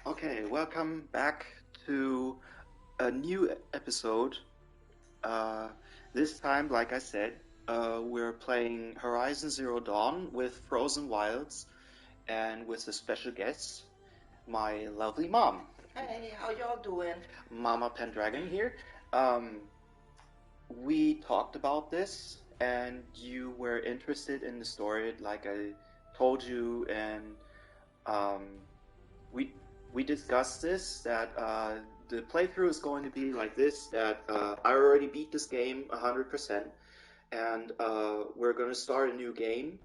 Okay, welcome back to a new episode. Uh, this time, like I said, we're playing Horizon Zero Dawn with Frozen Wilds and with a special guest, my lovely mom. Hey, how y'all doing? Mama Pendragon here. Um, we talked about this, and you were interested in the story, like I told you, and um, we we discussed this that the playthrough is going to be like this. That I already beat this game 100%, and we're going to start a new game,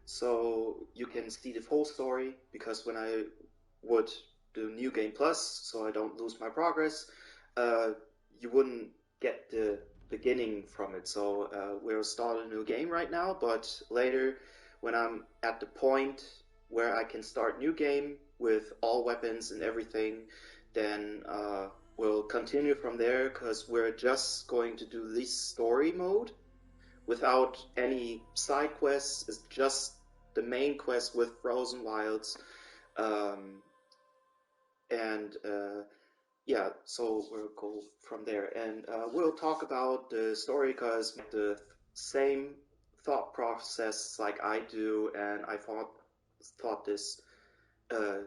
so you can see the full story. Because when I would do New Game Plus, so I don't lose my progress, you wouldn't get the beginning from it. So we'll start a new game right now, but later, when I'm at the point where I can start new game with all weapons and everything, then we'll continue from there, because we're just going to do this story mode without any side quests. It's just the main quest with Frozen Wilds. Um, and yeah, so we'll go from there, and we'll talk about the story, because the same thought process like I do, and I thought this uh,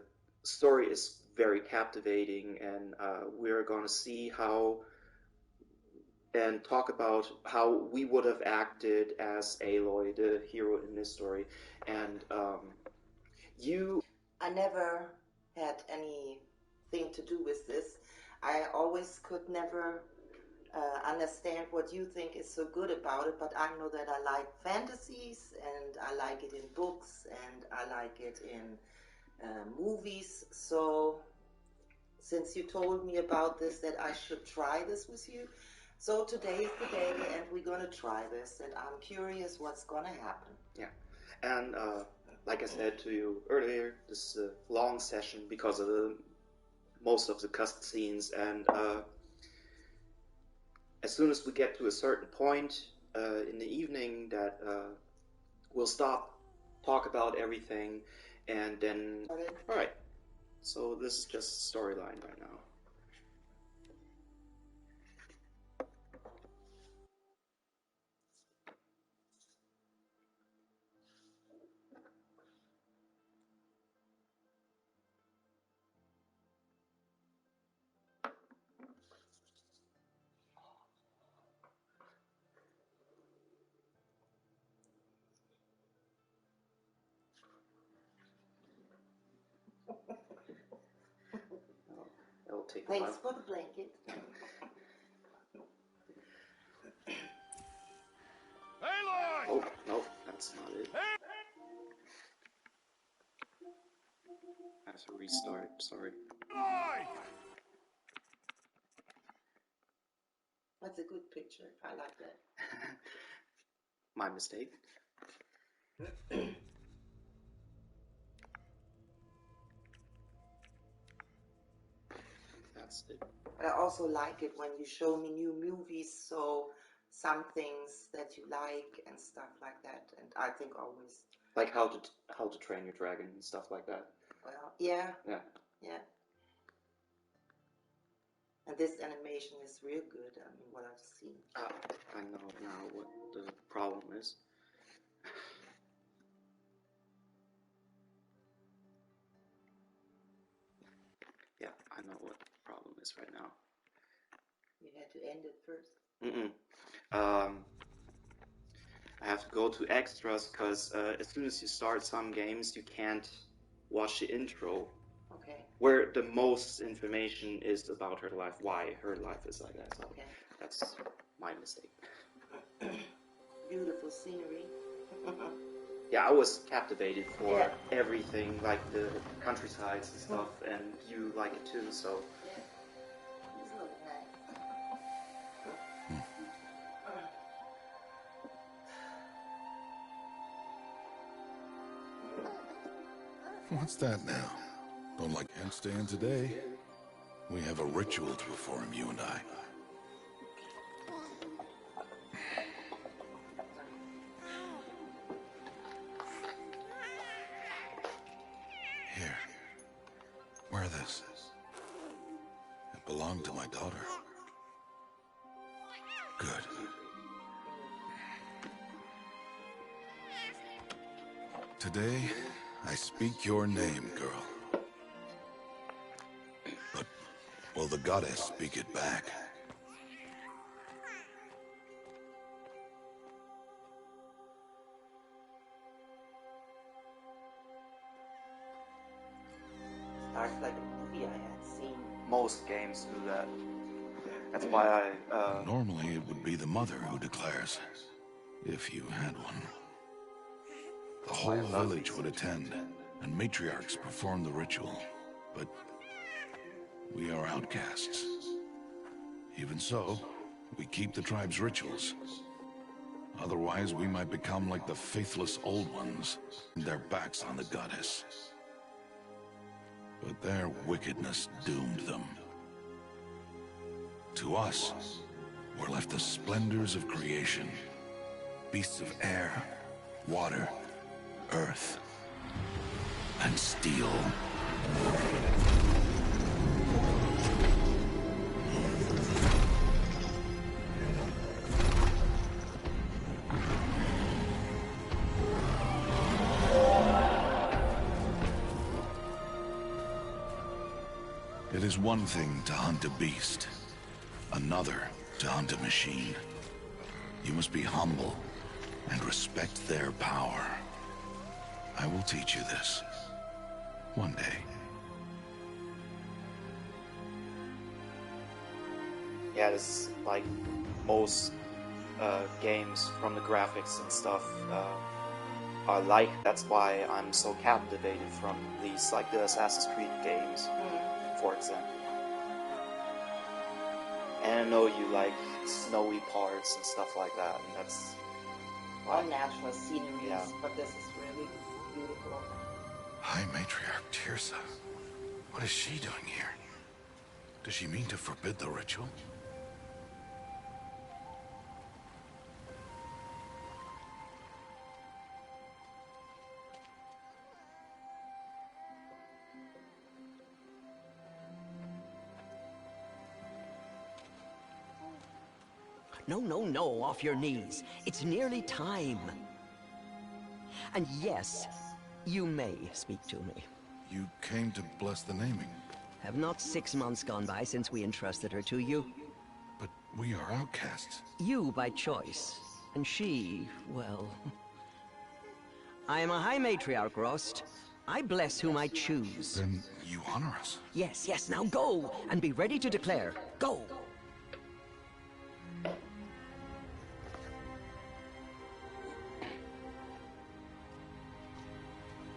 story is very captivating, and we're gonna see how and talk about how we would have acted as Aloy, the hero in this story, and you. I never had anything to do with this. I always could never understand what you think is so good about it, but I know that I like fantasies and I like it in books and I like it in movies. So, since you told me about this, that I should try this with you, so today is the day and we're going to try this, and I'm curious what's going to happen. Yeah, and like I said to you earlier, this is a long session because of most of the cutscenes, and as soon as we get to a certain point in the evening, that we'll stop, talk about everything, and then all right. So this is just storyline right now. It'll take a while. Thanks for the blanket. Aloy! Oh, no, that's not it. I have to restart, sorry. Aloy! That's a good picture. I like that. My mistake. That's it. I also like it when you show me new movies, so some things that you like and stuff like that. And I think always, Like how to train your dragon and stuff like that. well, yeah, Yeah. yeah. And this animation is real good. I mean, what I've seen. I know now what the problem is. Yeah, I know what the problem is right now. You had to end it first. I have to go to extras, because as soon as you start some games, you can't watch the intro. Okay. Where the most information is about her life, why her life is like that. So Okay. that's my mistake. Beautiful scenery. Yeah, I was captivated for everything, like the countrysides and stuff, and you like it too, so. Yeah. It's looking nice. What's that now? Don't like handstand today? We have a ritual to perform, you and I. Here. wear this. It belonged to my daughter. Good. Today, I speak your name, girl. But will the goddess speak it back? Starts like a movie I had seen. Most games do that. That's why I. Normally, it would be the mother who declares, if you had one. The whole village would attend, and matriarchs perform the ritual. But we are outcasts. Even so, we keep the tribe's rituals. Otherwise, we might become like the faithless old ones, and their backs on the goddess. But their wickedness doomed them. To us, were left the splendors of creation. Beasts of air, water, earth, and steel. It is one thing to hunt a beast, another to hunt a machine. You must be humble and respect their power. I will teach you this. One day. Yeah, this is like most games from the graphics and stuff are like. That's why I'm so captivated from these, like the Assassin's Creed games, for example. And I know you like snowy parts and stuff like that, and that's All natural sceneries, Yeah. but this is really beautiful. High Matriarch Tirsa. What is she doing here? Does she mean to forbid the ritual? No, no, no, off your knees. It's nearly time. And yes, you may speak to me. You came to bless the naming, Have not 6 months gone by since we entrusted her to you? but we are outcasts. You by choice, and she, well... I am a High Matriarch, Rost. I bless whom I choose. Then you honor us. Yes, yes, now go, and be ready to declare. Go!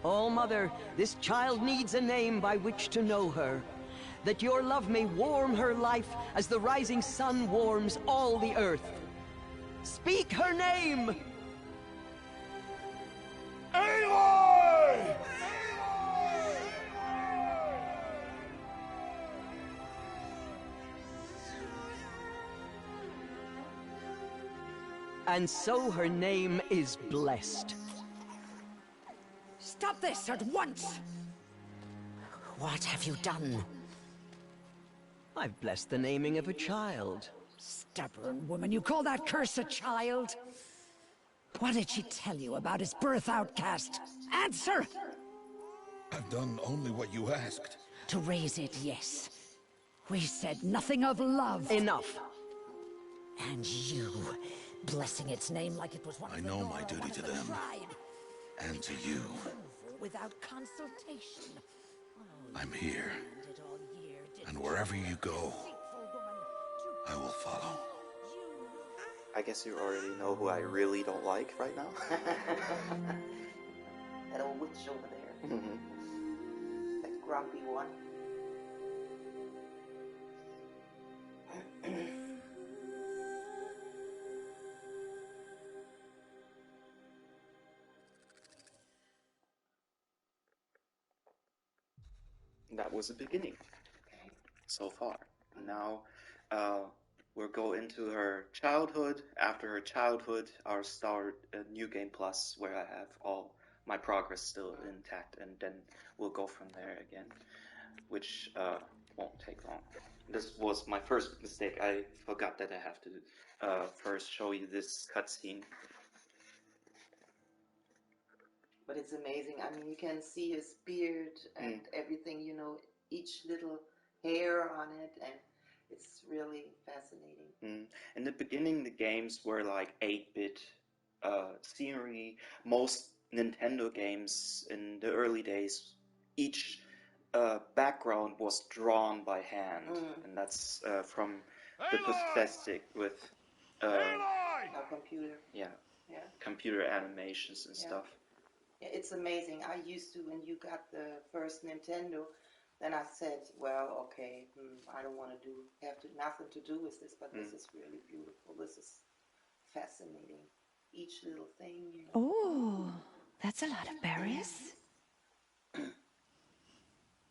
Oh, Mother, this child needs a name by which to know her. That your love may warm her life as the rising sun warms all the earth. Speak her name! Aloy! And so her name is blessed. Stop this at once! What have you done? I've blessed the naming of a child. Stubborn woman, you call that curse a child? What did she tell you about his birth, outcast? Answer! I've done only what you asked. To raise it, yes. We said nothing of love. Enough. And you, blessing its name like it was one I of the know law, my duty one of to the them. tribe. And to you. Without consultation. I'm here. And it all year, didn't And wherever you go, faithful woman, I will follow. I guess you already know who I really don't like right now. That old witch over there. Mhm. That grumpy one. That was the beginning so far. Now we'll go into her childhood. After her childhood, I'll start a new game plus where I have all my progress still intact, and then we'll go from there again. which won't take long. This was my first mistake. I forgot that I have to first show you this cutscene. But it's amazing. I mean, you can see his beard and everything, you know, each little hair on it, and it's really fascinating. In the beginning, the games were like 8-bit scenery. Most Nintendo games in the early days, each background was drawn by hand, and that's from the perspective with Our computer. yeah, Yeah. computer animations and stuff. Yeah, it's amazing. I used to, when you got the first Nintendo, then I said, well, okay, I don't want to have nothing to do with this, but this is really beautiful. This is fascinating. Each little thing, you know. Oh, that's a lot of berries.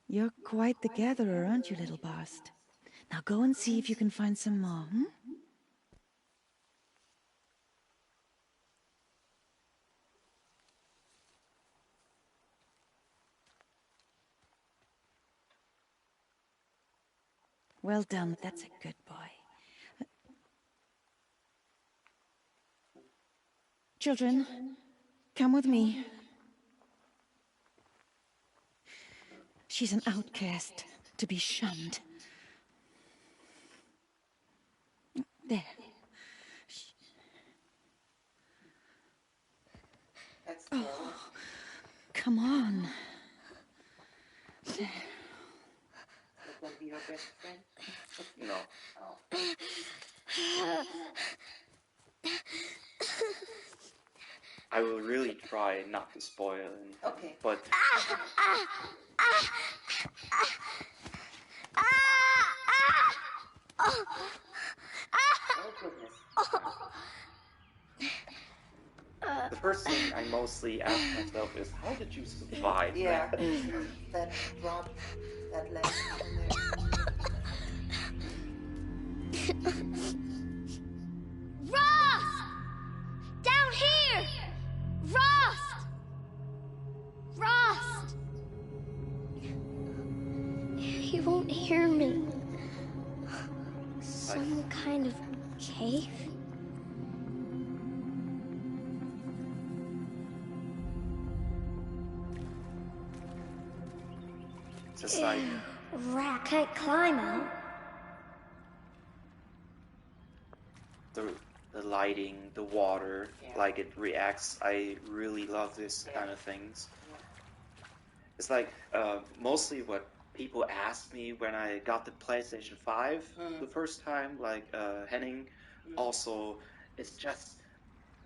You're quite the gatherer, aren't you, little Bast? Now go and see if you can find some more, hmm? Well done, that's a good boy. Children, come with me. She's an outcast, to be shunned. There. That's Javus. Come on. Would that be her best friend? No. Oh. I will really try not to spoil anything. Okay. But Oh, goodness. the first thing I mostly ask myself is, how did you survive Yeah. that? That drop, that leg in there. Ross! Down here! Ross! Ross! He won't hear me. Some kind of cave? Just like Rat can't climb out. the lighting, the water, like it reacts. I really love this kind of things. It's like mostly what people asked me when I got the PlayStation 5 the first time, like Henning. Also, it's just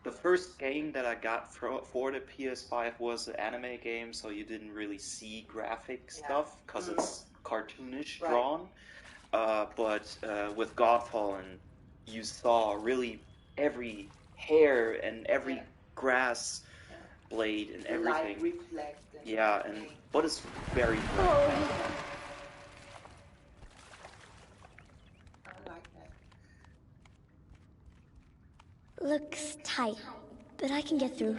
the first game that I got for the PS5 was an anime game, so you didn't really see graphic stuff because it's cartoonish drawn. But with Godfallen, you saw really every hair and every grass blade and everything. Light reflect. But it's very good. I like that. Looks tight, but I can get through.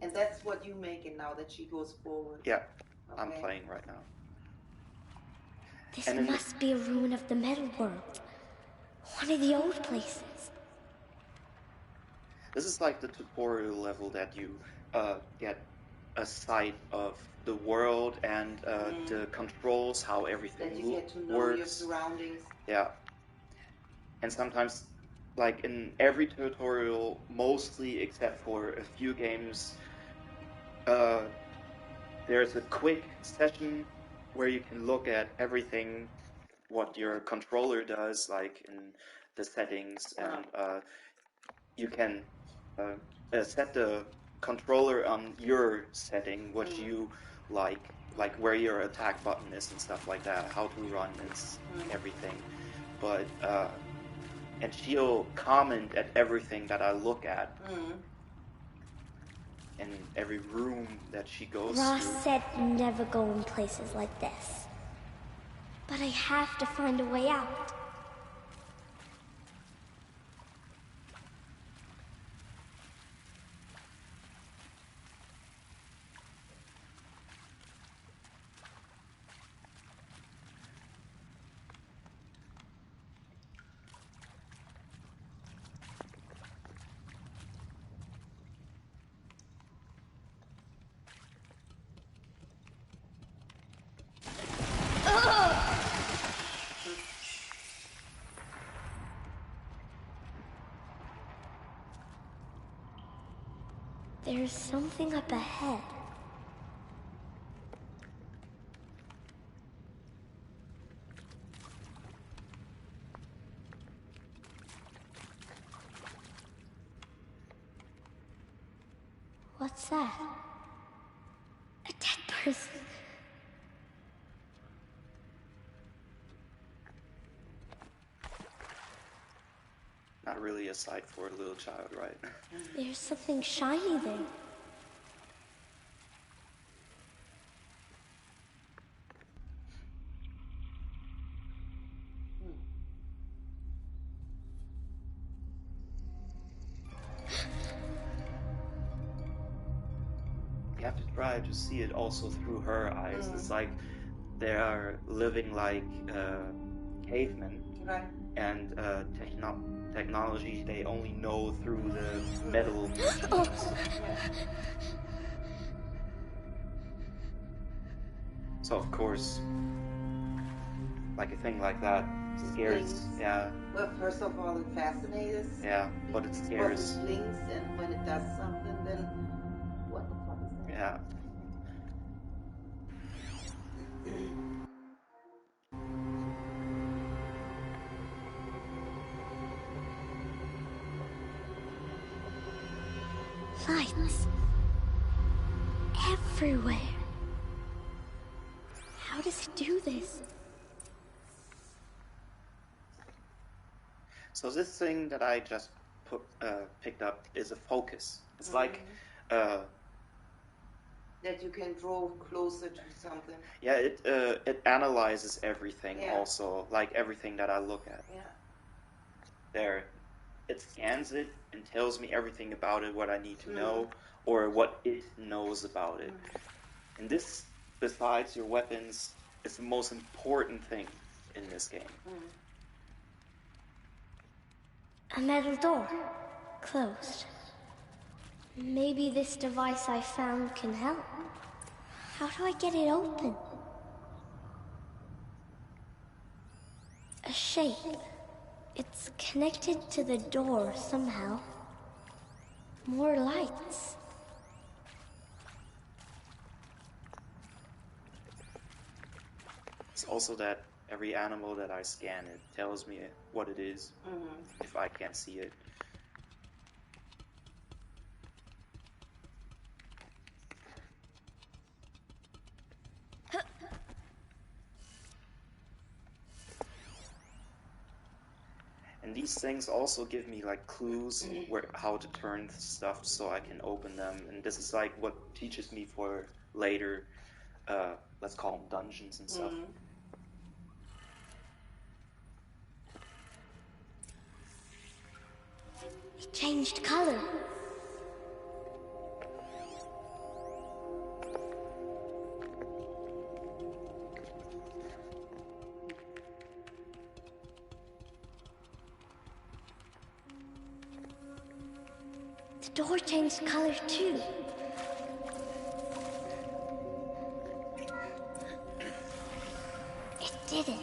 And that's what you making now that she goes forward. Yeah, I'm Okay. playing right now. This And in the- must be a ruin of the metal world. One of the old places. This is like the tutorial level that you get a sight of the world and the controls, how everything Then you get to know works. your surroundings. Yeah. And sometimes, like in every tutorial, mostly except for a few games, there's a quick session where you can look at everything, what your controller does, like in the settings, and you can set the controller on your setting, what you like where your attack button is and stuff like that, how to run and everything. But and she'll comment at everything that I look at, in every room that she goes Ross through. said never go in places like this. But I have to find a way out. There's something up ahead. What's that? A dead person. Not really a sight for a little child, right? There's something shiny there. You have to try to see it also through her eyes. It's like they are living like cavemen, Right. and technology they only know through the metal Oh. machines. So of course, like a thing like that scares. Yeah, Well, first of all, it fascinates us. yeah, but it Because scares. it blinks, and when it does something, then what the fuck is that? Yeah. Lights. Everywhere. How does it do this? So this thing that I just picked up is a focus. It's like, That you can draw closer to something. yeah, it analyzes everything Yeah. also, like everything that I look at. Yeah. There, it scans it and tells me everything about it, what I need to know, or what it knows about it. And this, besides your weapons, is the most important thing in this game. A metal door. Closed. Maybe this device I found can help. How do I get it open? A shape. It's connected to the door somehow. More lights. It's also that every animal that I scan, it tells me what it is, if I can't see it. And these things also give me like clues how to turn stuff so I can open them. And this is like what teaches me for later, let's call them dungeons and stuff. It changed color. The door changed color too. It did it.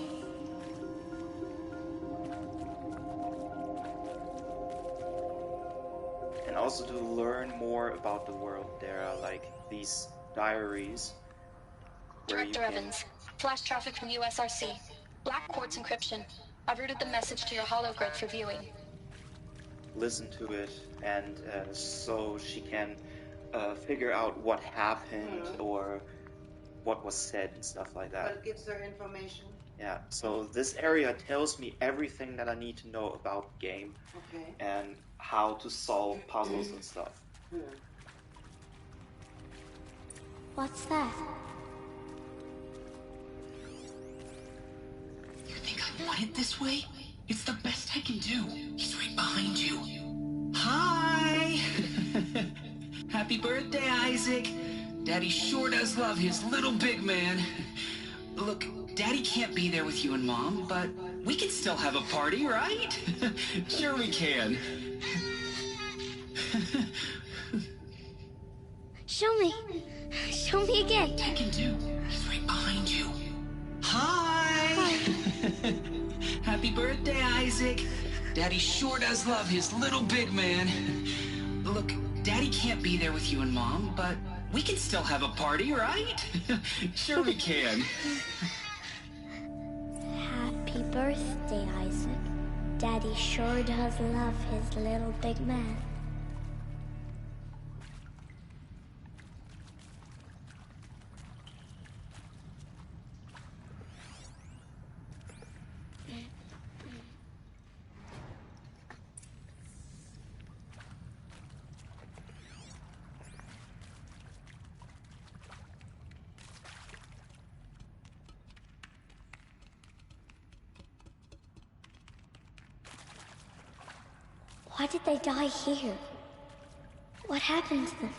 And also to learn more about the world, there are like these diaries where you Director can Evans, flash traffic from USRC. Black quartz encryption. I've routed the message to your hologrid for viewing. listen to it, and so she can figure out what happened or what was said and stuff like that. But it gives her information. Yeah, so this area tells me everything that I need to know about the game Okay. and how to solve puzzles and stuff. What's that? You think I want it this way? It's the best I can do. He's right behind you. Hi! Happy birthday, Isaac. Daddy sure does love his little big man. Look, Daddy can't be there with you and Mom, but we can still have a party, right? Sure we can. Show me. Show me again. I can do. He's right behind you. Hi! Happy birthday, Isaac. Daddy sure does love his little big man. Look, Daddy Daddy can't be there with you and Mom, but we can still have a party, right? Sure we can. Happy birthday, Isaac. Daddy sure does love his little big man. Why did they die here? What happened to them?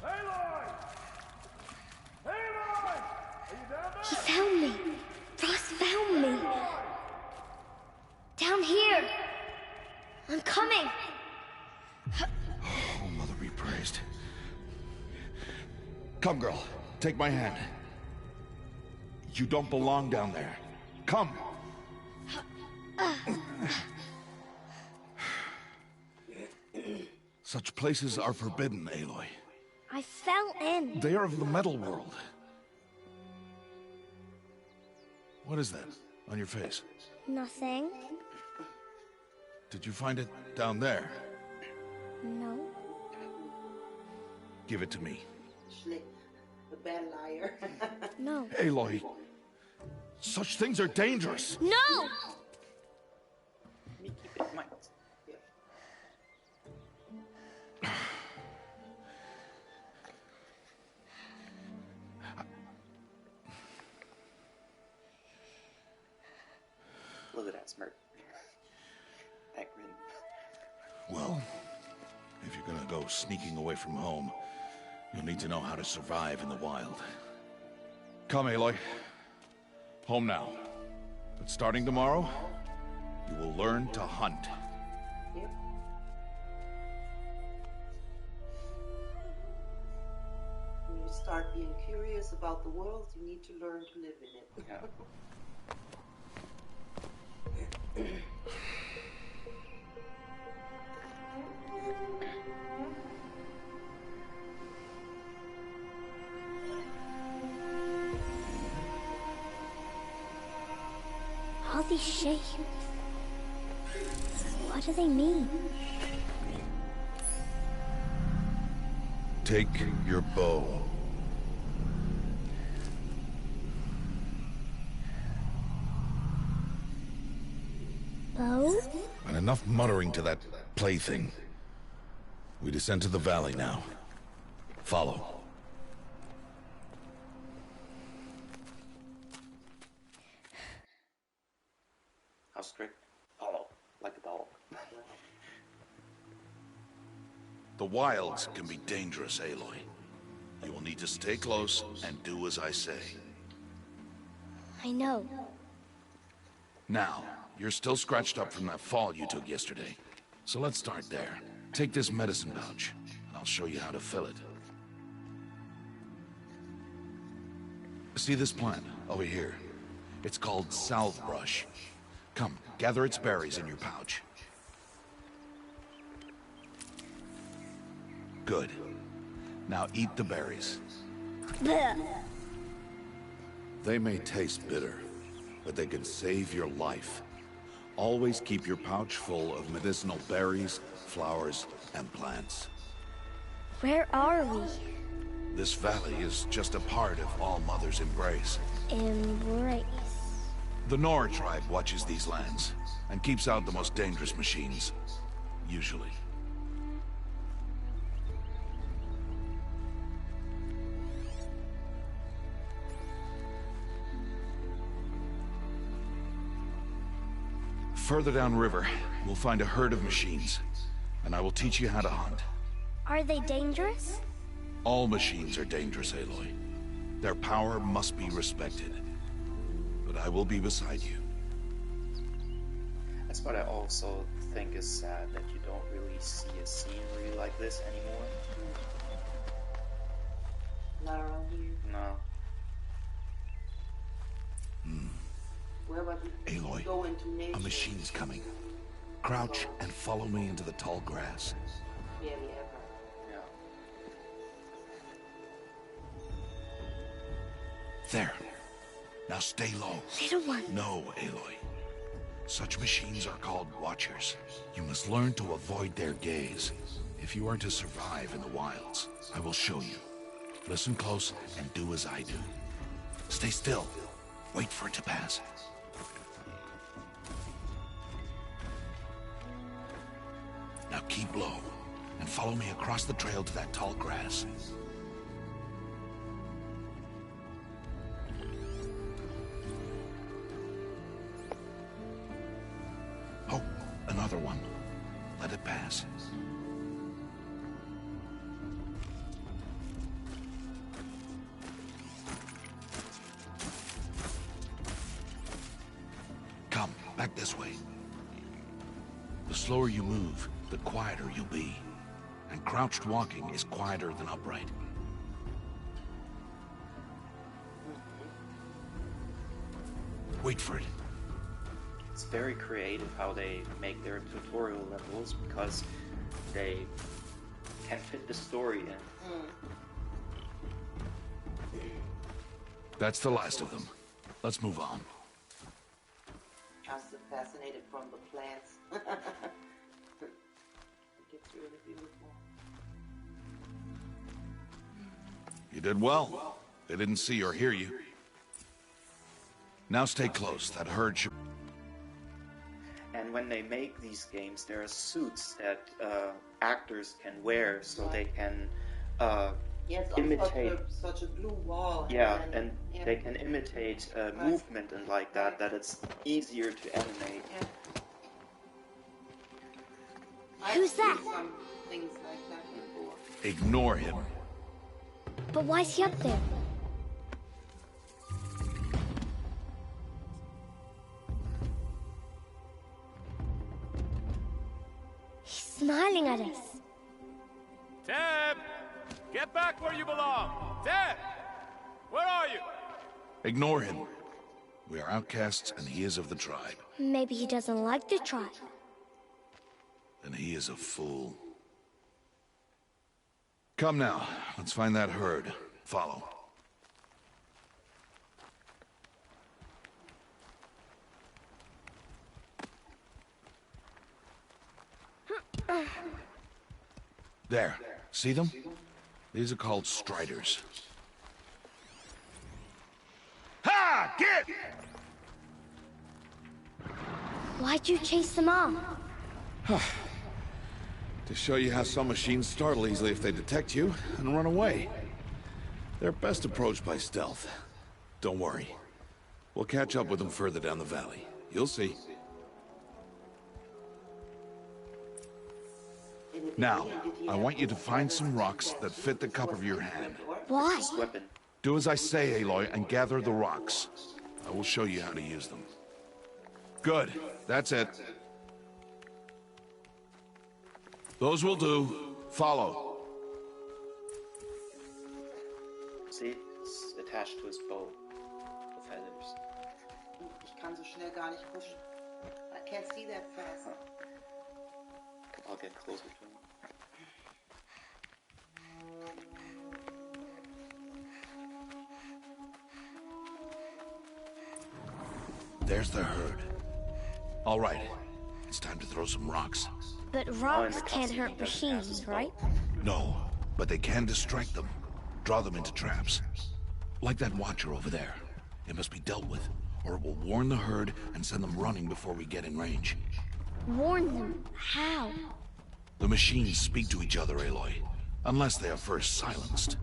Aloy! Aloy! Are you down there? He found me. Ross found me. Down here. I'm coming. Oh, Mother be praised. Come, girl. Take my hand. You don't belong down there. Come! Such places are forbidden, Aloy. I fell in. They are of the metal world. What is that on your face? Nothing. Did you find it down there? No. Give it to me. Schlick, the bad liar. No. Aloy, such things are dangerous. No! Let me keep it in mind. Look at that smirk. That grin. Well, if you're gonna go sneaking away from home, you'll need to know how to survive in the wild. Come, Aloy. Home now. But starting tomorrow, you will learn to hunt. Yep. When you start being curious about the world, you need to learn to live in it. Yeah. All these shapes. What do they mean? Take your bow. Bow? And enough muttering to that plaything. We descend to the valley now. Follow. How strict? Follow, like a dog. The wilds can be dangerous, Aloy. You will need to stay close and do as I say. I know. Now, you're still scratched up from that fall you took yesterday. So let's start there. Take this medicine pouch. I'll show you how to fill it. See this plant over here? It's called salve brush. Come, gather its berries in your pouch. Good. Now eat the berries. Blech. They may taste bitter, but they can save your life. Always keep your pouch full of medicinal berries, flowers, and plants. Where are we? This valley is just a part of All Mother's embrace. Embrace. The Nora tribe watches these lands, and keeps out the most dangerous machines. Usually. Further downriver, we'll find a herd of machines, and I will teach you how to hunt. Are they dangerous? All machines are dangerous, Aloy. Their power must be respected. But I will be beside you. That's what I also think is sad, that you don't really see a scenery like this anymore. Not around here. No. Where was it? Aloy, Go into nature. a machine's coming. Crouch and follow me into the tall grass. Barely ever. Yeah. There. Now stay low. Little one. No, Aloy. Such machines are called Watchers. You must learn to avoid their gaze. If you are to survive in the wilds, I will show you. Listen close and do as I do. Stay still. Wait for it to pass. Now keep low and follow me across the trail to that tall grass. Oh, another one. Let it pass. Come, back this way. The slower you move, the quieter you'll be. And crouched walking is quieter than upright. Wait for it. It's very creative how they make their tutorial levels because they can fit the story in. That's the last of them. Let's move on. I'm still fascinated from the plants. It's really beautiful. You did well. They didn't see or hear you. Now stay close. That herd should... And when they make these games, there are suits that actors can wear so they can Yes, imitate. Such a blue wall. Yeah, and they can imitate movement and like that. That it's easier to animate. Yeah. Who's that? Some things like that before. Ignore him. But why is he up there? He's smiling at us. Teb! Get back where you belong! Teb! Where are you? Ignore him. We are outcasts and he is of the tribe. Maybe he doesn't like the tribe. And he is a fool. Come now, let's find that herd. Follow. There. See them? These are called striders. Ha! Get! Why'd you chase them off? To show you how some machines startle easily if they detect you and run away. They're best approached by stealth. Don't worry. We'll catch up with them further down the valley. You'll see. Now, I want you to find some rocks that fit the cup of your hand. Why? Weapon. Do as I say, Aloy, and gather the rocks. I will show you how to use them. Good. That's it. Those will do. Follow. See, it's attached to his bow. The feathers. Ich kann so schnell gar nicht pushen. I can't see that fast. I'll get closer to him. There's the herd. All right. It's time to throw some rocks. But rocks can't hurt machines, right? No, but they can distract them. Draw them into traps. Like that watcher over there. It must be dealt with, or it will warn the herd and send them running before we get in range. Warn them? How? The machines speak to each other, Aloy. Unless they are first silenced.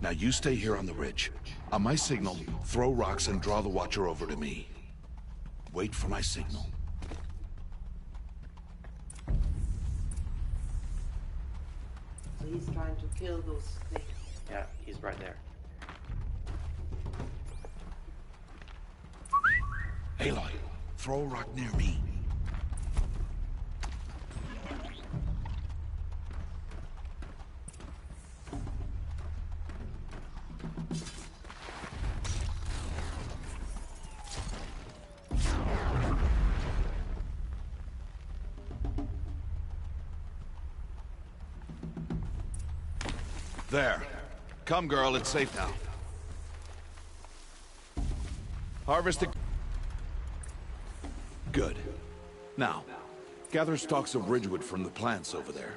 Now you stay here on the ridge. On my signal, throw rocks and draw the watcher over to me. Wait for my signal. So he's trying to kill those things. Yeah, he's right there. Aloy, throw a rock near me. There. Come, girl, it's safe now. Harvest the... Good. Now, gather stalks of ridgewood from the plants over there.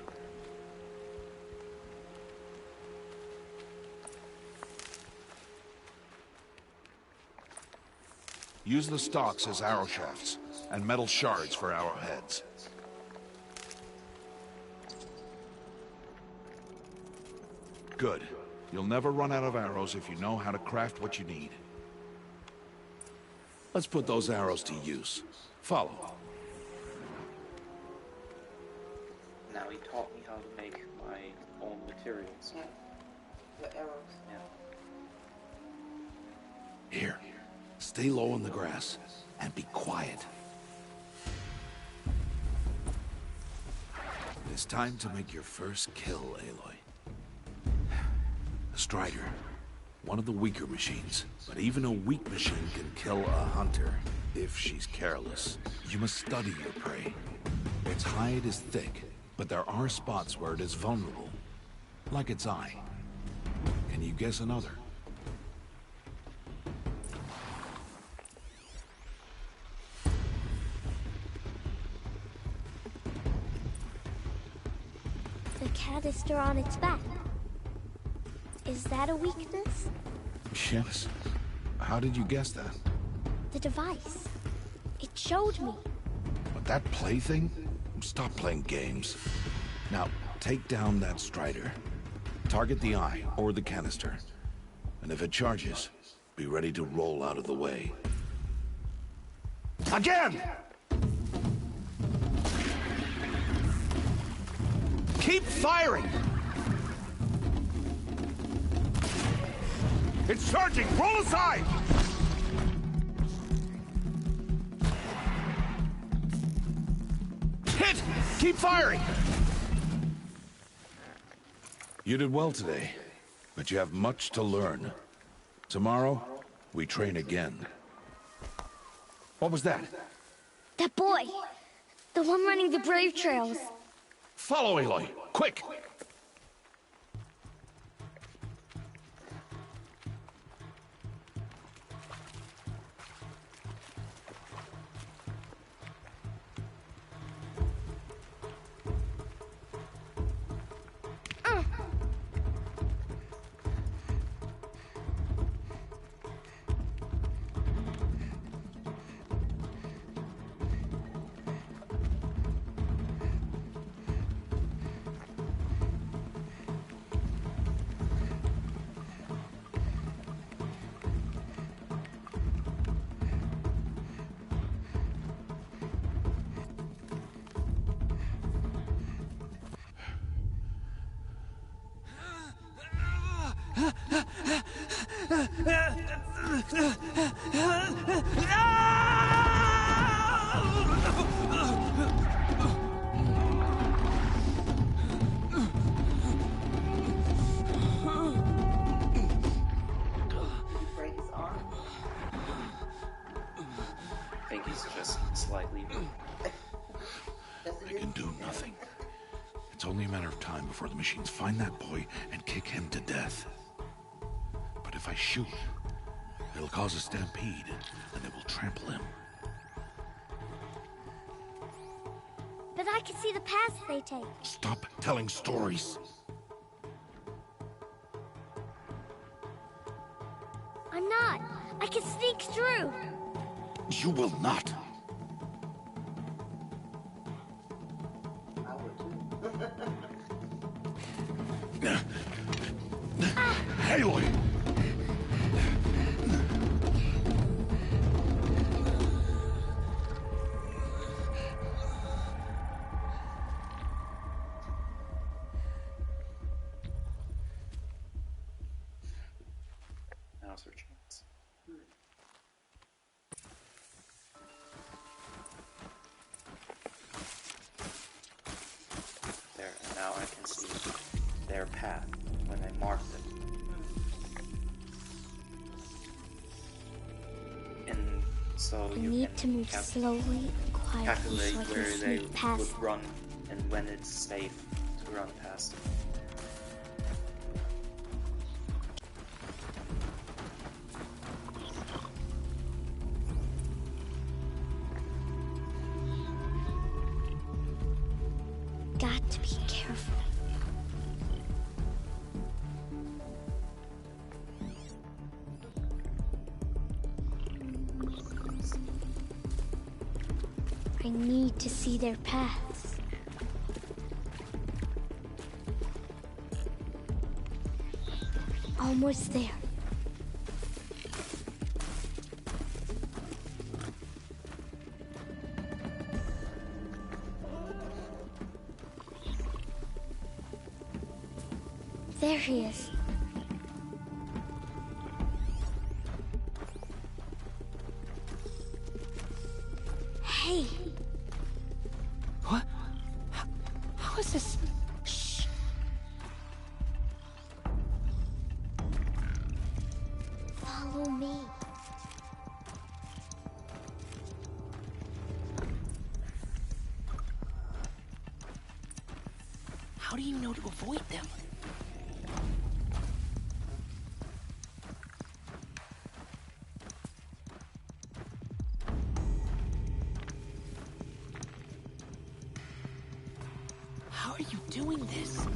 Use the stalks as arrow shafts, and metal shards for arrowheads. Good. You'll never run out of arrows if you know how to craft what you need. Let's put those arrows to use. Follow. Now he taught me how to make my own materials. Yeah. The arrows. Yeah. Here. Stay low in the grass, and be quiet. It's time to make your first kill, Aloy. A Strider. One of the weaker machines. But even a weak machine can kill a hunter, if she's careless. You must study your prey. Its hide is thick, but there are spots where it is vulnerable. Like its eye. Can you guess another? The canister on its back. Is that a weakness? Yes. How did you guess that? The device. It showed me. But that plaything? Stop playing games. Now, take down that Strider. Target the eye, or the canister. And if it charges, be ready to roll out of the way. Again! Keep firing! It's charging! Roll aside! Hit! Keep firing! You did well today, but you have much to learn. Tomorrow, we train again. What was that? That boy! The one running the brave trails. Follow Aloy! Quick! Break his arm. I think he's just slightly... I can do nothing. It's only a matter of time before the machines find that boy and kick him to death. But if I shoot, it'll cause a stampede, and it will trample him. But I can see the paths they take. Stop telling stories. I'm not. I can sneak through. You will not. I would too. Aloy! Now's her chance. There, and now I can see their path when I marked it. And so I you need to can move slowly and quietly calculate so I can where they sneak past. would run and when it's safe to run past. got to be careful. I need to see their paths. Almost there. There he is. Hey. What? How is this? Shh. Follow me. How do you know to avoid them? How are you doing this?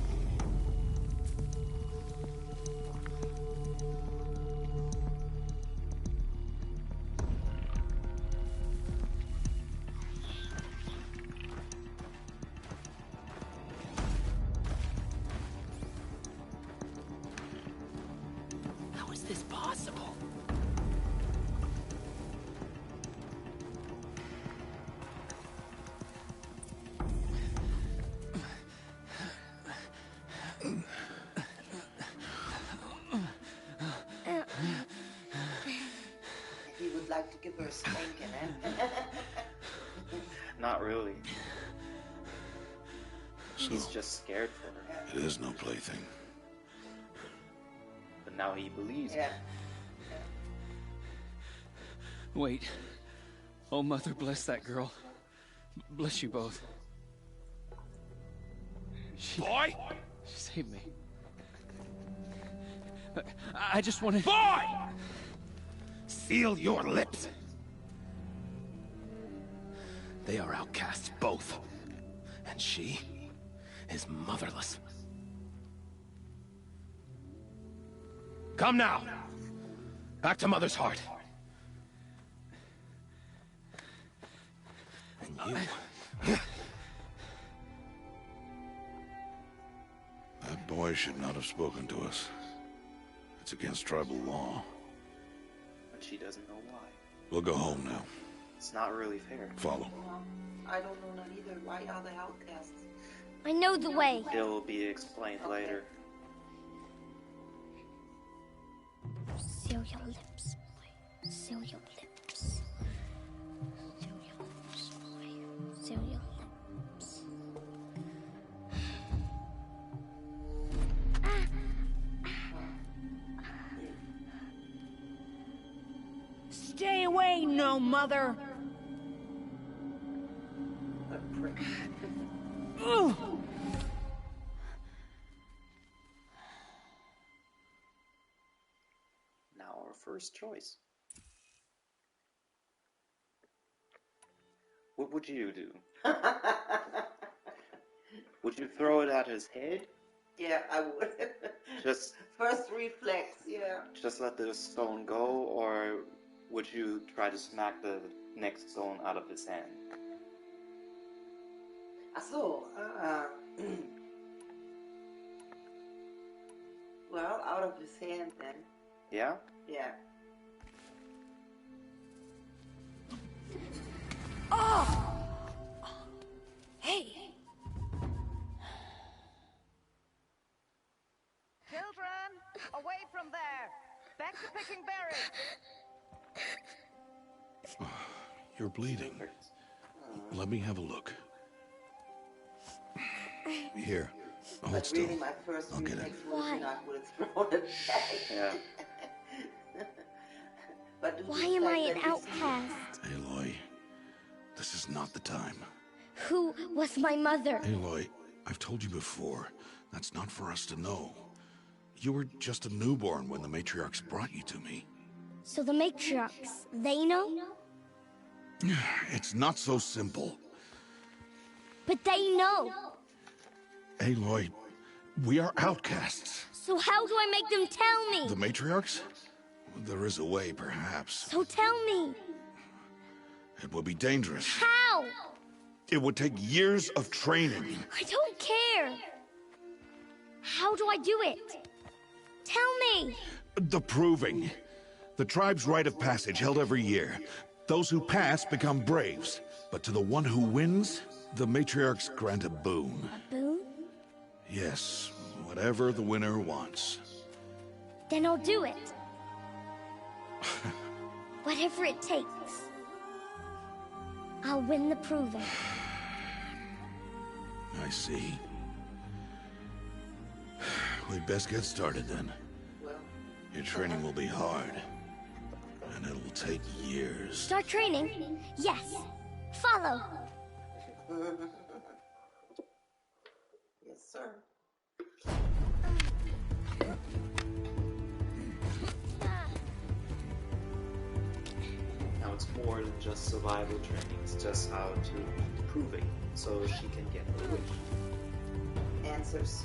How is this possible? He would like to give her a spanking, eh? Not really. She's just scared for her. It is no plaything. But now he believes Yeah. her. Wait. Oh, Mother, bless that girl. Bless you both. Boy! She saved me. I just wanted... Boy! Seal your lips! They are outcasts, both. And she is motherless. Come now! Back to Mother's heart. And you... That boy should not have spoken to us. It's against tribal law. But she doesn't know why. We'll go home now. It's not really fair. Follow. I don't know that either. Why are they outcasts? I know the way. It'll be explained later. Seal your lips, boy. Seal your lips. Seal your lips, boy. Seal your lips. Stay away, no mother! Ugh. Now our first choice. What would you do? Would you throw it at his head? Yeah, I would. Just First reflex, yeah. just let the stone go, or would you try to smack the next stone out of his hand? Ach so, well, out of his hand then. Yeah? Yeah. Oh! Hey! Children, away from there! Back to picking berries! You're bleeding. Let me have a look. Here, hold But still. really my first I'll get it. reflex would have been I would have thrown it back. Yeah. But due to Why the am fact I an that he's- outcast? Aloy, this is not the time. Who was my mother? Aloy, I've told you before, that's not for us to know. You were just a newborn when the matriarchs brought you to me. So the matriarchs, they know? It's not so simple. But they know. Aloy, we are outcasts. So how do I make them tell me? The matriarchs? There is a way, perhaps. So tell me. It would be dangerous. How? It would take years of training. I don't care. How do I do it? Tell me. The proving. The tribe's rite of passage held every year. Those who pass become braves. But to the one who wins, the matriarchs grant a boon. A boon? Yes, whatever the winner wants. Then I'll do it. Whatever it takes. I'll win the proving. I see. We'd best get started then. Well, Your training will be hard. And it will take years. Start training? Yes. Follow. yes, sir. Now it's more than just survival training, it's just how to beat the proving, so she can get the wish. Answers.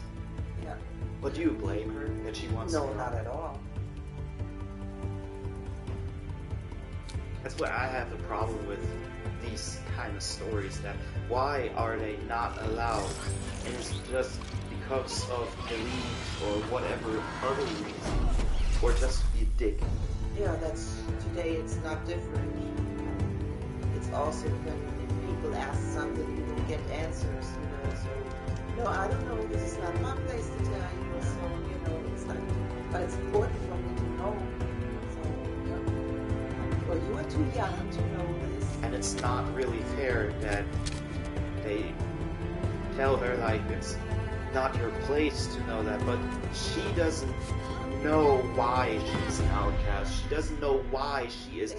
Yeah. But do you blame her that she wants No, to? not at all. That's why I have a problem with these kind of stories, that why are they not allowed? And it's just because of belief or whatever other reason, or just to be a dick. Yeah, that's today. It's not different. It's also when if people ask something, you don't get answers. So no, I don't know. This is not my place to tell you. So it's like, but it's important for me to know. So well, you are too young to know this. And it's not really fair that they tell her, like, it's not your place to know that, but she doesn't know why she's an outcast. She doesn't know why she is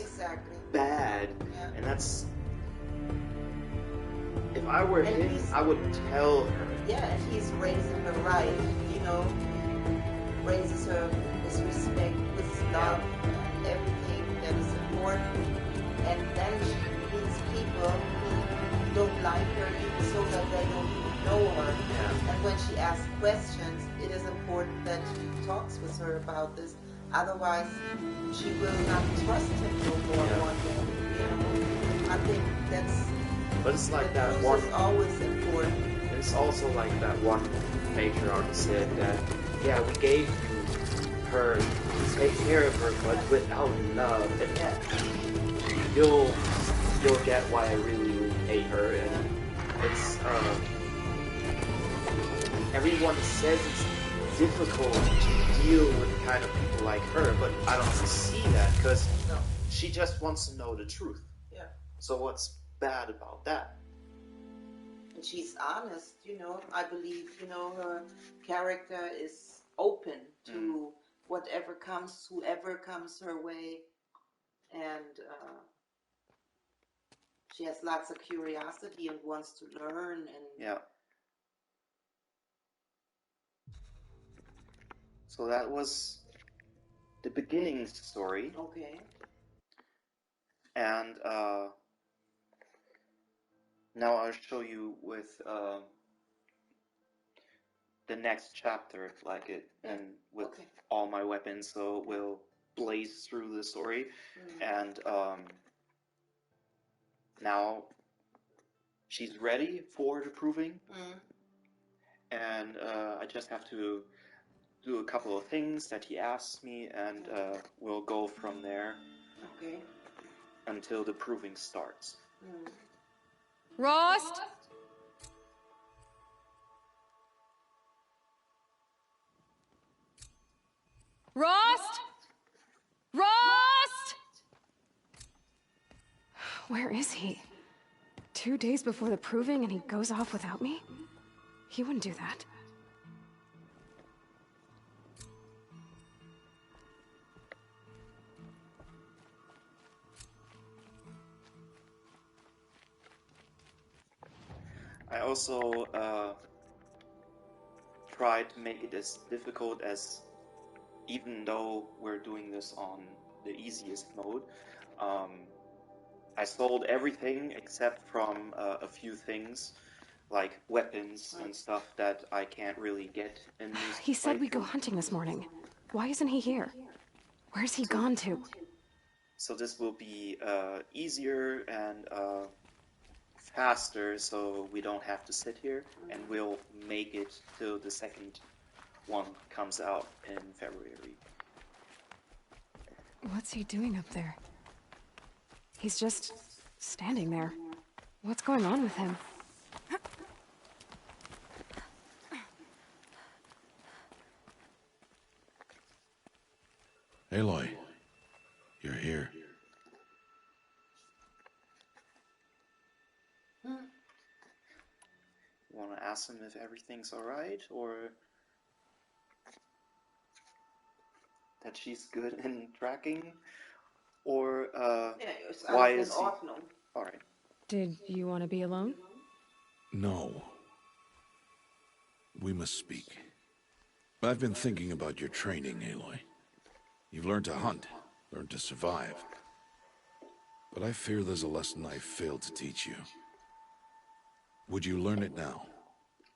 bad. Yeah. And that's... If I were him, I would tell her. Yeah, and he's raising her right, raises her with respect, with love, and everything that is important. And then she meets people who don't like her, even so that they don't even know her. Yeah. And when she asks questions, it is important that she talks with her about this. Otherwise, she will not trust him no more one day. I think that's... But it's like that truth one... is always important. It's also like that one matriarch said that, yeah, we gave you her to take care of her, but without love. And you'll get why I really hate her. And it's everyone says it's difficult to deal with kind of people like her, but I don't see that, because she just wants to know the truth. Yeah. So what's bad about that? And she's honest, I believe, her character is open to whatever comes, whoever comes her way, and she has lots of curiosity and wants to learn. And yeah. So that was the beginning story. Okay. And now I'll show you with the next chapter, like it, and with all my weapons, so we'll blaze through the story. And now she's ready for the proving. And I just have to do a couple of things that he asks me, and we'll go from there. Okay. Until the proving starts. Rost? Rost? Rost? Where is he? 2 days before the proving and he goes off without me? He wouldn't do that. I also try to make it as difficult as, even though we're doing this on the easiest mode, I sold everything except from a few things like weapons and stuff that I can't really get in this He said we'd go playthrough. hunting this morning. Why isn't he here? Where's he gone to? So this will be easier and faster, so we don't have to sit here, and we'll make it till the second one comes out in February. What's he doing up there? He's just standing there. What's going on with him? Aloy, you're here. You want to ask him if everything's alright, or that she's good in tracking, or why is he... Alright. Did you want to be alone? No. We must speak. I've been thinking about your training, Aloy. You've learned to hunt, learned to survive. But I fear there's a lesson I failed to teach you. Would you learn it now?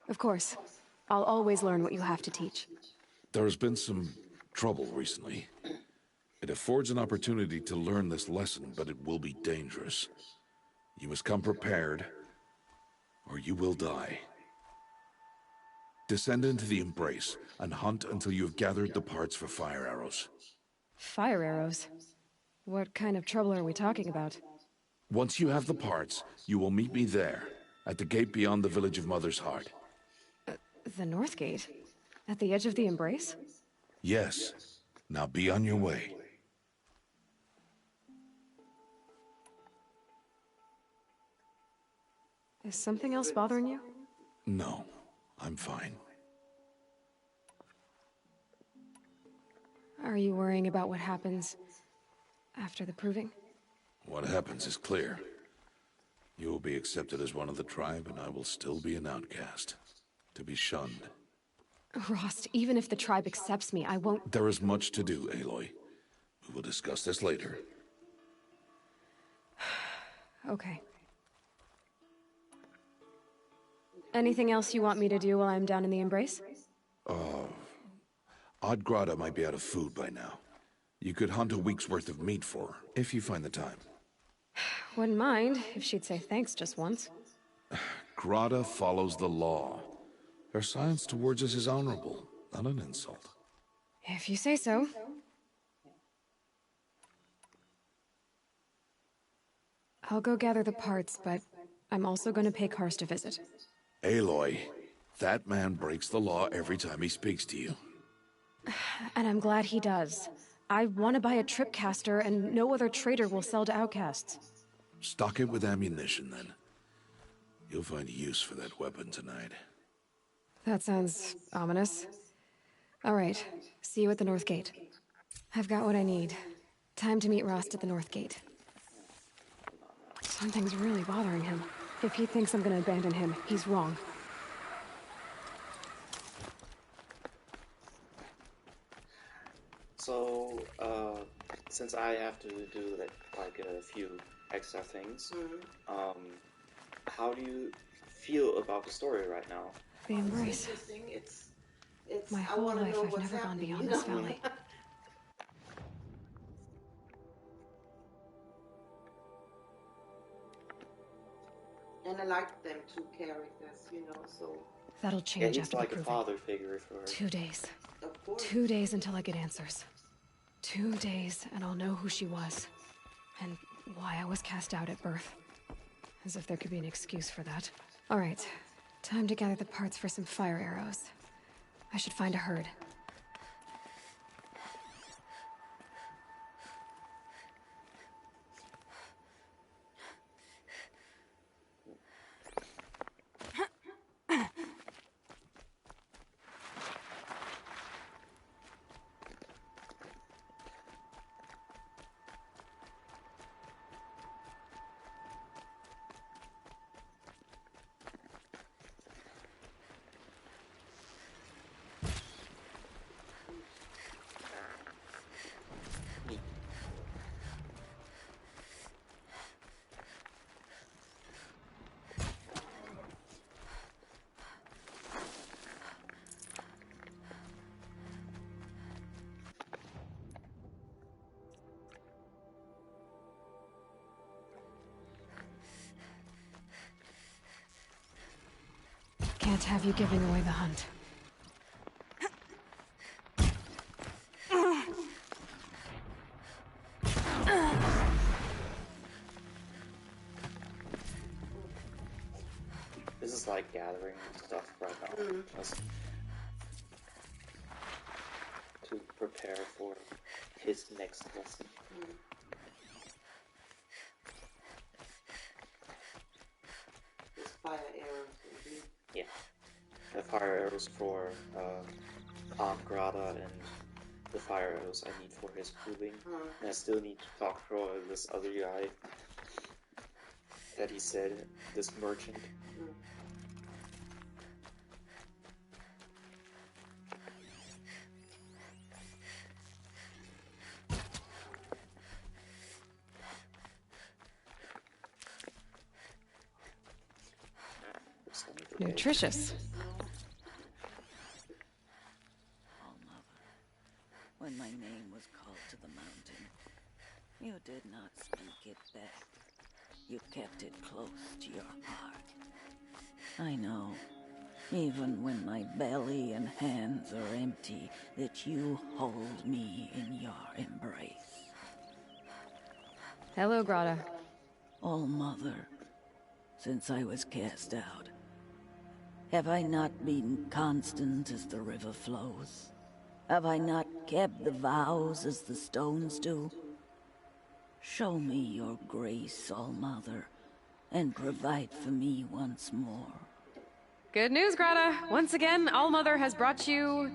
Of course. I'll always learn what you have to teach. There has been some trouble recently. It affords an opportunity to learn this lesson, but it will be dangerous. You must come prepared, or you will die. Descend into the Embrace, and hunt until you have gathered the parts for fire arrows. Fire arrows? What kind of trouble are we talking about? Once you have the parts, you will meet me there, at the gate beyond the village of Mother's Heart. The North Gate? At the edge of the Embrace? Yes. Now be on your way. Is something else bothering you? No, I'm fine. Are you worrying about what happens after the proving? What happens is clear. You will be accepted as one of the tribe, and I will still be an outcast. To be shunned. Rost, even if the tribe accepts me, I won't... There is much to do, Aloy. We will discuss this later. Okay. Anything else you want me to do while I'm down in the Embrace? Oddgrada might be out of food by now. You could hunt a week's worth of meat for her, if you find the time. Wouldn't mind if she'd say thanks just once. Grada follows the law. Her silence towards us is honorable, not an insult. If you say so. I'll go gather the parts, but I'm also going to pay Karst a visit. Aloy, that man breaks the law every time he speaks to you. And I'm glad he does. I want to buy a tripcaster, and no other trader will sell to outcasts. Stock it with ammunition, then. You'll find use for that weapon tonight. That sounds ominous. All right, see you at the North Gate. I've got what I need. Time to meet Rost at the North Gate. Something's really bothering him. If he thinks I'm gonna abandon him, he's wrong. So, since I have to do like a few extra things, how do you feel about the story right now? The Embrace. It's My whole life I've never gone beyond this valley. And I like them two characters, you know, so... That'll change he's after like the a proving. father figure for her. 2 days. Of course. 2 days until I get answers. 2 days, and I'll know who she was. And why I was cast out at birth. As if there could be an excuse for that. Alright, time to gather the parts for some fire arrows. I should find a herd. can't have you giving away the hunt. This is like gathering stuff right now, just to prepare for his next lesson. There's fire arrows. Yeah, the fire arrows for Aunt Grata and the fire arrows I need for his proving. And I still need to talk to this other guy that he said, this merchant. Nutritious. Oh, Mother, when my name was called to the mountain, you did not speak it back. You kept it close to your heart. I know, even when my belly and hands are empty, that you hold me in your embrace. Hello, Grata. Oh, Mother, since I was cast out, have I not been constant as the river flows? Have I not kept the vows as the stones do? Show me your grace, All-Mother, and provide for me once more. Good news, Grata. Once again, All-Mother has brought you...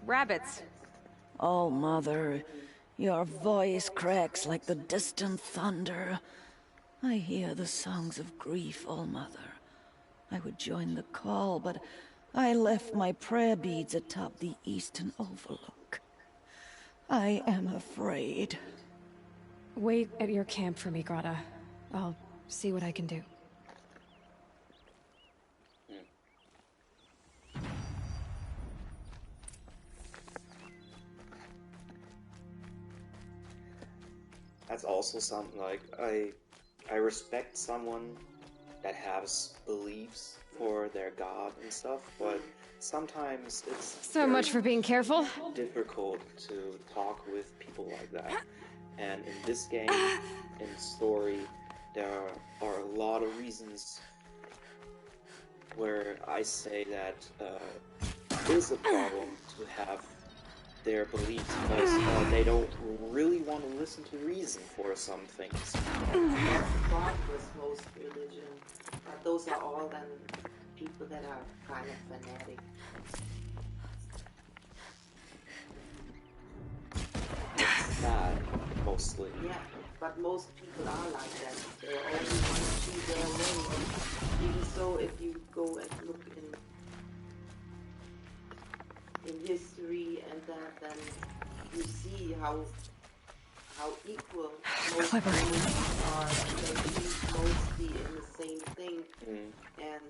rabbits. All-Mother, your voice cracks like the distant thunder. I hear the songs of grief, All-Mother. I would join the call, but I left my prayer beads atop the eastern overlook. I am afraid. Wait at your camp for me, Grata. I'll see what I can do. That's also something like I respect someone that has beliefs for their god and stuff, but sometimes it's so much for being careful. Difficult to talk with people like that. And in this game, in the story, there are a lot of reasons where I say that it is a problem to have their beliefs because they don't really want to listen to reason for some things. That's the problem with most religion. But those are all then people that are kind of fanatic. It's sad, mostly. Yeah, but most people are like that. They only want to choose their way. Even so, if you go and look in history and that, then you see how equal most Clever. religions are. They believe mostly in the same thing, and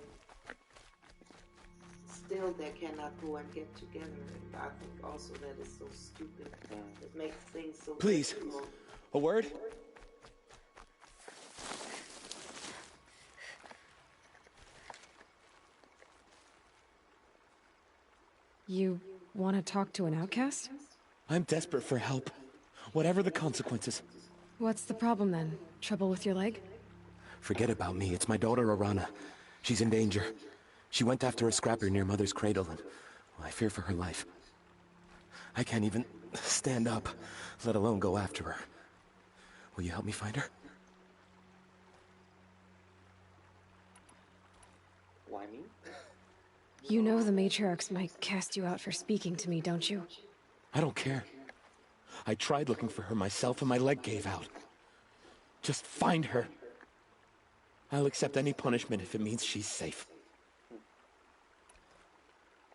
still they cannot go and get together. And I think also that is so stupid. It makes things so Please, difficult. a word? You want to talk to an outcast? I'm desperate for help, whatever the consequences. What's the problem then? Trouble with your leg? Forget about me, it's my daughter Arana. She's in danger. She went after a scrapper near Mother's cradle, and I fear for her life. I can't even stand up, let alone go after her. Will you help me find her? Why me? You know the matriarchs might cast you out for speaking to me, don't you? I don't care. I tried looking for her myself and my leg gave out. Just find her. I'll accept any punishment if it means she's safe.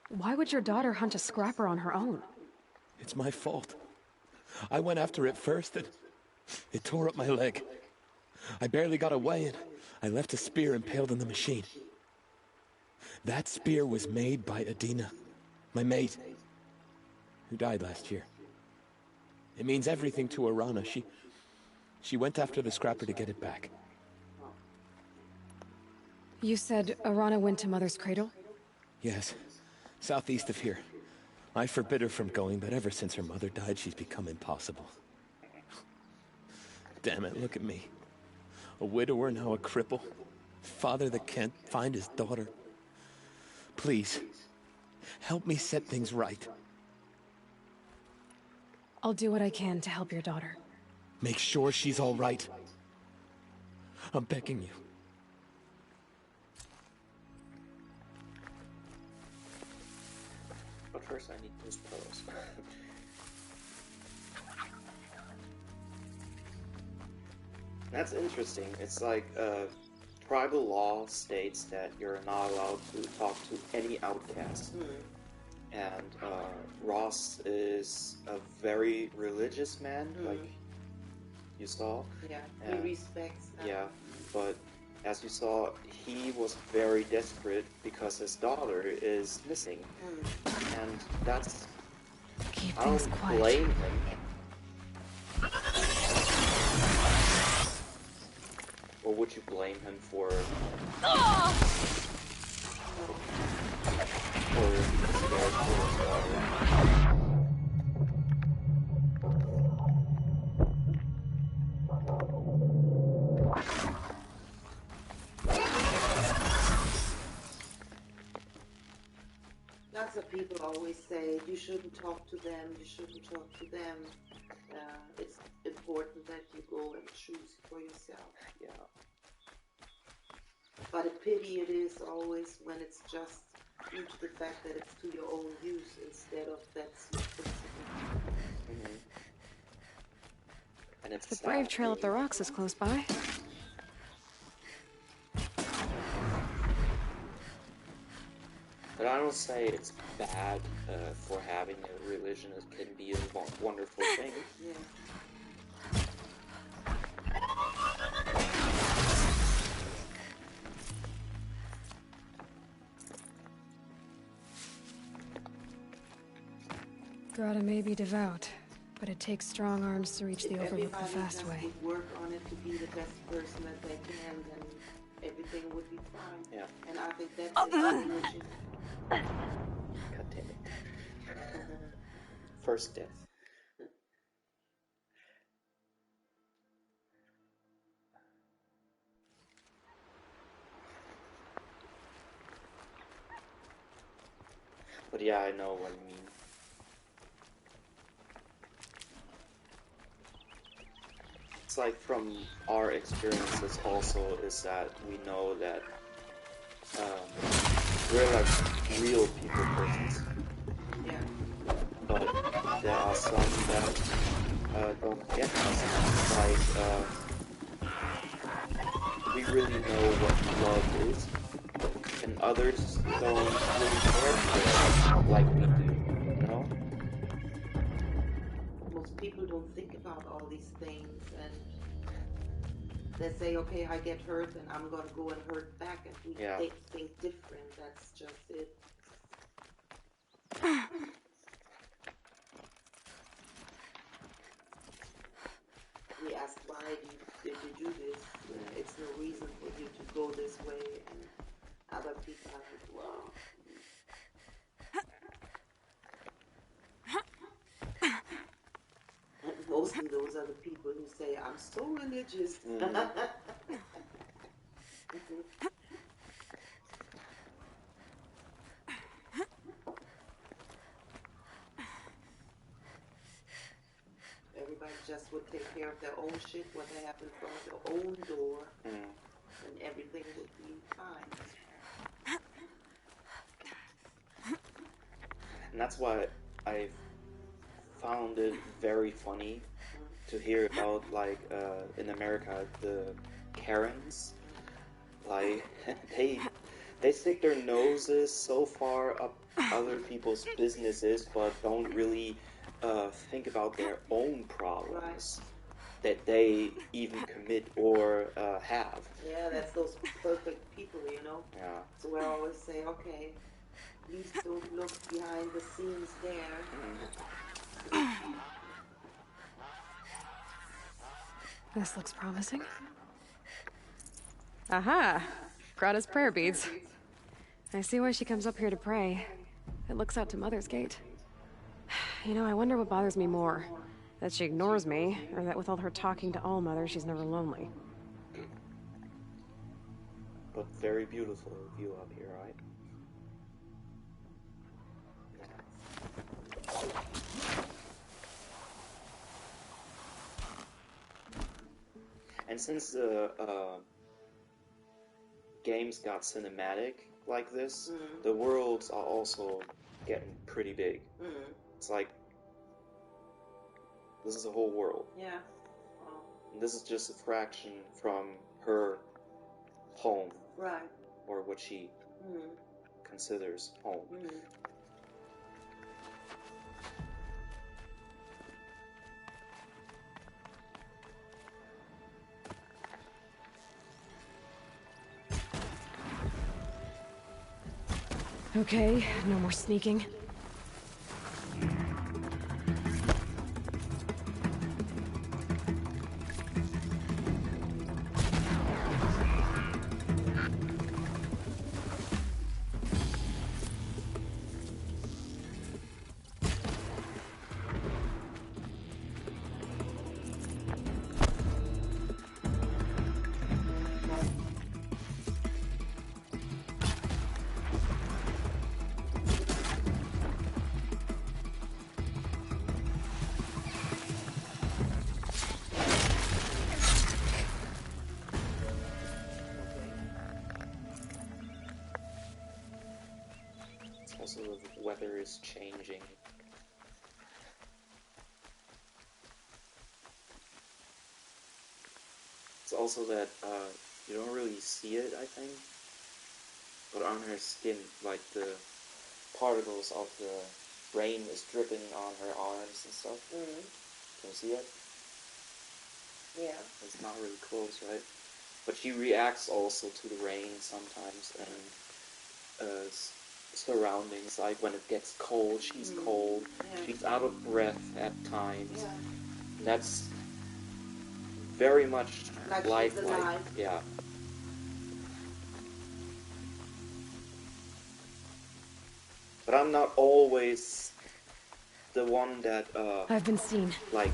Why would your daughter hunt a scrapper on her own? It's my fault. I went after it first and it tore up my leg. I barely got away and I left a spear impaled in the machine. That spear was made by Adina, my mate, who died last year. It means everything to Arana. She went after the scrapper to get it back. You said Arana went to Mother's cradle? Yes, southeast of here. I forbid her from going, but ever since her mother died, she's become impossible. Damn it, look at me. A widower, now a cripple. Father that can't find his daughter. Please, help me set things right. I'll do what I can to help your daughter. Make sure she's all right. I'm begging you. But first I need those pearls. That's interesting. It's like tribal law states that you're not allowed to talk to any outcast. And Ross is a very religious man, like you saw. Yeah, and, he respects that. Yeah, but as you saw, he was very desperate because his daughter is missing. And that's... Keep I things don't quiet. blame him. Or would you blame him for... Lots of people always say you shouldn't talk to them, you shouldn't talk to them. It's important that you go and choose for yourself. Yeah. But a pity it is always when it's just due to the fact that it's to your own use instead of that's your principle. And it's The Brave Trail up the rocks is close by. But I don't say it's bad for having a religion. It can be a wonderful thing. Yeah. Grata may be devout, but it takes strong arms to reach the Overlook the fast way. Would work on it to be the best person that they can, then everything would be fine. Yeah. And I think that's religion. God damn it. First death. But yeah, I know what you mean. It's like from our experiences also is that we know that we're like real people persons. Yeah. But there are some that don't get us. Like, we really know what love is, and others don't really care for it like we do, you know? Most people don't think about all these things, and they say, okay, I get hurt, and I'm gonna go and hurt back, and we think different. That's just it. We ask, why did you do this? It's no reason for you to go this way, and other people are like, well. Mostly those are the people who say, I'm so religious. Everybody just would take care of their own shit, what they have in front of their own door, and everything would be fine. And that's why I found it very funny to hear about, like, in America, the Karens. Like, they stick their noses so far up other people's businesses, but don't really think about their own problems that they even commit or have. Yeah, that's those perfect people, you know? Yeah. So I always say, okay, please don't look behind the scenes there. This looks promising. Aha! Grata's prayer beads. I see why she comes up here to pray. It looks out to Mother's Gate. You know, I wonder what bothers me more. That she ignores me, or that with all her talking to All-Mother, she's never lonely. But very beautiful view up here, right? And since the games got cinematic like this, the worlds are also getting pretty big. It's like, this is a whole world. Yeah. And this is just a fraction from her home. Right. Or what she considers home. Okay, no more sneaking. Also, the weather is changing. It's also that you don't really see it, I think, but on her skin, like the particles of the rain is dripping on her arms and stuff. Can you see it? Yeah. It's not really close, right? But she reacts also to the rain sometimes, and surroundings, like when it gets cold, she's cold, she's out of breath at times. That's very much lifelike. Yeah. But I'm not always the one that I've been seen. Like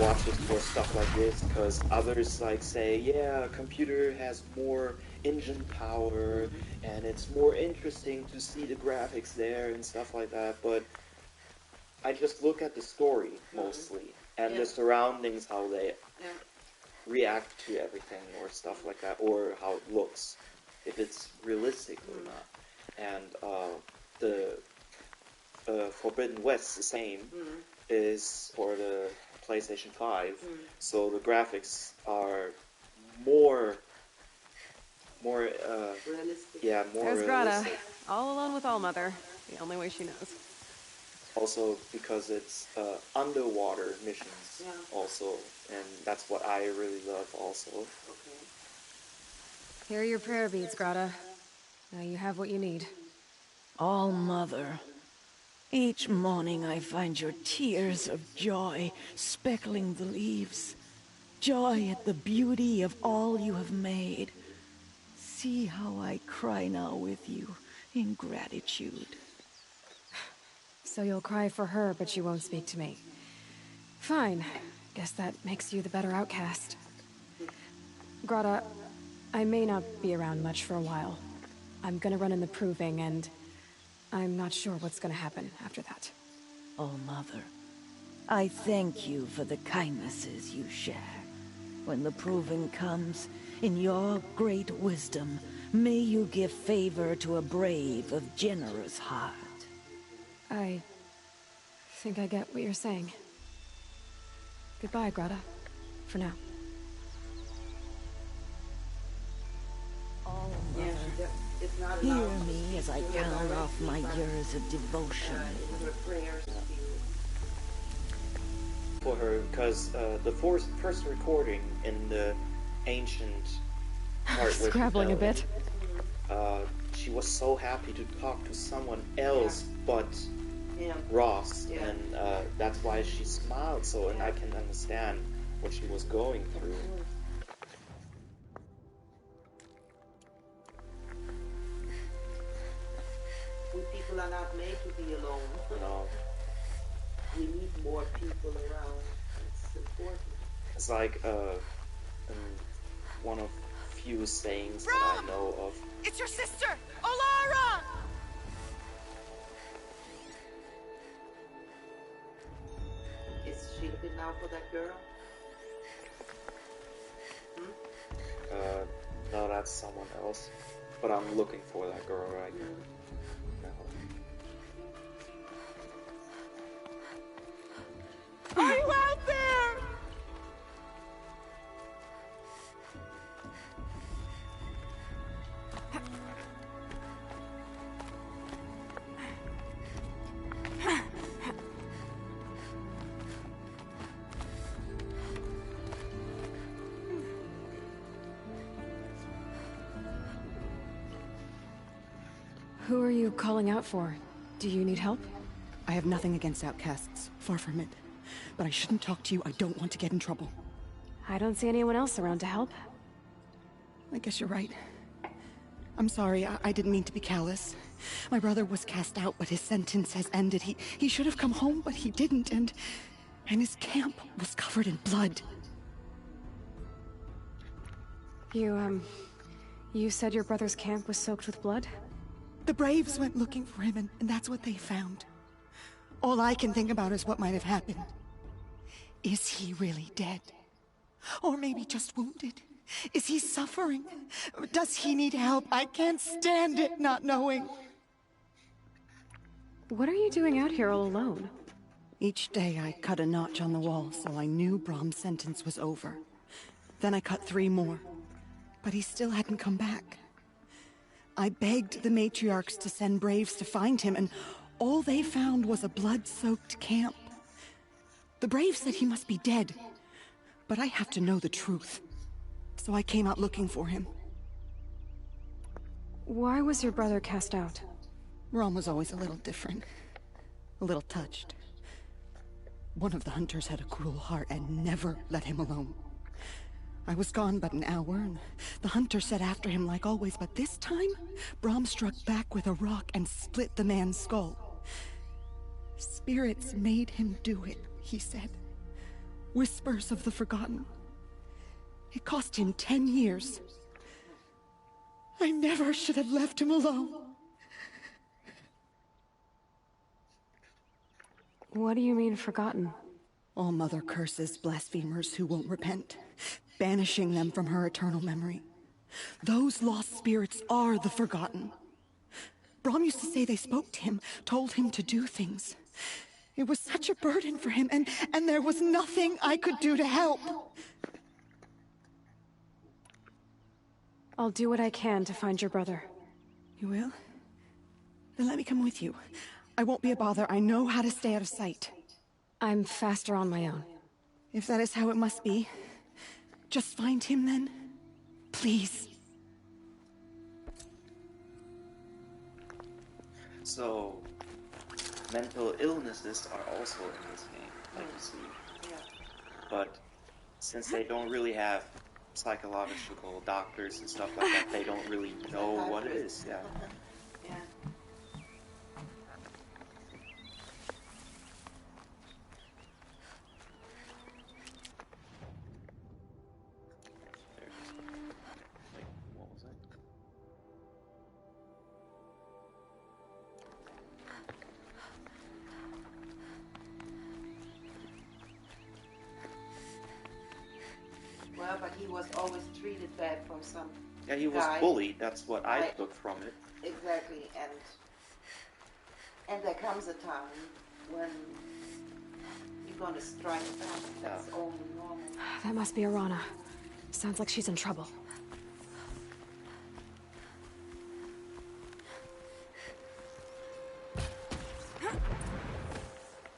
watches for stuff like this, because others like say, yeah, a computer has more engine power and it's more interesting to see the graphics there and stuff like that, but I just look at the story mostly and the surroundings, how they react to everything or stuff like that, or how it looks, if it's realistic or not. And the Forbidden West, the same, is for the PlayStation 5, so the graphics are more realistic. Yeah, more There's realistic. Grata, all alone with All-Mother, the only way she knows. Also because it's underwater missions also, and that's what I really love also. Here are your prayer beads, Grata. Now you have what you need. All-Mother, each morning I find your tears of joy speckling the leaves. Joy at the beauty of all you have made. See how I cry now with you in gratitude. So you'll cry for her, but you won't speak to me. Fine. Guess that makes you the better outcast. Grata, I may not be around much for a while. I'm gonna run in the proving, and I'm not sure what's gonna happen after that. All-Mother, I thank you for the kindnesses you share. When the proving comes, in your great wisdom, may you give favor to a brave of generous heart. I think I get what you're saying. Goodbye, Grata. For now. Hear me as I count off my years of devotion. For her, because the first recording in the ancient part where Scrabbling a bit. She was so happy to talk to someone else but Ross, and that's why she smiled so, and I can understand what she was going through. people are not made to be alone. No. We need more people around. It's important. It's like one of few sayings that I know of. It's your sister, Olara! Is she looking now for that girl? No, that's someone else. But I'm looking for that girl right now. Are you out there? Who are you calling out for? Do you need help? I have nothing against outcasts. Far from it. But I shouldn't talk to you. I don't want to get in trouble. I don't see anyone else around to help. I guess you're right. I'm sorry. I didn't mean to be callous. My brother was cast out, but his sentence has ended. He should have come home, but he didn't, and his camp was covered in blood. You said your brother's camp was soaked with blood? The Braves went looking for him, and that's what they found. All I can think about is what might have happened. Is he really dead? Or maybe just wounded? Is he suffering? Does he need help? I can't stand it not knowing. What are you doing out here all alone? Each day I cut a notch on the wall, so I knew Brahm's sentence was over. Then I cut 3 more, but he still hadn't come back. I begged the matriarchs to send Braves to find him, and all they found was a blood-soaked camp. The Braves said he must be dead, but I have to know the truth. So I came out looking for him. Why was your brother cast out? Rom was always a little different. A little touched. One of the hunters had a cruel heart and never let him alone. I was gone but an hour, and the hunter set after him like always, but this time, Brahm struck back with a rock and split the man's skull. Spirits made him do it, he said. Whispers of the forgotten. It cost him 10 years. I never should have left him alone. What do you mean, forgotten? All Mother curses blasphemers who won't repent, banishing them from her eternal memory. Those lost spirits are the forgotten. Brahm used to say they spoke to him, told him to do things. It was such a burden for him, and there was nothing I could do to help. I'll do what I can to find your brother. You will? Then let me come with you. I won't be a bother. I know how to stay out of sight. I'm faster on my own. If that is how it must be, just find him then. Please. So, mental illnesses are also in this game, like you see. Yeah. But since they don't really have psychological doctors and stuff like that, they don't really know what it is. Yeah. Yeah. Like, what was it? Well, but he was always treated bad from some Yeah, he was guy. bullied. That's what I took from it. Exactly, and there comes a time when you're gonna strike back. That's only normal. That must be Arana. Sounds like she's in trouble.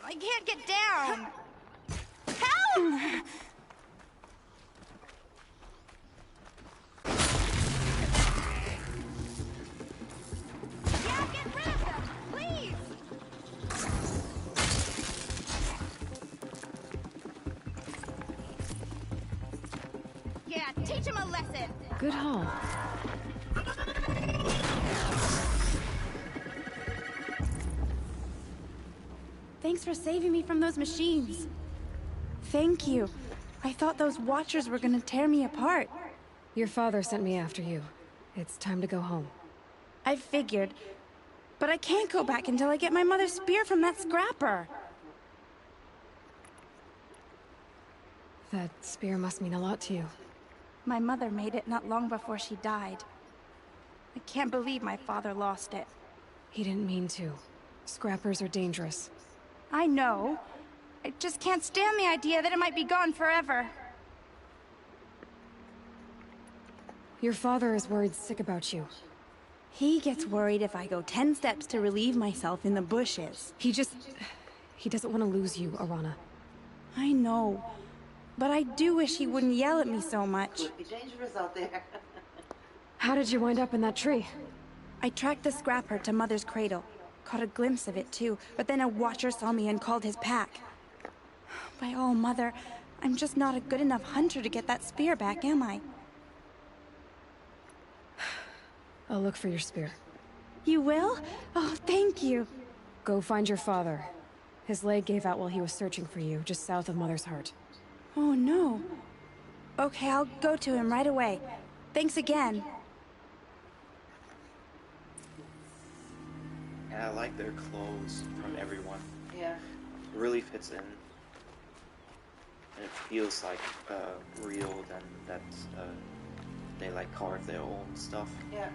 I can't get down! Help! Yeah, get rid of them, please! Yeah, teach him a lesson! Good haul. Thanks for saving me from those machines. Thank you. I thought those Watchers were gonna tear me apart. Your father sent me after you. It's time to go home. I figured. But I can't go back until I get my mother's spear from that scrapper. That spear must mean a lot to you. My mother made it not long before she died. I can't believe my father lost it. He didn't mean to. Scrappers are dangerous. I know. I just can't stand the idea that it might be gone forever. Your father is worried sick about you. He gets worried if I go 10 steps to relieve myself in the bushes. He doesn't want to lose you, Arana. I know. But I do wish he wouldn't yell at me so much. Could be dangerous out there. How did you wind up in that tree? I tracked the scrapper to Mother's cradle. Caught a glimpse of it too, but then a Watcher saw me and called his pack. By all, Mother, I'm just not a good enough hunter to get that spear back, am I? I'll look for your spear. You will? Oh, thank you. Go find your father. His leg gave out while he was searching for you, just south of Mother's Heart. Oh, no. Okay, I'll go to him right away. Thanks again. And I like their clothes from everyone. Yeah. It really fits in. And it feels like real than that they like carve their own stuff. Yeah.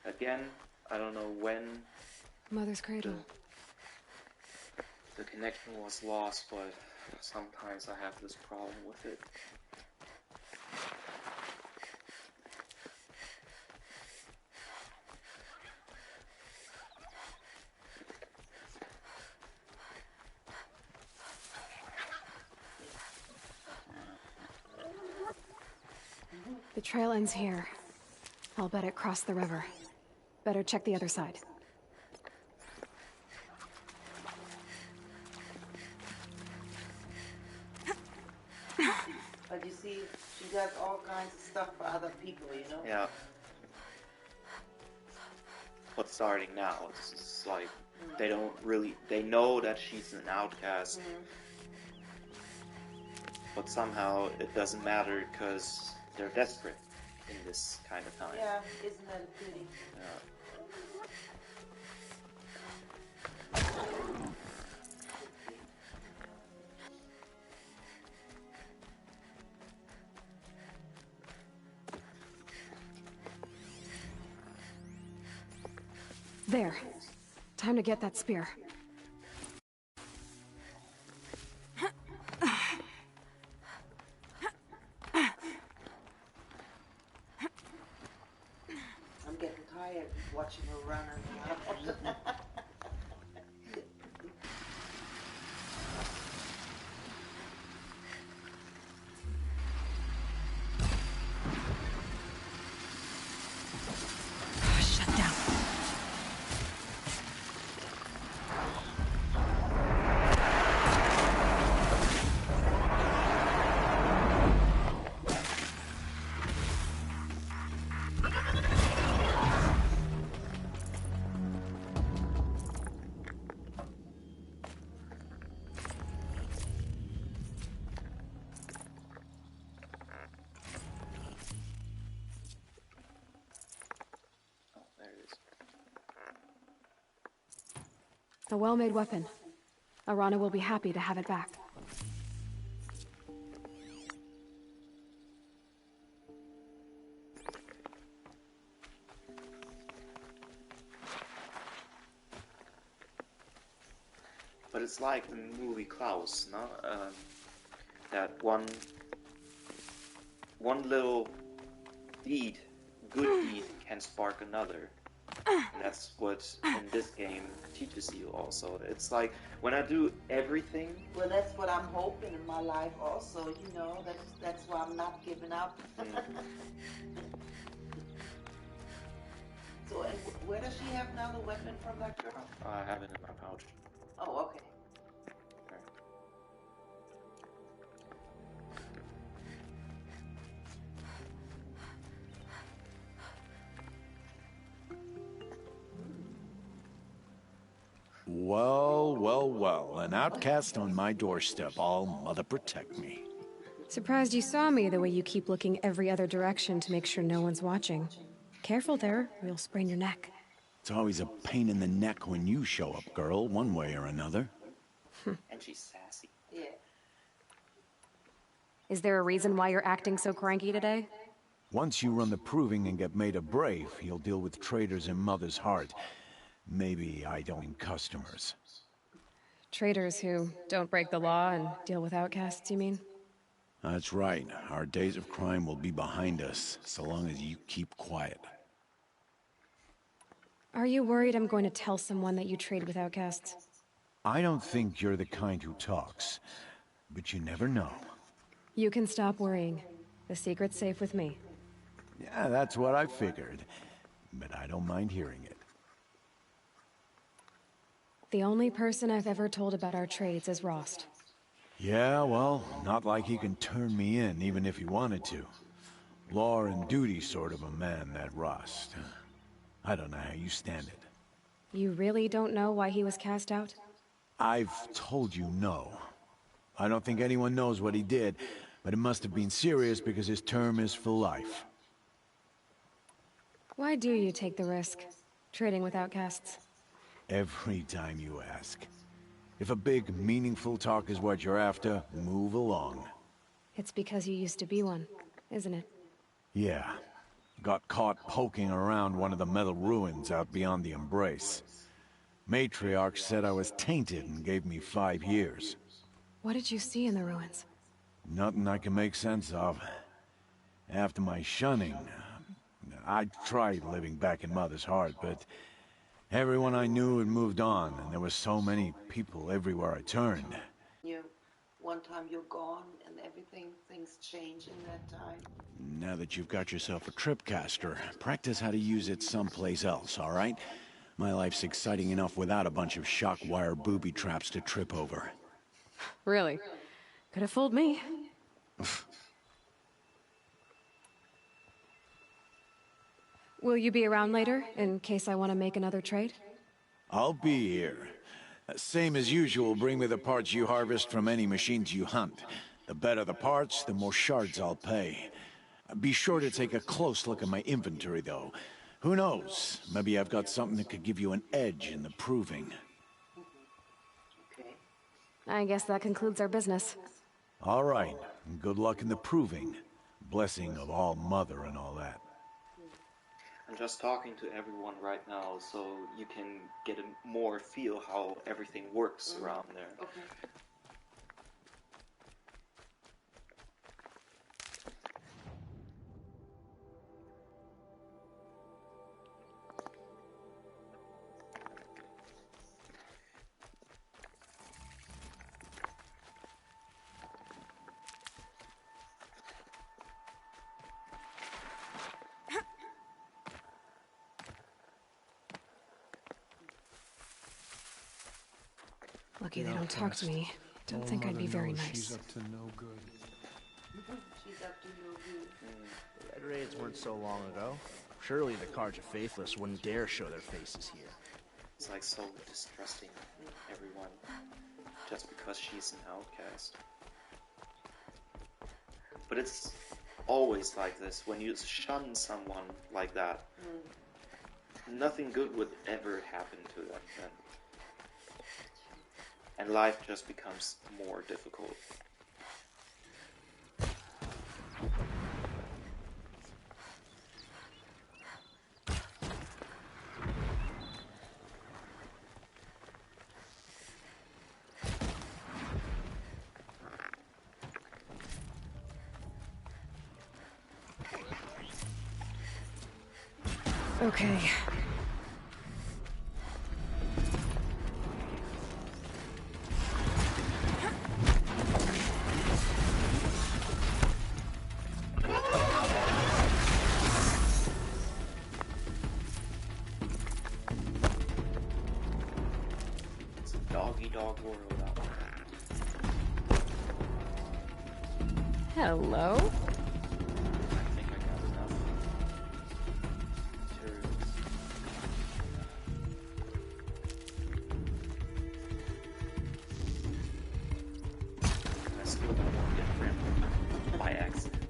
Again, I don't know when Mother's cradle. The connection was lost, but sometimes I have this problem with it. The trail ends here. I'll bet it crossed the river. Better check the other side. But you see, she does all kinds of stuff for other people, you know? Yeah. But starting now, it's just like, they don't really, they know that she's an outcast. But somehow it doesn't matter because they're desperate in this kind of time. Yeah, isn't that a pity? Yeah. There. Time to get that spear. I'm getting tired watching her run around. Shut down. A well-made weapon. Arana will be happy to have it back. But it's like the movie Klaus, no? That one little deed, good deed, can spark another. And that's what in this game teaches you also. It's like when I do everything. Well, that's what I'm hoping in my life also, you know. That's why I'm not giving up. So, and where does she have now the weapon from that girl? I have it in my pouch. Oh, okay. Well, well, well. An outcast on my doorstep. All mother protect me. Surprised you saw me the way you keep looking every other direction to make sure no one's watching. Careful there, or you'll sprain your neck. It's always a pain in the neck when you show up, girl, one way or another. And she's sassy. Yeah. Is there a reason why you're acting so cranky today? Once you run the proving and get made a brave, you'll deal with traitors in Mother's Heart. Maybe I don't mean customers. Traitors who don't break the law and deal with outcasts, you mean? That's right. Our days of crime will be behind us, so long as you keep quiet. Are you worried I'm going to tell someone that you trade with outcasts? I don't think you're the kind who talks, but you never know. You can stop worrying. The secret's safe with me. Yeah, that's what I figured, but I don't mind hearing it. The only person I've ever told about our trades is Rost. Yeah, well, not like he can turn me in, even if he wanted to. Law and duty sort of a man, that Rost. I don't know how you stand it. You really don't know why he was cast out? I've told you no. I don't think anyone knows what he did, but it must have been serious because his term is for life. Why do you take the risk, trading with outcasts? Every time you ask. If a big, meaningful talk is what you're after, move along. It's because you used to be one, isn't it? Yeah. Got caught poking around one of the metal ruins out beyond the Embrace. Matriarch said I was tainted and gave me 5 years. What did you see in the ruins? Nothing I can make sense of. After my shunning, I tried living back in Mother's Heart, but everyone I knew had moved on, and there were so many people everywhere I turned. One time you're gone and things change in that time. Now that you've got yourself a tripcaster, practice how to use it someplace else, all right? My life's exciting enough without a bunch of shock wire booby traps to trip over. Really? Could have fooled me. Will you be around later, in case I want to make another trade? I'll be here. Same as usual, bring me the parts you harvest from any machines you hunt. The better the parts, the more shards I'll pay. Be sure to take a close look at my inventory, though. Who knows? Maybe I've got something that could give you an edge in the proving. I guess that concludes our business. All right. Good luck in the proving. Blessing of All Mother and all that. I'm just talking to everyone right now, so you can get a more feel how everything works around there. Okay. Lucky they don't talk to me. Don't think I'd be very nice. She's up to no good. She's up to no good. The Red Raids weren't so long ago. Surely the Carja Faithless wouldn't dare show their faces here. It's like so distrusting everyone, just because she's an outcast. But it's always like this, when you shun someone like that, nothing good would ever happen to them then. And life just becomes more difficult. Okay. It's a dog-eat-dog world out there. Hello? I think I got enough materials. by accident.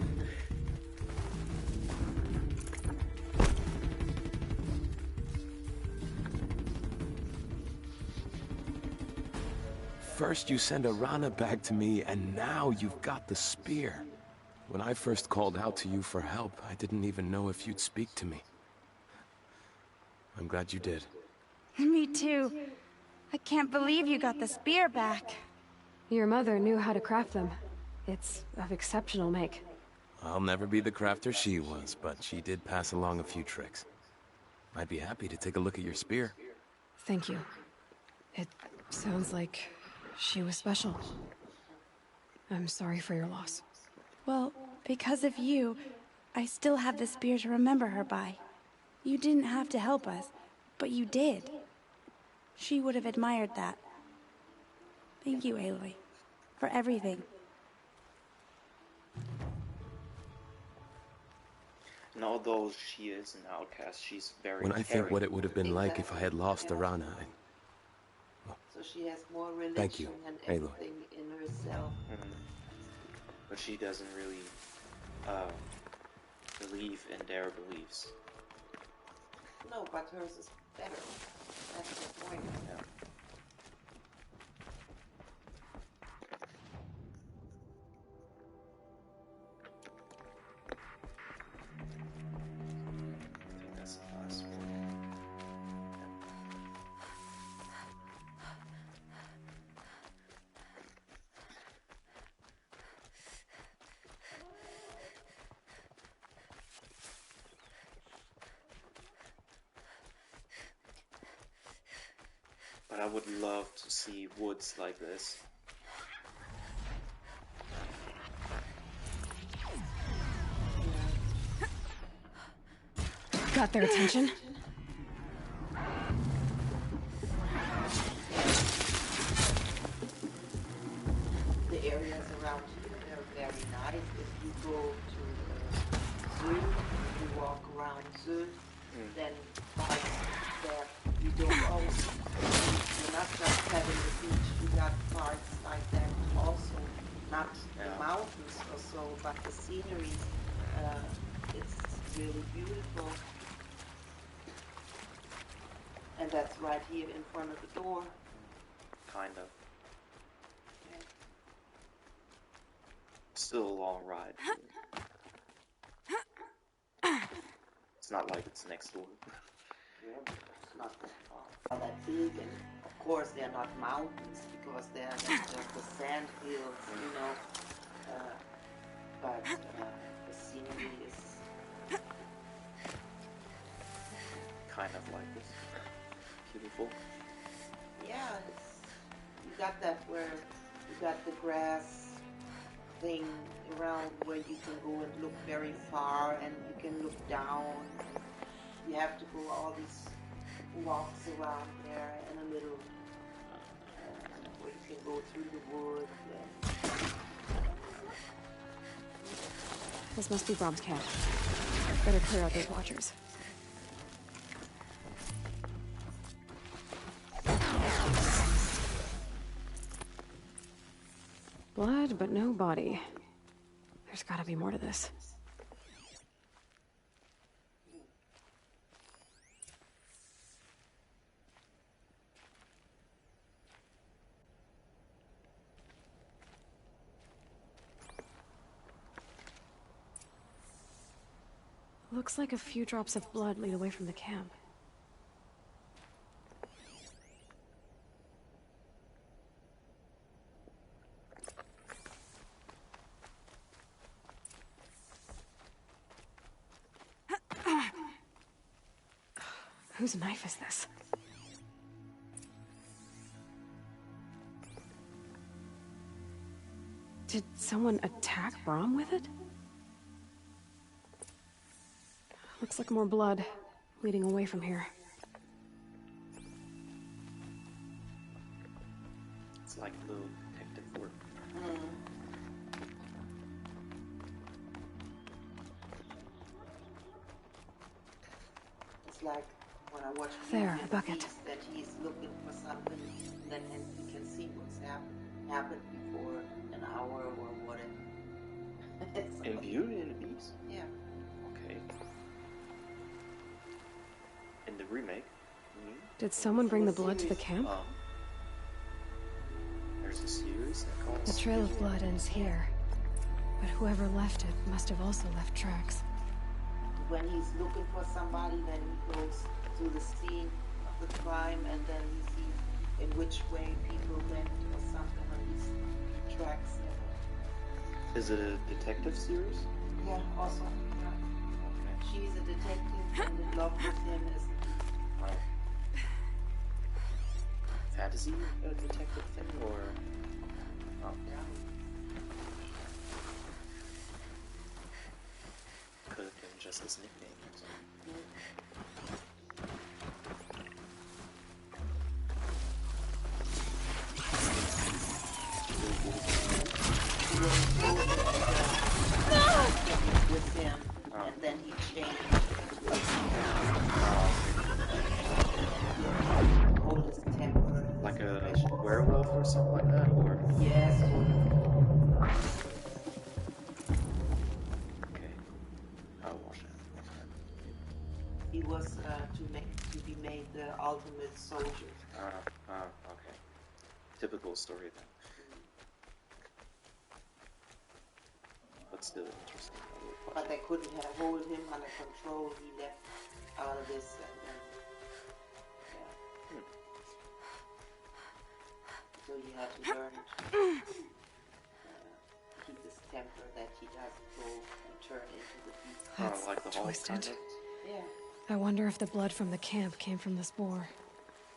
First you send Arana back to me, and now you've got the spear. When I first called out to you for help, I didn't even know if you'd speak to me. I'm glad you did. Me too. I can't believe you got the spear back. Your mother knew how to craft them. It's of exceptional make. I'll never be the crafter she was, but she did pass along a few tricks. I'd be happy to take a look at your spear. Thank you. It sounds like she was special. I'm sorry for your loss. Well, because of you, I still have the spear to remember her by. You didn't have to help us, but you did. She would have admired that. Thank you, Aloy, for everything. And although she is an outcast, she's very When I think what it would have been like if I had lost Arana, So she has more religion Thank you, and Aloy. everything in herself. But she doesn't really believe in their beliefs. No, but hers is better. That's the point. Yeah. I think that's the last one. But I would love to see woods like this. Got their attention? The areas around here, they're very nice. If you go to Sylt, you walk around Sylt, then parts there you don't always, you're not just having the beach, you got parts like that also, not the mountains or so, but the scenery, it's really beautiful. And that's right here in front of the door. Kind of. Still a long ride. It's not like it's next door. Yeah, it's not that far. Not that big, and of course they're not mountains because they're the sand hills, you know. But the scenery is Kind of like this. Beautiful. yeah. You got that where you got the grass thing around where you can go and look very far, and you can look down. You have to go all these walks around there, and a little where you can go through the wood. This must be Brom's camp. Better clear out those watchers. Blood, but no body. There's gotta be more to this. Looks like a few drops of blood lead away from the camp. Whose knife is this? Did someone attack Brom with it? Looks like more blood leading away from here. It's like little detective work. It's like when I watch There, a bucket. that he's looking for something, and then he can see what's happened before an hour or whatever. It's Beauty and the Beast? Yeah. Okay. In the remake. Did someone bring the blood to the camp? There's a series that calls... The trail of blood ends here. But whoever left it must have also left tracks. When he's looking for somebody, then he goes to the scene of the crime, and then he sees in which way people went or something on these tracks. Is it a detective series? Yeah, also. Yeah. Okay. She's a detective and in love with him as fantasy detective thing, or... Oh. Could have been just his nickname or something. with him, and then he changed. Hold his temper. Like a werewolf or something like that, or? Yes. Okay, I'll watch it. He was to be made the ultimate soldier. Okay. Typical story then. But still interesting. But they couldn't hold him under control. He left out of this. So he had to learn to keep his temper, that he doesn't go and turn into the beast. That's like the twisted. Kind of. Yeah. I wonder if the blood from the camp came from this boar.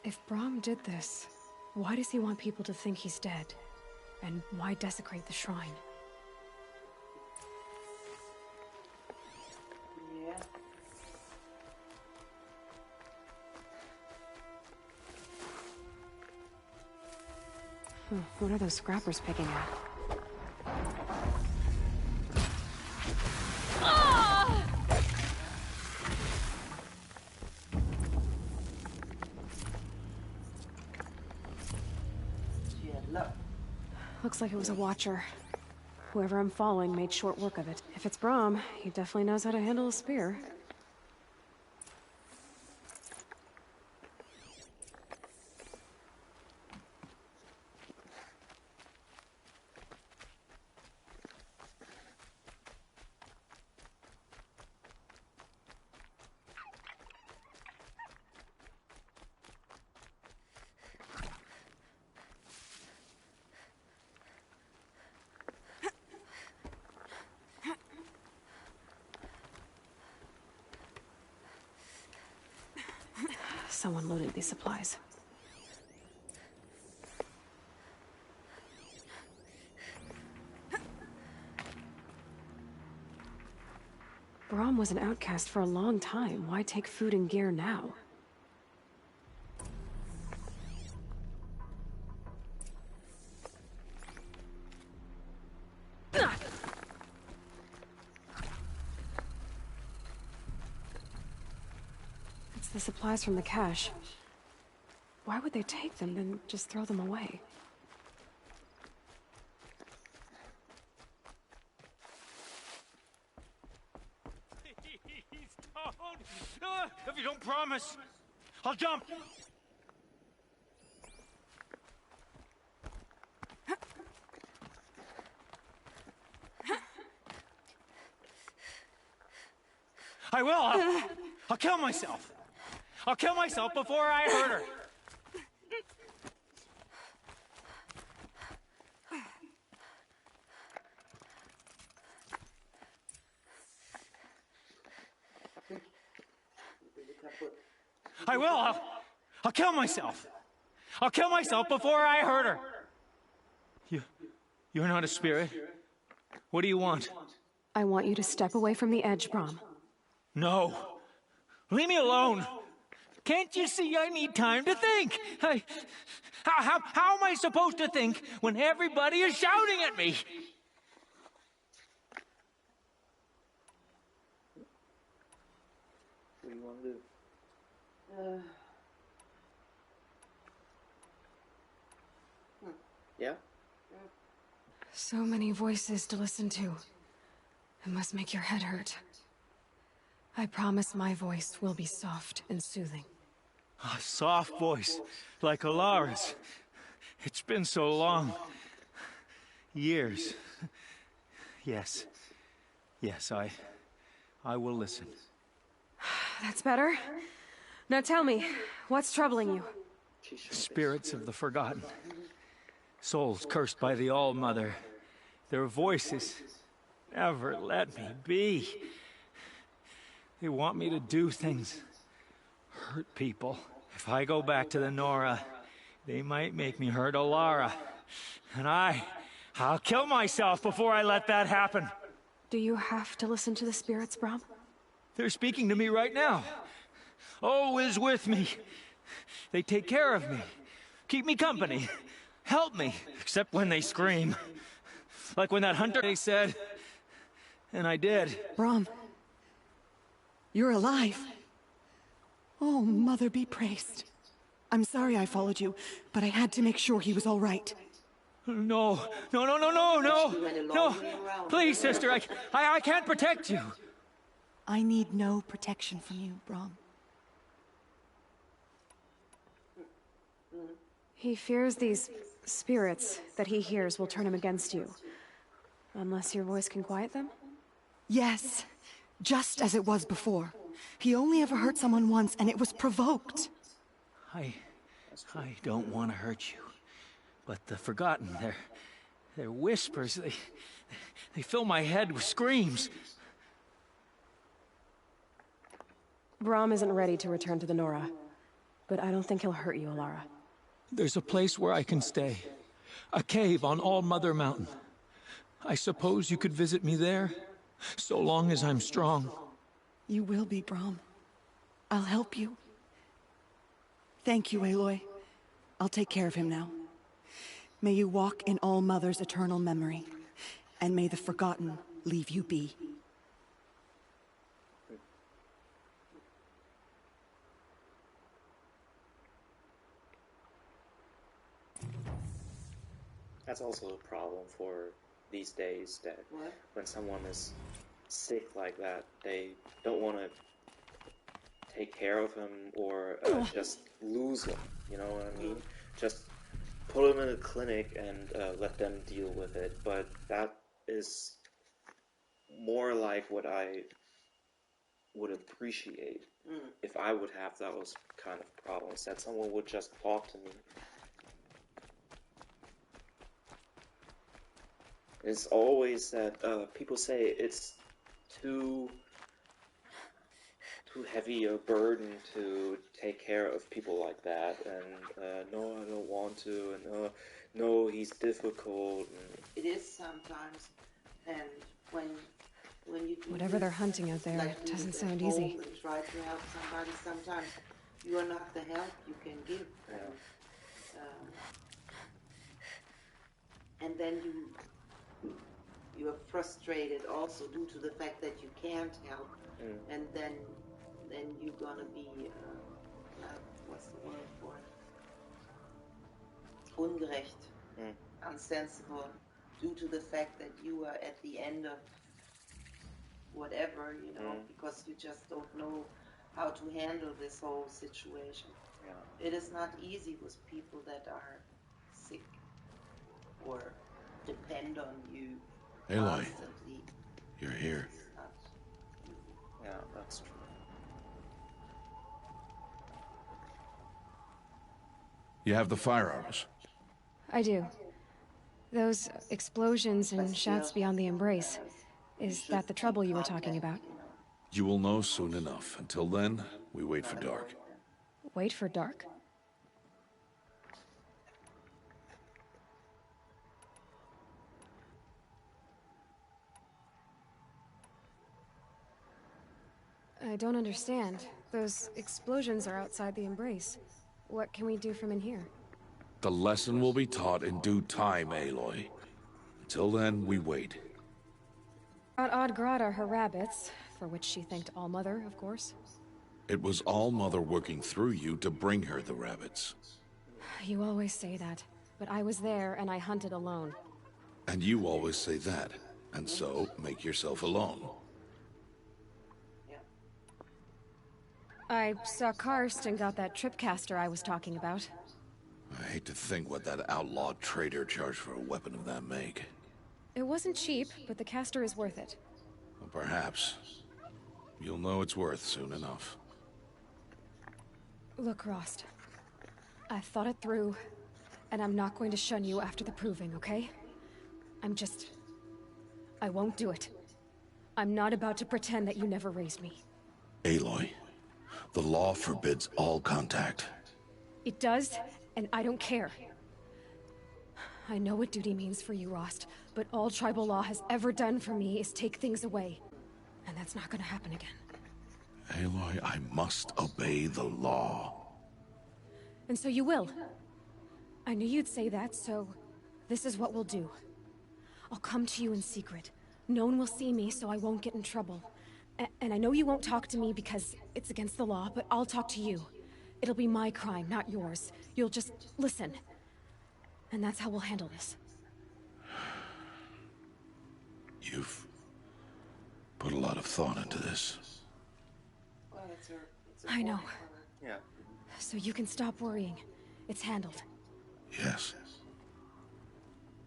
If Brahm did this, why does he want people to think he's dead? And why desecrate the shrine? Yeah. What are those scrappers picking at? Looks like it was a watcher. Whoever I'm following made short work of it. If it's Brahm, he definitely knows how to handle a spear. Someone loaded these supplies. Brahm was an outcast for a long time. Why take food and gear now? It's the supplies from the cache. Why would they take them, then just throw them away? Please don't! If you don't promise, I'll jump! I will! I'll kill myself! I'll kill myself before I hurt her! I will! I'll kill myself! I'll kill myself before I hurt her! You're not a spirit. What do you want? I want you to step away from the edge, Brahm. No. Leave me alone. Can't you see I need time to think? How am I supposed to think when everybody is shouting at me? What do you want to do? Yeah? So many voices to listen to. It must make your head hurt. I promise my voice will be soft and soothing. A soft voice, like Alara's. It's been so long. Years. Yes. Yes, I will listen. That's better. Now tell me, what's troubling you? Spirits of the forgotten. Souls cursed by the All-Mother. Their voices never let me be. They want me to do things, hurt people. If I go back to the Nora, they might make me hurt Alara. And I'll kill myself before I let that happen. Do you have to listen to the spirits, Brom? They're speaking to me right now. Oh is with me. They take care of me, keep me company, help me, except when they scream. Like when that hunter they said, and I did. Brom, you're alive. Oh, Mother be praised. I'm sorry I followed you, but I had to make sure he was all right. No. Please, sister, I can't protect you. I need no protection from you, Brom. He fears these spirits that he hears will turn him against you. Unless your voice can quiet them? Yes, just as it was before. He only ever hurt someone once, and it was provoked. I don't want to hurt you, but the forgotten, their whispers, they fill my head with screams. Brom isn't ready to return to the Nora, but I don't think he'll hurt you, Alara. There's a place where I can stay. A cave on All-Mother Mountain. I suppose you could visit me there, so long as I'm strong. You will be, Brom. I'll help you. Thank you, Aloy. I'll take care of him now. May you walk in All-Mother's eternal memory, and may the forgotten leave you be. That's also a problem for these days, that when someone is sick like that, they don't want to take care of him or just lose him, you know what I mean? Just put him in a clinic and let them deal with it. But that is more like what I would appreciate if I would have those kind of problems, that someone would just talk to me. It's always that people say it's too heavy a burden to take care of people like that, and no, I don't want to, and no, he's difficult. And it is sometimes, and when you do whatever they're hunting out there, like it doesn't sound easy. And try to help somebody, sometimes you are not the help you can give. And then you are frustrated also due to the fact that you can't help, and then you're gonna be what's the word for it? Ungerecht, unsensible, due to the fact that you are at the end of whatever, you know, because you just don't know how to handle this whole situation. It is not easy with people that are sick or depend on you. Aloy, you're here. Yeah, that's true. You have the firearms? I do. Those explosions and shouts beyond the embrace. Is that the trouble you were talking about? You will know soon enough. Until then, we wait for dark. Wait for dark? I don't understand. Those explosions are outside the embrace. What can we do from in here? The lesson will be taught in due time, Aloy. Until then, we wait. Brought Oddgrada her rabbits, for which she thanked All-Mother, of course. It was All-Mother working through you to bring her the rabbits. You always say that, but I was there and I hunted alone. And you always say that, And so, make yourself alone. I saw Karst and got that tripcaster I was talking about. I hate to think what that outlawed trader charged for a weapon of that make. It wasn't cheap, but the caster is worth it. Well, perhaps. You'll know it's worth soon enough. Look, Rost. I thought it through, and I'm not going to shun you after the proving, okay? I won't do it. I'm not about to pretend that you never raised me. Aloy, the law forbids all contact. It does, and I don't care. I know what duty means for you, Rost, but all tribal law has ever done for me is take things away. And that's not gonna happen again. Aloy, I must obey the law. And so you will. I knew you'd say that, so this is what we'll do. I'll come to you in secret. No one will see me, so I won't get in trouble. And I know you won't talk to me because it's against the law, but I'll talk to you. It'll be my crime, not yours. You'll just listen. And that's how we'll handle this. You've put a lot of thought into this. Well, it's I know. Yeah. So you can stop worrying. It's handled. Yes.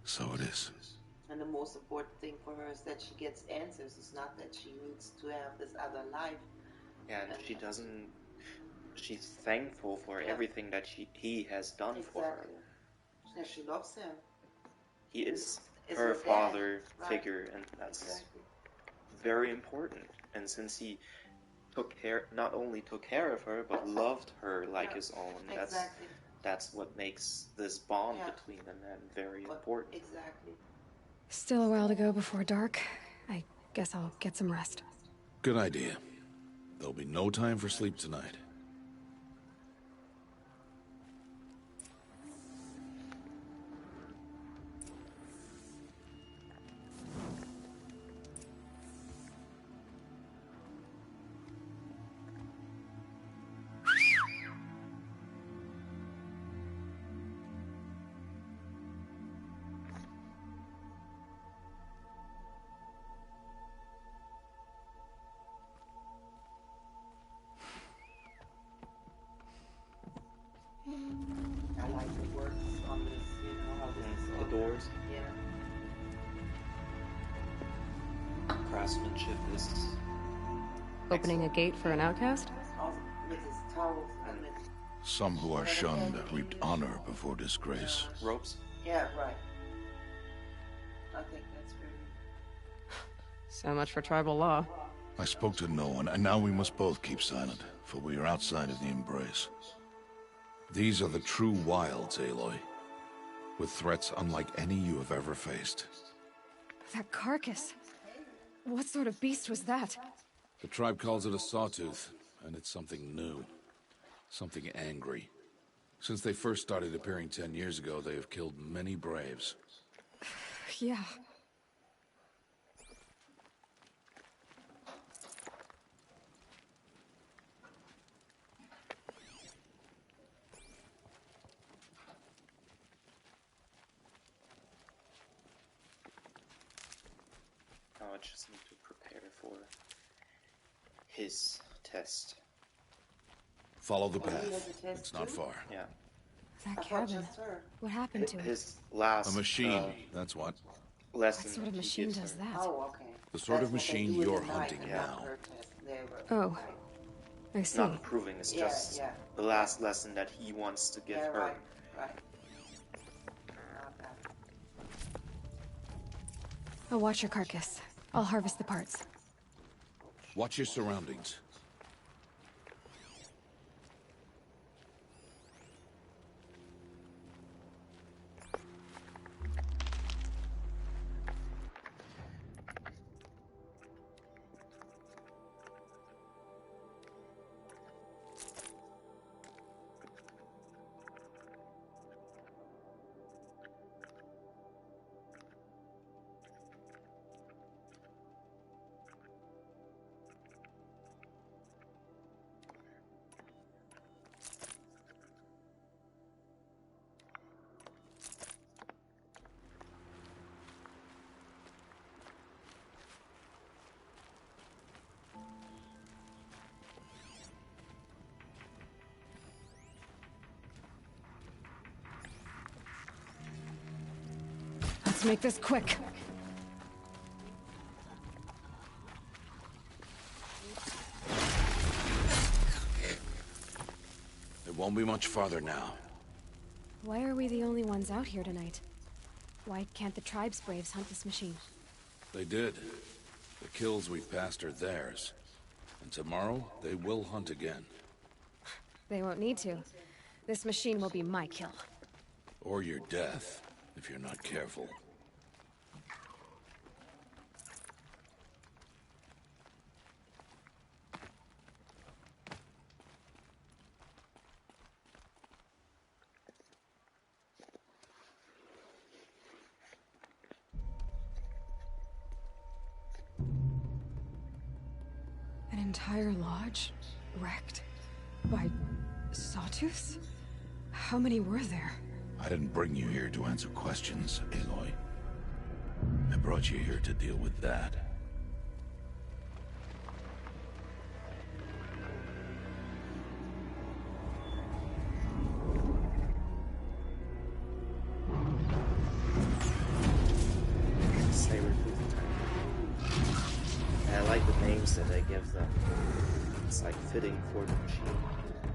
So it is. And the most important thing for her is that she gets answers. It's not that she needs to have this other life. Yeah, and she doesn't. She's thankful for everything that he has done for her. Yeah, she loves him. He is Is her her dad, father right. figure, and that's very important. And since he not only took care of her, but loved her like his own, that's what makes this bond between them and very important. Exactly. Still a while to go before dark. I guess I'll get some rest. Good idea. There'll be no time for sleep tonight. I like the works on this, how this is The doors. Yeah. Craftsmanship is Opening a gate for an outcast? With his towels and with... Some who are shunned reaped honor before disgrace. Ropes? Yeah, right. I think that's very... So much for tribal law. I spoke to no one, and now we must both keep silent, for we are outside of the embrace. These are the true wilds, Aloy, with threats unlike any you have ever faced. That carcass. What sort of beast was that? The tribe calls it a sawtooth, and it's something new. Something angry. Since they first started appearing 10 years ago, they have killed many braves. Yeah. I just need to prepare for his test. Follow the path. It's not far. Yeah. That cabin. What happened to it? His last... A machine, that's what. Lesson What sort of machine does that? Oh, okay. The sort of machine you're hunting now. Oh. I It's see. not proving, it's just the last lesson that he wants to give her. Right. I'll watch your carcass. I'll harvest the parts. Watch your surroundings. make this quick. It won't be much farther now. Why are we the only ones out here tonight? Why can't the tribe's braves hunt this machine? They did. The kills we've passed are theirs. And tomorrow, they will hunt again. They won't need to. This machine will be my kill. Or your death, if you're not careful. An entire lodge wrecked by sawtooths? How many were there? I didn't bring you here to answer questions, Aloy. I brought you here to deal with that. Saber-tooth tiger. And I like the names that they give them. It's like fitting for the machine.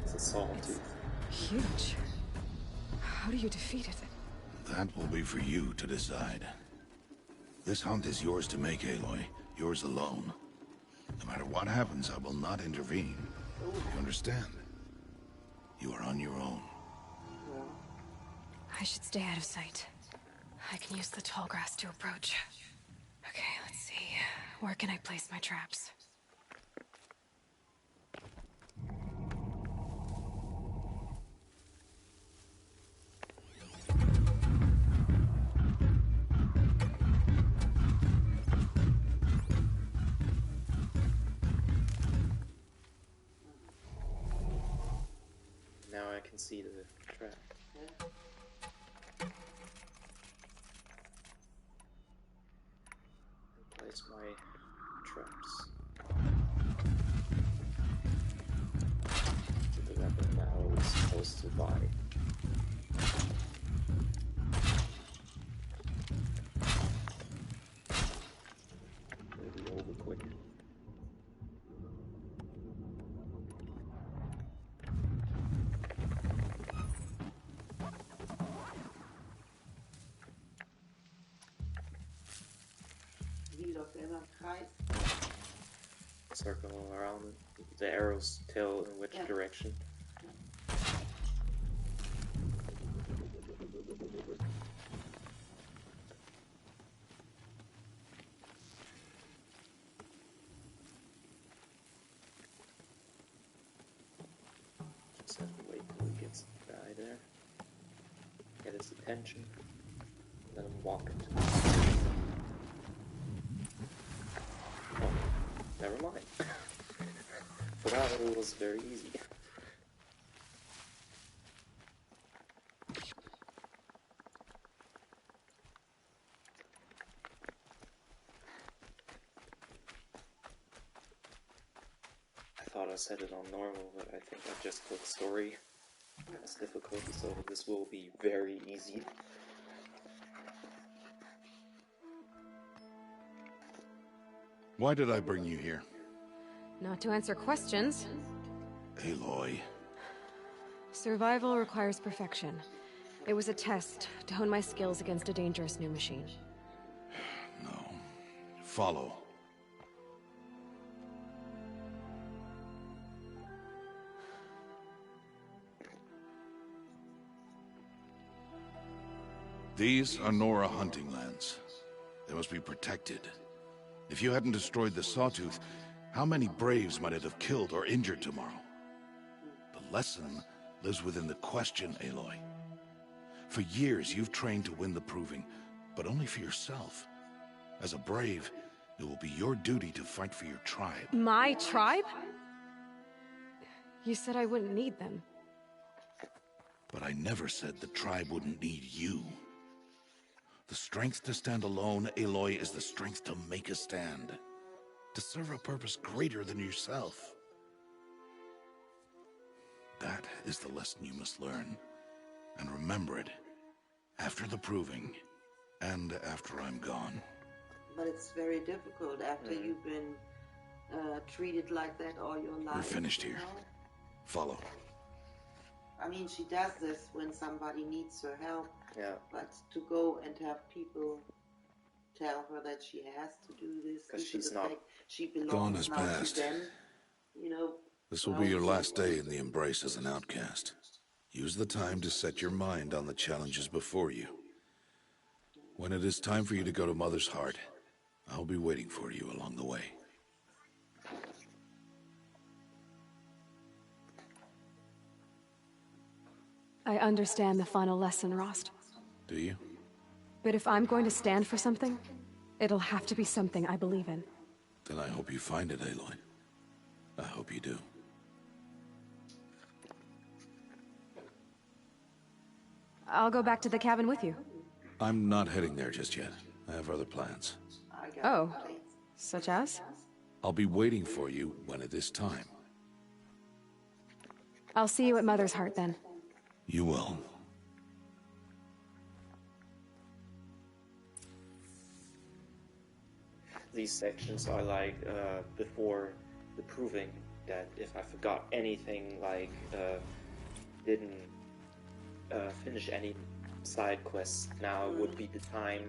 It's a sawtooth. Huge. How do you defeat it? That will be for you to decide. This hunt is yours to make, Aloy. Yours alone. No matter what happens, I will not intervene. You understand? You are on your own. I should stay out of sight. I can use the tall grass to approach. Okay, let's see. Where can I place my traps? Now I can see the trap. Place my traps. The weapon now is supposed to buy. Maybe over quick. Circle around the arrows tell in which direction. Just have to wait till he gets the guy there. Get his attention. Let him walk into the... Oh, never mind. For that it was very easy. I thought I set it on normal, but I think I just put story as difficulty, so this will be very easy. Why did I bring you here? Not to answer questions. Aloy. Survival requires perfection. It was a test to hone my skills against a dangerous new machine. No. Follow. These are Nora hunting lands. They must be protected. If you hadn't destroyed the Sawtooth, how many Braves might it have killed or injured tomorrow? The lesson lives within the question, Aloy. For years, you've trained to win the Proving, but only for yourself. As a Brave, it will be your duty to fight for your tribe. My tribe? You said I wouldn't need them. But I never said the tribe wouldn't need you. The strength to stand alone, Aloy, is the strength to make a stand. To serve a purpose greater than yourself. That is the lesson you must learn. And remember it. After the Proving, And after I'm gone. But it's very difficult after you've been treated like that all your life. We're finished here. Know? Follow. I mean, she does this when somebody needs her help. Yeah. But to go and have people tell her that she has to do this because she's not. She belongs Dawn has now passed. to them. You know. This will be your last day in the Embrace as an outcast. Use the time to set your mind on the challenges before you. When it is time for you to go to Mother's Heart, I'll be waiting for you along the way. I understand the final lesson, Rost. Do you? But if I'm going to stand for something, it'll have to be something I believe in. Then I hope you find it, Aloy. I hope you do. I'll go back to the cabin with you. I'm not heading there just yet. I have other plans. Oh, such as? I'll be waiting for you when it is time. I'll see you at Mother's Heart then. You will. These sections are like before the proving that if I forgot anything, like didn't finish any side quests, now would be the time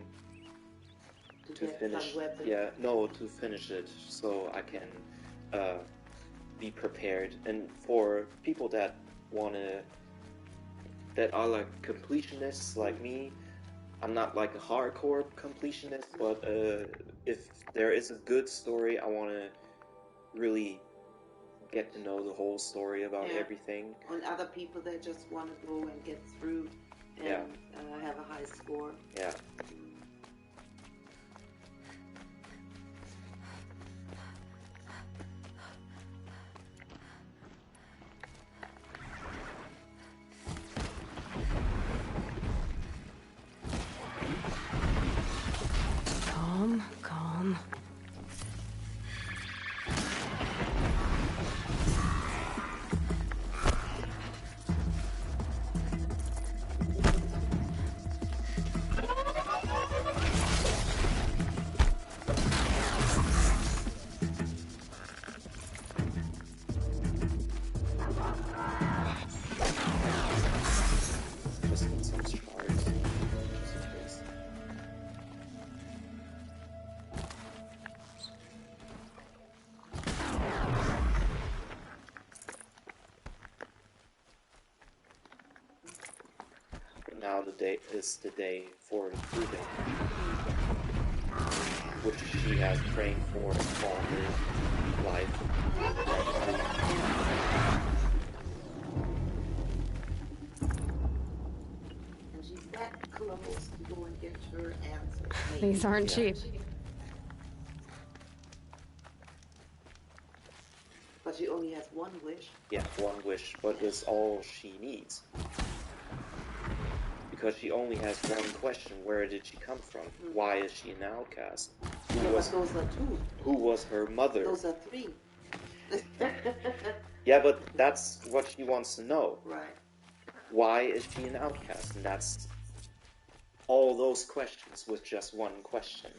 to finish. Yeah, no, to finish it so I can be prepared. And for people that that are like completionists like me, I'm not like a hardcore completionist, but if there is a good story, I want to really get to know the whole story about everything. And other people that just want to go and get through and have a high score. Yeah. Calm. Just need some shards. Just in case. But now the day is the day for the proving, which she has trained for all her life. And she's that close to go and get her answer. These aren't cheap. But she only has one wish. Yeah, one wish, but it's all she needs. Because she only has one question: where did she come from? Why is she an outcast? Those are two. Who was her mother? Those are three. Yeah, but that's what she wants to know. Right. Why is she an outcast? And that's all those questions with just one question.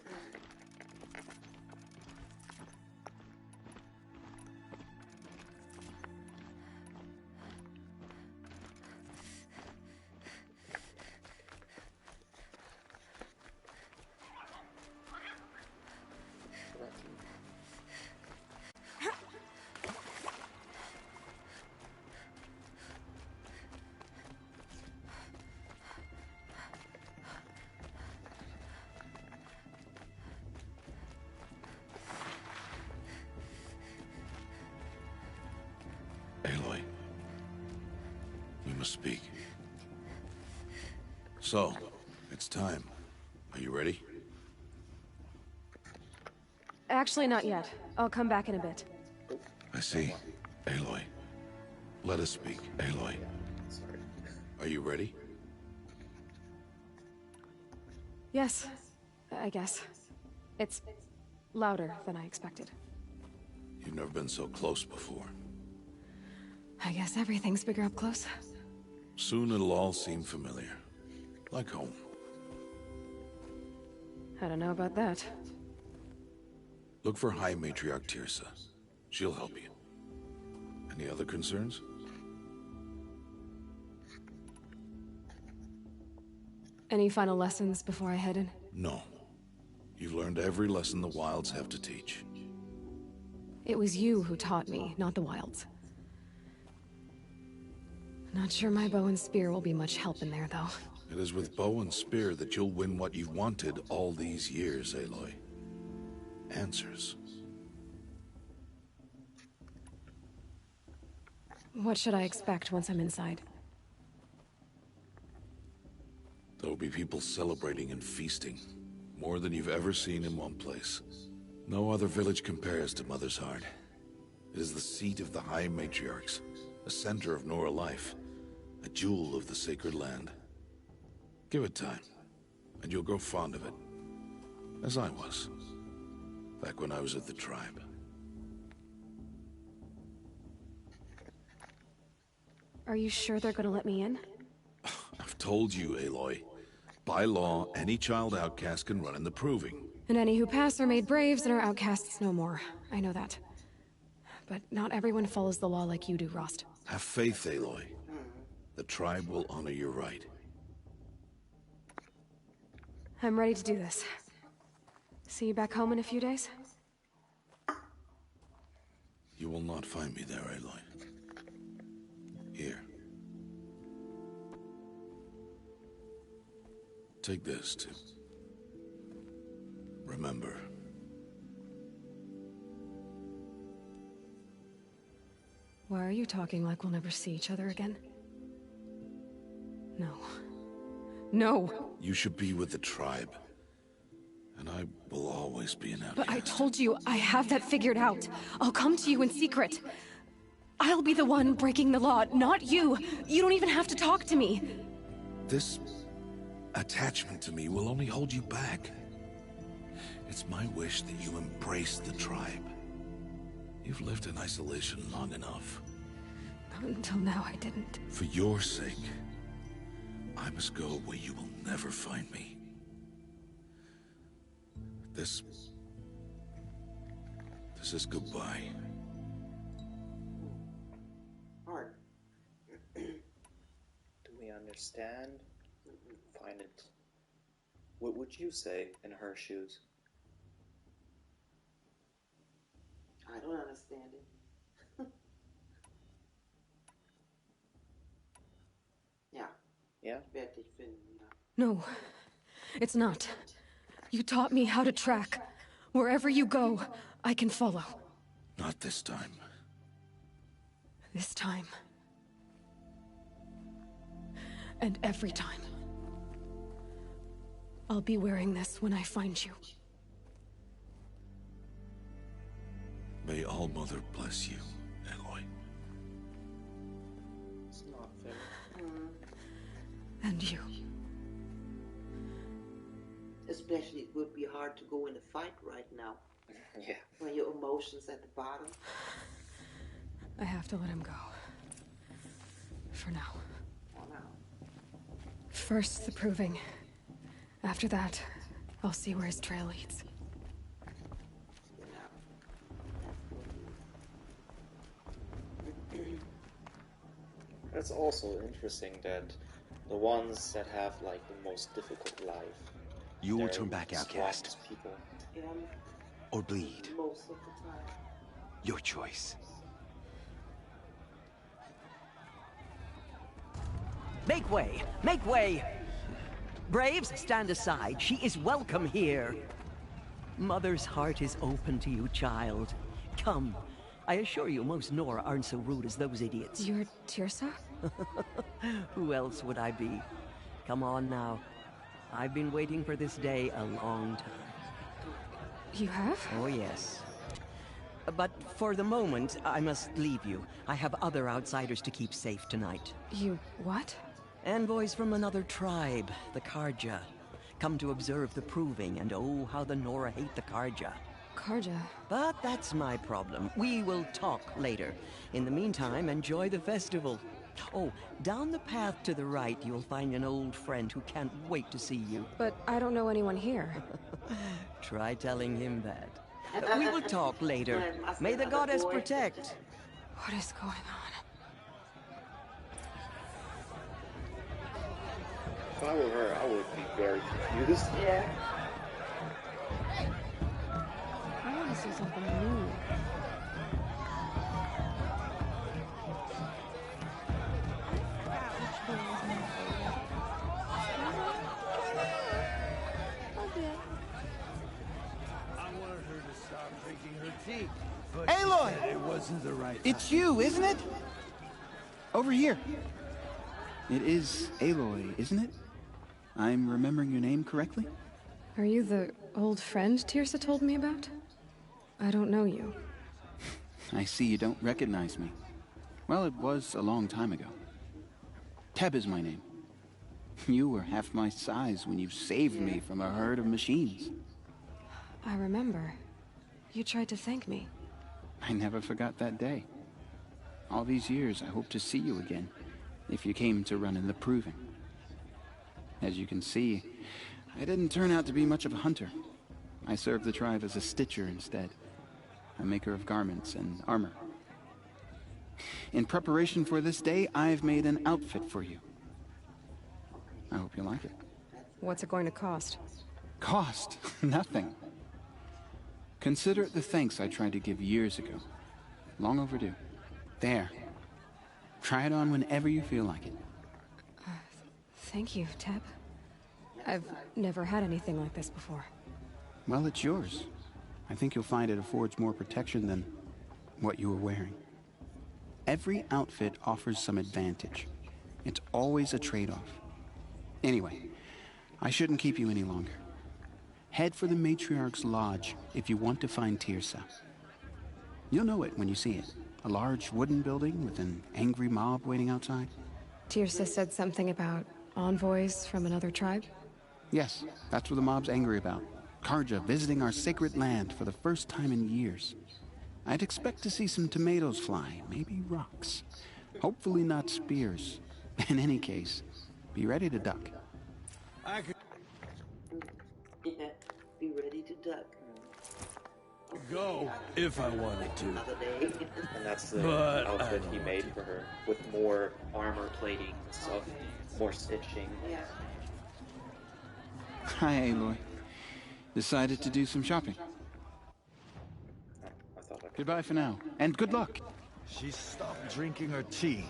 Aloy, we must speak. So, it's time. Are you ready? Actually, not yet. I'll come back in a bit. I see. Aloy, let us speak. Aloy, Sorry. are you ready? Yes, I guess. It's louder than I expected. You've never been so close before. I guess everything's bigger up close. Soon it'll all seem familiar. Like home. I don't know about that. Look for High Matriarch Tirsa. She'll help you. Any other concerns? Any final lessons before I head in? No. You've learned every lesson the Wilds have to teach. It was you who taught me, not the Wilds. Not sure my bow and spear will be much help in there, though. It is with bow and spear that you'll win what you've wanted all these years, Aloy. Answers. What should I expect once I'm inside? There will be people celebrating and feasting. More than you've ever seen in one place. No other village compares to Mother's Heart. It is the seat of the High Matriarchs, a center of Nora life, a jewel of the sacred land. Give it time, and you'll grow fond of it. As I was, back when I was at the tribe. Are you sure they're gonna let me in? I've told you, Aloy. By law, any child outcast can run in the proving. And any who pass are made braves and are outcasts no more. I know that. But not everyone follows the law like you do, Rost. Have faith, Aloy. The tribe will honor your right. I'm ready to do this. See you back home in a few days? You will not find me there, Aloy. Here. Take this, too. Remember. Why are you talking like we'll never see each other again? No. No! You should be with the tribe. And I will always be an outcast. But I told you, I have that figured out. I'll come to you in secret. I'll be the one breaking the law, not you. You don't even have to talk to me. This attachment to me will only hold you back. It's my wish that you embrace the tribe. You've lived in isolation long enough. Not until now, I didn't. For your sake, I must go where you will never find me. This is goodbye. Hard. Do we understand? Find it. What would you say in her shoes? I don't understand it. Ja. Yeah? Werd dich finden, ja. No, it's not. You taught me how to track. Wherever you go, I can follow. Not this time. This time. And every time. I'll be wearing this when I find you. May All-Mother bless you, Aloy. It's not fair. And you. Especially it would be hard to go in a fight right now. Yeah. When your emotions at the bottom. I have to let him go. For now. For now. First, the proving. After that, I'll see where his trail leads. It's also interesting that the ones that have like the most difficult life, You will they're turn back the outcast. strongest people. Or bleed. Most of the time. Your choice. Make way! Make way! Braves, stand aside. She is welcome here. Mother's heart is open to you, child. Come. I assure you, most Nora aren't so rude as those idiots. You're Tirsa? Who else would I be? Come on now. I've been waiting for this day a long time. You have? Oh, yes. But for the moment, I must leave you. I have other outsiders to keep safe tonight. You what? Envoys from another tribe, the Karja. Come to observe the proving, and oh, how the Nora hate the Karja. Karja? But that's my problem. We will talk later. In the meantime, enjoy the festival. Oh, down the path to the right, you'll find an old friend who can't wait to see you. But I don't know anyone here. Try telling him that. We will talk later. May the goddess protect. What is going on? If I were her, I would be very confused. Yeah. I want to see something new. Aloy! It wasn't the right It's you, isn't it? Over here. It is Aloy, isn't it? I'm remembering your name correctly? Are you the old friend Tirsa told me about? I don't know you. I see you don't recognize me. Well, it was a long time ago. Teb is my name. You were half my size when you saved me from a herd of machines. I remember. You tried to thank me. I never forgot that day. All these years, I hope to see you again, if you came to run in the proving. As you can see, I didn't turn out to be much of a hunter. I served the tribe as a stitcher instead, a maker of garments and armor. In preparation for this day, I've made an outfit for you. I hope you like it. What's it going to cost? Cost? Nothing. Consider it the thanks I tried to give years ago. Long overdue. There. Try it on whenever you feel like it. Thank you, Teb. I've never had anything like this before. Well, it's yours. I think you'll find it affords more protection than what you were wearing. Every outfit offers some advantage. It's always a trade-off. Anyway, I shouldn't keep you any longer. Head for the Matriarch's Lodge if you want to find Tirsa. You'll know it when you see it. A large wooden building with an angry mob waiting outside. Tirsa said something about envoys from another tribe? Yes, that's what the mob's angry about. Karja visiting our sacred land for the first time in years. I'd expect to see some tomatoes fly, maybe rocks. Hopefully not spears. In any case, be ready to duck. I could Yeah. Be ready to duck. go if I wanted to. Another day. And that's the But outfit he made for her, with more armor plating and stuff, more stitching. Yeah. Hi, Aloy. Decided to do some shopping. Goodbye for now, and good luck. She stopped drinking her tea.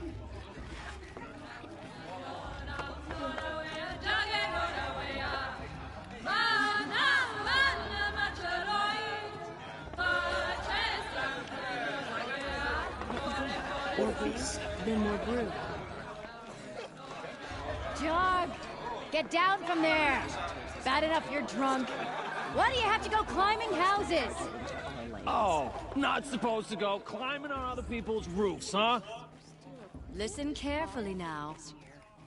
Then more brew. Jog! Get down from there! Bad enough you're drunk. Why do you have to go climbing houses? Oh, not supposed to go climbing on other people's roofs, huh? Listen carefully now.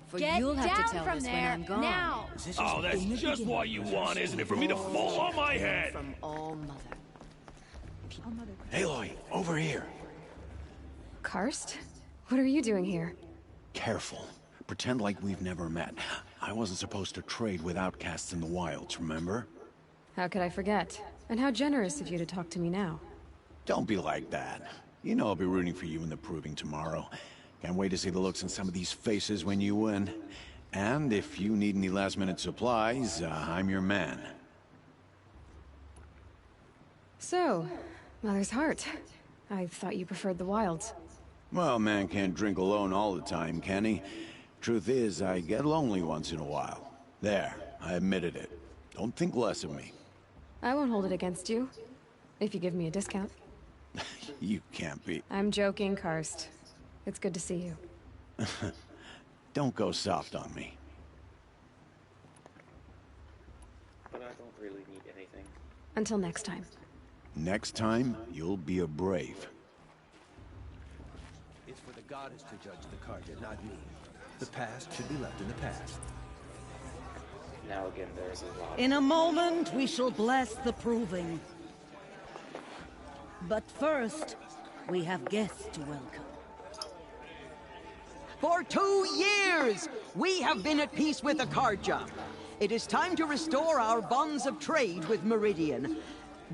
For Get you'll have down to tell from this when there I'm gone. now. Oh, that's just what you want, isn't it? For me to fall on my head. From All Mother. Aloy, over here. Karst? What are you doing here? Careful. Pretend like we've never met. I wasn't supposed to trade with outcasts in the wilds, remember? How could I forget? And how generous of you to talk to me now. Don't be like that. You know I'll be rooting for you in the proving tomorrow. Can't wait to see the looks on some of these faces when you win. And if you need any last-minute supplies, I'm your man. So, Mother's Heart. I thought you preferred the wilds. Well, man can't drink alone all the time, can he? Truth is, I get lonely once in a while. There, I admitted it. Don't think less of me. I won't hold it against you. If you give me a discount. You can't be. I'm joking, Karst. It's good to see you. Don't go soft on me. But I don't really need anything. Until next time. Next time, you'll be a brave. It's for the goddess to judge the Karja, not me. The past should be left in the past. Now again, there's a lot. In a moment, we shall bless the proving. But first, we have guests to welcome. For 2 years, we have been at peace with the Karja. It is time to restore our bonds of trade with Meridian.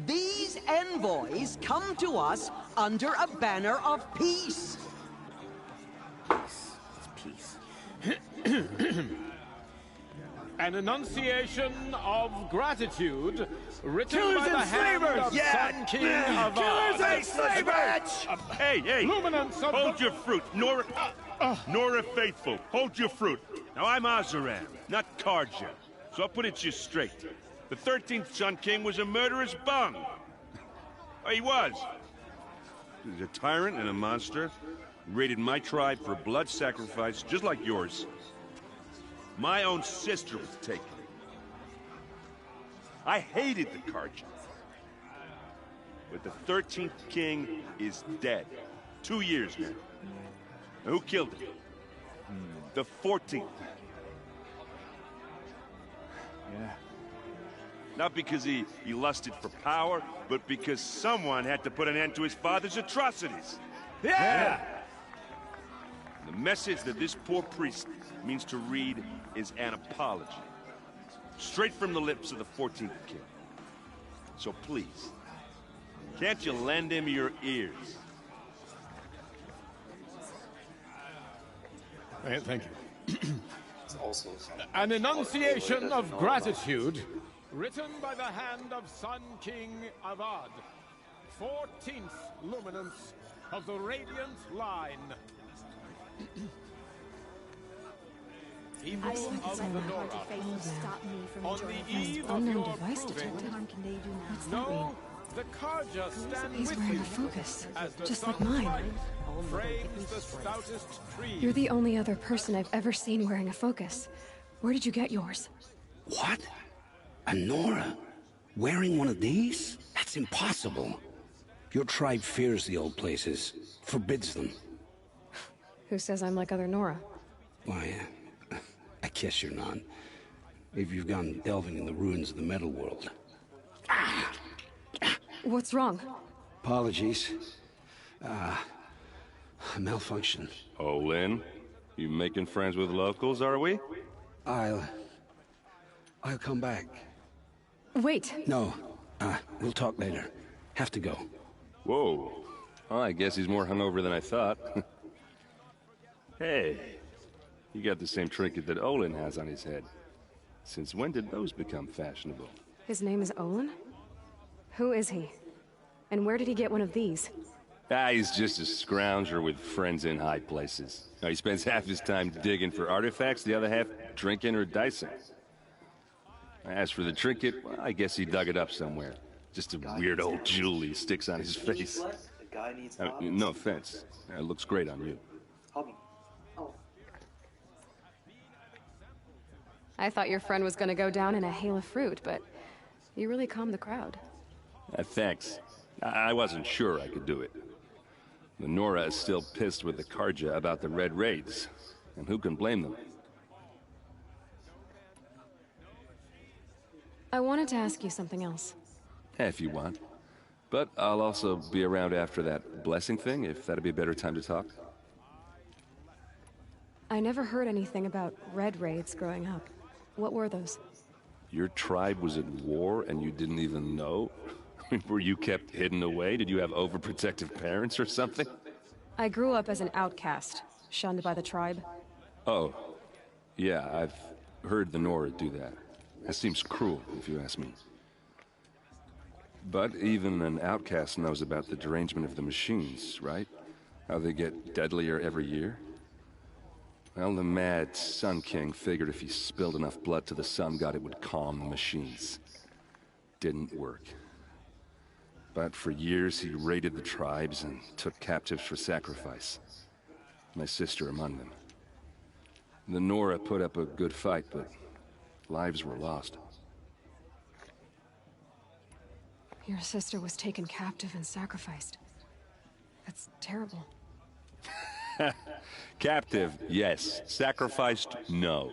These envoys come to us under a banner of peace. Peace. An enunciation of gratitude written Killers by the and hand slavers! of Yeah. Sun King Yeah. of Killers and slavers! Hey, hey! Luminance of Hold your fruit, Nora. Nora Faithful, hold your fruit. Now I'm Azaran, not Karja, so I'll put it to you straight. The 13th Sun King was a murderous bung. Oh, he was. He was a tyrant and a monster. He raided my tribe for blood sacrifice, just like yours. My own sister was taken. I hated the Karja. But the 13th king is dead. 2 years now. And who killed him? The 14th. Yeah. Not because he lusted for power, but because someone had to put an end to his father's atrocities. Yeah! The message that this poor priest means to read is an apology. Straight from the lips of the 14th king. So please, can't you lend him your ears? Thank you. It's also An enunciation of gratitude written by the hand of Sun King Avad, 14th luminance of the Radiant Line. People of the Nora, on the eve of Unknown your device proving, detected. What's that mean? know the Karja stand He's with wearing you a focus, as the just like sun's mine. light frames the stoutest tree. You're the only other person I've ever seen wearing a focus. Where did you get yours? What? A Nora? Wearing one of these? That's impossible. Your tribe fears the old places, forbids them. Who says I'm like other Nora? Why, I guess you're not. If you've gone delving in the ruins of the metal world. What's wrong? Apologies. A malfunction. Oh, Lynn, you making friends with locals, are we? I'll come back. Wait. No, we'll talk later. Have to go. Whoa. Well, I guess he's more hungover than I thought. Hey, you got the same trinket that Olin has on his head. Since when did those become fashionable? His name is Olin? Who is he? And where did he get one of these? He's just a scrounger with friends in high places. Now, he spends half his time digging for artifacts, the other half drinking or dicing. As for the trinket, well, I guess he dug it up somewhere. Just a weird old jewel he sticks on his face. The guy needs No offense. It looks great on you. hobby. I thought your friend was gonna go down in a hail of fruit, but you really calmed the crowd. Thanks. I wasn't sure I could do it. The Nora is still pissed with the Karja about the Red Raids, and who can blame them? I wanted to ask you something else. If you want. But I'll also be around after that blessing thing, if that'd be a better time to talk. I never heard anything about red raids growing up. What were those? Your tribe was at war and you didn't even know? Were you kept hidden away? Did you have overprotective parents or something? I grew up as an outcast, shunned by the tribe. Oh. Yeah, I've heard the Nora do that. That seems cruel, if you ask me. But even an outcast knows about the derangement of the machines, right? How they get deadlier every year? Well, the mad Sun King figured if he spilled enough blood to the Sun God, it would calm the machines. Didn't work. But for years, he raided the tribes and took captives for sacrifice. My sister among them. The Nora put up a good fight, but lives were lost. Your sister was taken captive and sacrificed. That's terrible. Captive, yes. Sacrificed, no.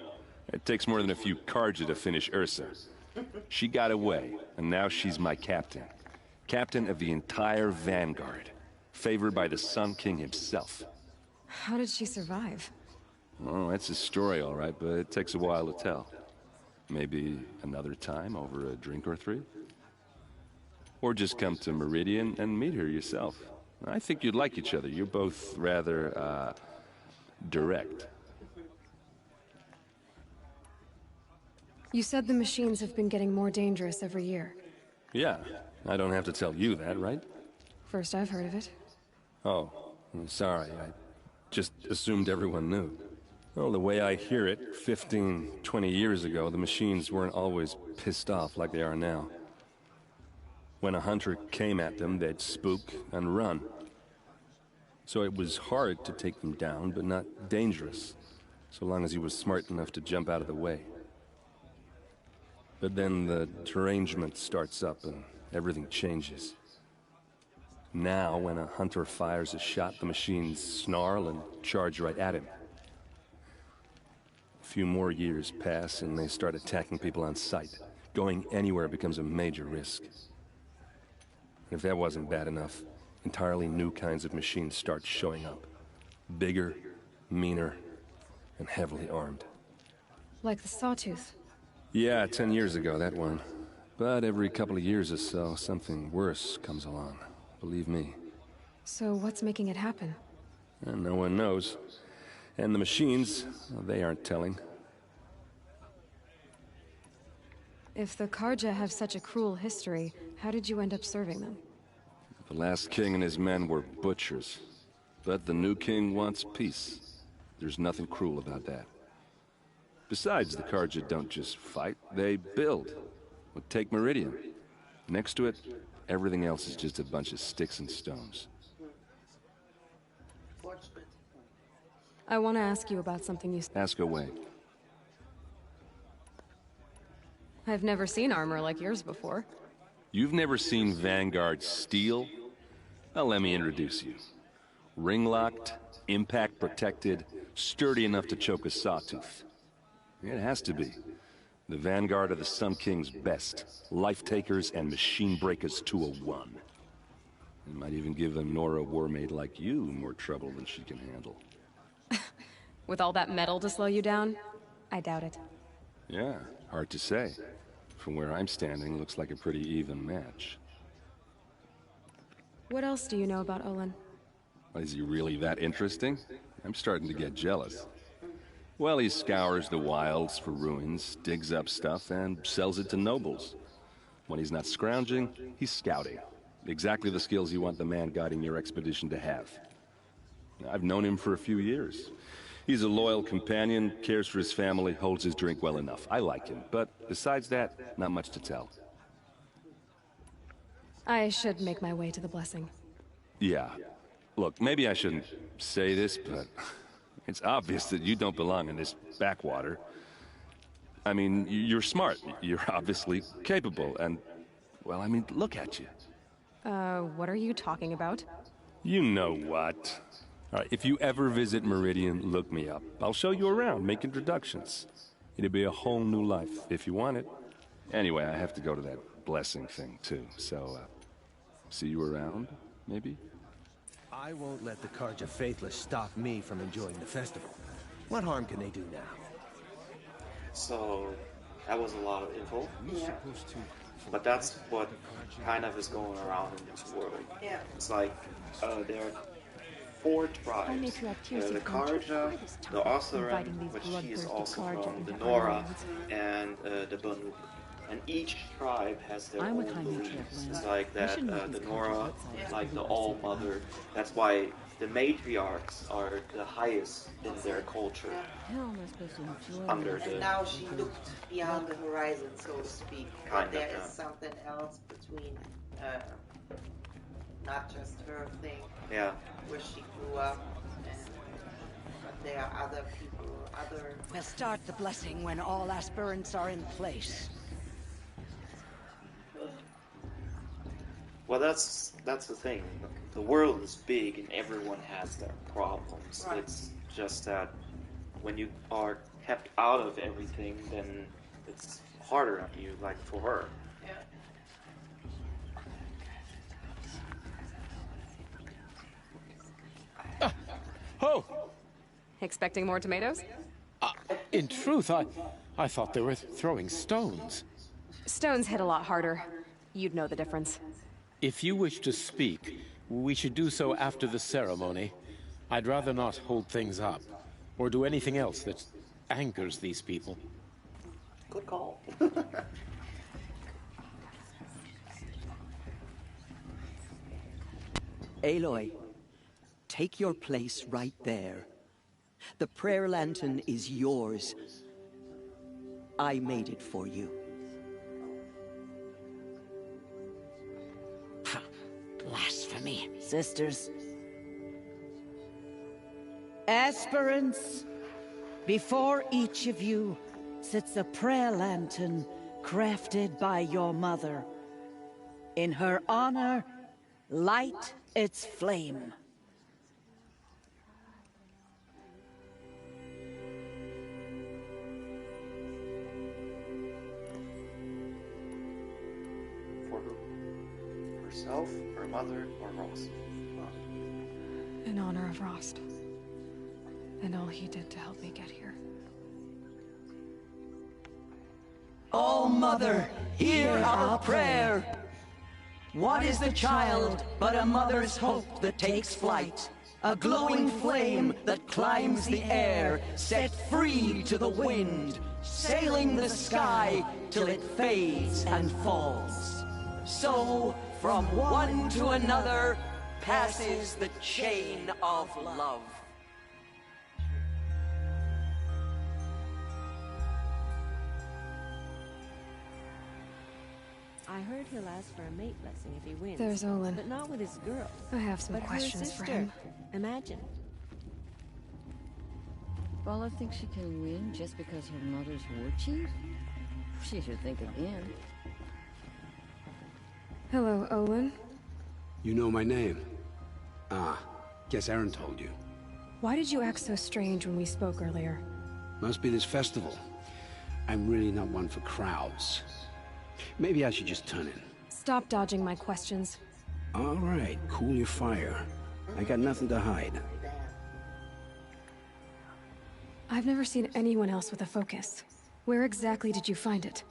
It takes more than a few Karja to finish Ursa. She got away, and now she's my captain. Captain of the entire Vanguard. Favored by the Sun King himself. How did she survive? Oh, it's a story, all right, but it takes a while to tell. Maybe another time over a drink or three? Or just come to Meridian and meet her yourself. I think you'd like each other. You're both rather, direct. You said the machines have been getting more dangerous every year. Yeah, I don't have to tell you that, right? First I've heard of it. Oh, I'm sorry. I just assumed everyone knew. Well, the way I hear it, 15, 20 years ago, the machines weren't always pissed off like they are now. When a hunter came at them, they'd spook and run. So it was hard to take them down, but not dangerous, so long as he was smart enough to jump out of the way. But then the derangement starts up and everything changes. Now, when a hunter fires a shot, the machines snarl and charge right at him. A few more years pass and they start attacking people on sight. Going anywhere becomes a major risk. And if that wasn't bad enough, entirely new kinds of machines start showing up. Bigger, meaner, and heavily armed. Like the Sawtooth. Yeah, 10 years ago, that one. But every couple of years or so, something worse comes along. Believe me. So what's making it happen? And no one knows. And the machines, well, they aren't telling. If the Karja have such a cruel history, how did you end up serving them? The last king and his men were butchers. But the new king wants peace. There's nothing cruel about that. Besides, the Karja don't just fight, they build. Well, take Meridian. Next to it, everything else is just a bunch of sticks and stones. I want to ask you about something you said. Ask away. I've never seen armor like yours before. You've never seen Vanguard steel? Well, let me introduce you. Ring-locked, impact-protected, sturdy enough to choke a sawtooth. It has to be. The Vanguard are the Sun King's best. Life-takers and machine-breakers to a one. It might even give a Nora warmaid like you more trouble than she can handle. With all that metal to slow you down? I doubt it. Yeah, hard to say. From where I'm standing, looks like a pretty even match. What else do you know about Olin? Is he really that interesting? I'm starting to get jealous. Well, he scours the wilds for ruins, digs up stuff, and sells it to nobles. When he's not scrounging, he's scouting. Exactly the skills you want the man guiding your expedition to have. I've known him for a few years. He's a loyal companion, cares for his family, holds his drink well enough. I like him, but besides that, not much to tell. I should make my way to the blessing. Yeah. Look, maybe I shouldn't say this, but it's obvious that you don't belong in this backwater. I mean, you're smart. You're obviously capable, and, well, I mean, look at you. What are you talking about? You know what. All right, if you ever visit Meridian, look me up. I'll show you around, make introductions. It'll be a whole new life, if you want it. Anyway, I have to go to that blessing thing, too, so, see you around, maybe? I won't let the Karja Faithless stop me from enjoying the festival. What harm can they do now? So, that was a lot of info. Yeah. But that's what kind of is going around in this world. Yeah. It's like, there are 4 tribes. The Karja, the Oseran, which she is also from, the Nora, and the Banuk. And each tribe has their own beliefs. It's like that, the Nora, like the All-Mother. That's why the matriarchs are the highest in their culture. Under the... And now she looked beyond the horizon, so to speak. There is something else between, not just her thing, where she grew up, but there are other people, other... We'll start the blessing when all aspirants are in place. Well, that's the thing. The world is big and everyone has their problems. Right. It's just that when you are kept out of everything, then it's harder on you, like for her. Ho! Expecting more tomatoes? In truth, I thought they were throwing stones. Stones hit a lot harder. You'd know the difference. If you wish to speak, we should do so after the ceremony. I'd rather not hold things up, or do anything else that angers these people. Good call. Aloy, take your place right there. The prayer lantern is yours. I made it for you. Blasphemy, sisters. Aspirants, before each of you sits a prayer lantern crafted by your mother. In her honor, light its flame. For who? Herself, her mother, or Rost? In honor of Rost. And all he did to help me get here. Oh, Mother, hear our prayer. What is the child but a mother's hope that takes flight? A glowing flame that climbs the air, set free to the wind, sailing the sky till it fades and falls. So, from one to another, passes the chain of love. I heard he'll ask for a mate blessing if he wins. There's Olin. But not with his girl. I have some but questions her for sister. him. Imagine. Paula thinks she can win just because her mother's war chief? She should think again. Hello, Olin. You know my name? Ah, guess Aaron told you. Why did you act so strange when we spoke earlier? Must be this festival. I'm really not one for crowds. Maybe I should just turn in. Stop dodging my questions. All right, cool your fire. I got nothing to hide. I've never seen anyone else with a focus. Where exactly did you find it?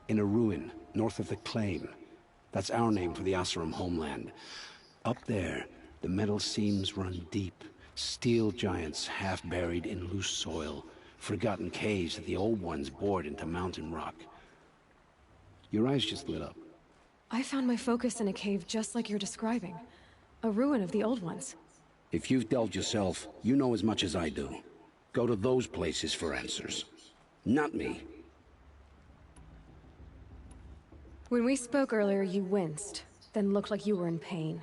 In a ruin, north of the Claim. That's our name for the Oseram homeland. Up there, the metal seams run deep. Steel giants half buried in loose soil. Forgotten caves that the old ones bored into mountain rock. Your eyes just lit up. I found my focus in a cave just like you're describing. A ruin of the old ones. If you've delved yourself, you know as much as I do. Go to those places for answers. Not me. When we spoke earlier, you winced, then looked like you were in pain.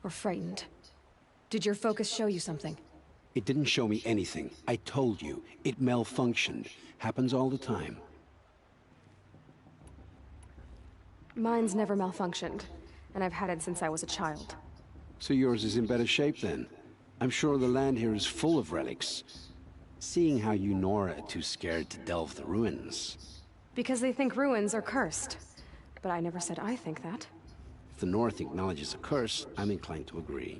Or frightened. Did your focus show you something? It didn't show me anything. I told you. It malfunctioned. Happens all the time. Mine's never malfunctioned, and I've had it since I was a child. So yours is in better shape then. I'm sure the land here is full of relics. Seeing how you Nora are too scared to delve the ruins. Because they think ruins are cursed. But I never said I think that. If the North acknowledges a curse, I'm inclined to agree.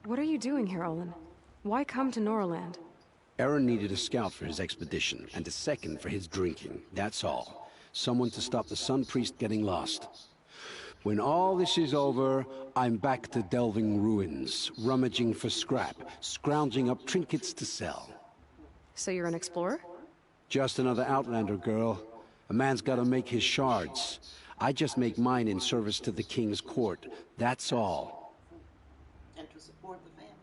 What are you doing here, Olin? Why come to Noraland? Aaron needed a scout for his expedition, and a second for his drinking. That's all. Someone to stop the Sun Priest getting lost. When all this is over, I'm back to delving ruins, rummaging for scrap, scrounging up trinkets to sell. So you're an explorer? Just another Outlander, girl. A man's gotta make his shards. I just make mine in service to the King's court. That's all. And to support the family.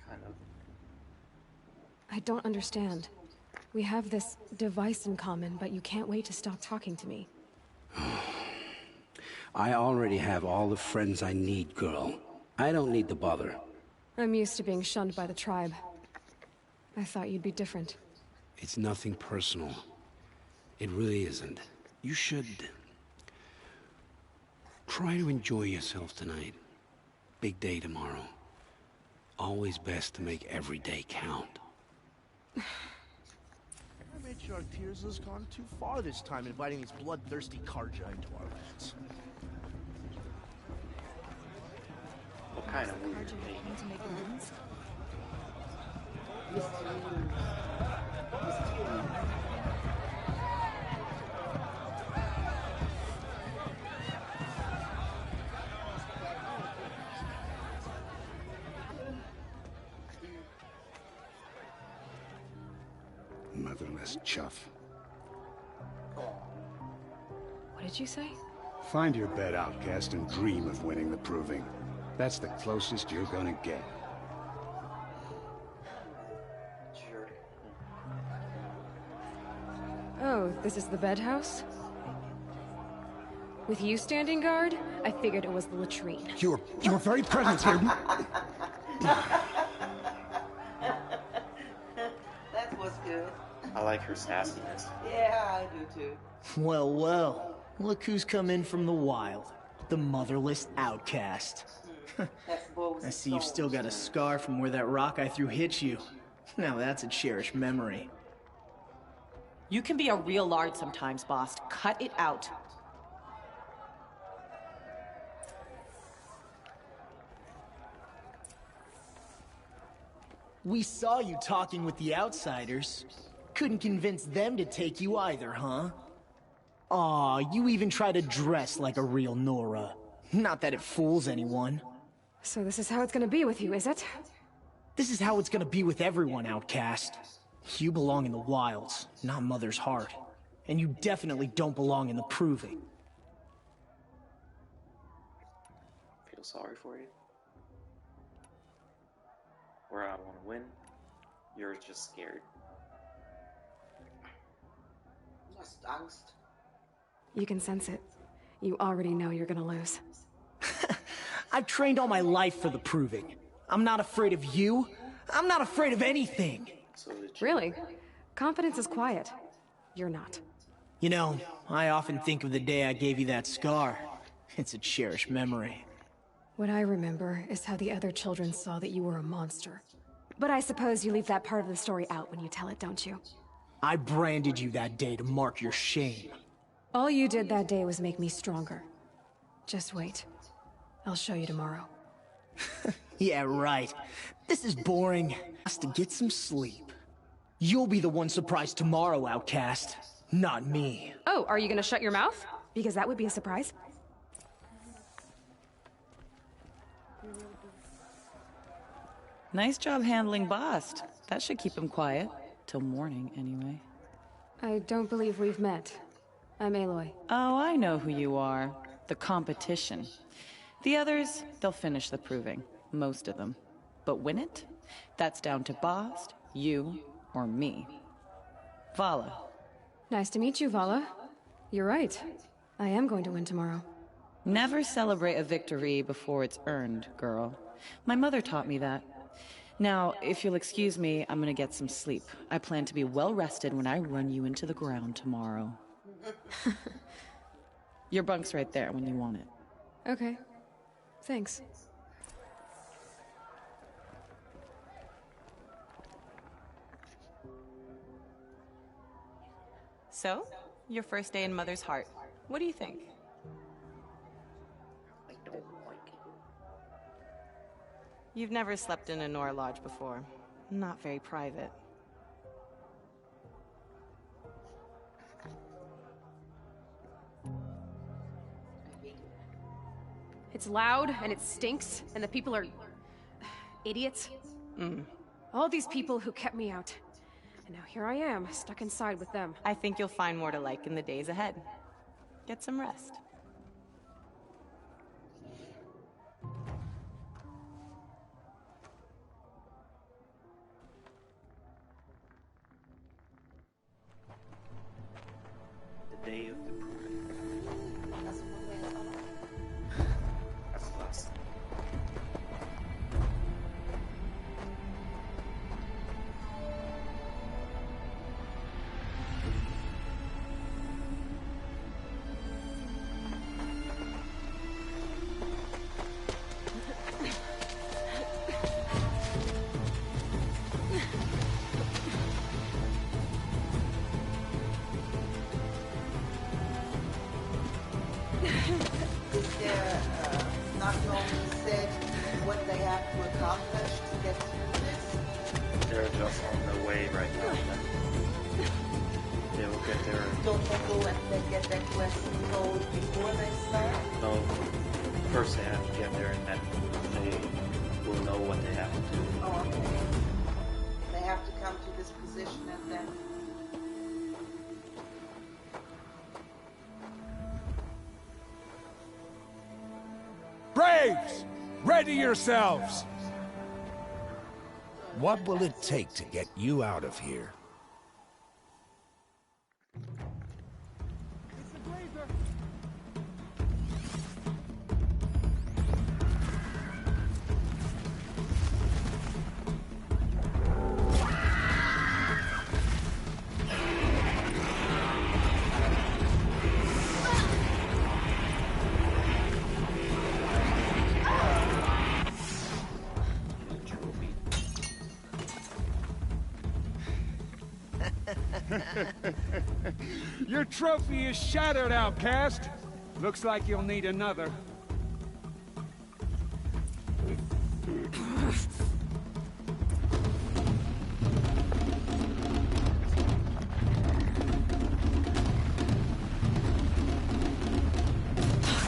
Kind of. I don't understand. We have this device in common, but you can't wait to stop talking to me. I already have all the friends I need, girl. I don't need the bother. I'm used to being shunned by the tribe. I thought you'd be different. It's nothing personal. It really isn't. You should... try to enjoy yourself tonight. Big day tomorrow. Always best to make every day count. Matriarch Tears has gone too far this time, inviting these bloodthirsty Karja into our lands. What kind of weird. Motherless chuff. What did you say? Find your bed, outcast, and dream of winning the proving. That's the closest you're gonna get. Oh, this is the bedhouse? With you standing guard, I figured it was the latrine. Your very presence here. That was good. I like her sassiness. Yeah, I do too. Well, well. Look who's come in from the wild. The motherless outcast. I see you've still got a scar from where that rock I threw hit you. Now that's a cherished memory. You can be a real lard sometimes, boss. Cut it out. We saw you talking with the outsiders. Couldn't convince them to take you either, huh? Aw, you even try to dress like a real Nora. Not that it fools anyone. So this is how it's gonna be with you, is it? This is how it's gonna be with everyone, outcast. You belong in the wilds, not Mother's heart. And you definitely don't belong in the proving. Feel sorry for you. Where I want to win, you're just scared. Just angst. You can sense it. You already know you're gonna lose. I've trained all my life for the proving. I'm not afraid of you. I'm not afraid of anything. Really? Confidence is quiet. You're not. You know, I often think of the day I gave you that scar. It's a cherished memory. What I remember is how the other children saw that you were a monster. But I suppose you leave that part of the story out when you tell it, don't you? I branded you that day to mark your shame. All you did that day was make me stronger. Just wait. I'll show you tomorrow. Yeah, right. This is boring. Has to get some sleep. You'll be the one surprised tomorrow, outcast. Not me. Oh, are you gonna shut your mouth? Because that would be a surprise. Nice job handling Bast. That should keep him quiet. Till morning, anyway. I don't believe we've met. I'm Aloy. Oh, I know who you are. The competition. The others, they'll finish the proving. Most of them. But win it? That's down to Bast, you, or me. Vala. Nice to meet you, Vala. You're right. I am going to win tomorrow. Never celebrate a victory before it's earned, girl. My mother taught me that. Now, if you'll excuse me, I'm gonna get some sleep. I plan to be well rested when I run you into the ground tomorrow. Your bunk's right there when you want it. Okay. Thanks. So, your first day in Mother's heart. What do you think? I don't like it. You've never slept in a Nora lodge before. Not very private. It's loud, and it stinks, and the people are... idiots. All these people who kept me out. And now here I am, stuck inside with them. I think you'll find more to like in the days ahead. Get some rest. The day of the proving. That's the last. Is there not only said what they have to accomplish to get through this? They're just on their way right now. They will get there. Don't they go and they get their quest gold before they start? No. First they have to get there and then they will know what they have to do. Oh, okay. They have to come to this position and then... Braves! Ready yourselves! What will it take to get you out of here? Your trophy is shattered, outcast. Looks like you'll need another.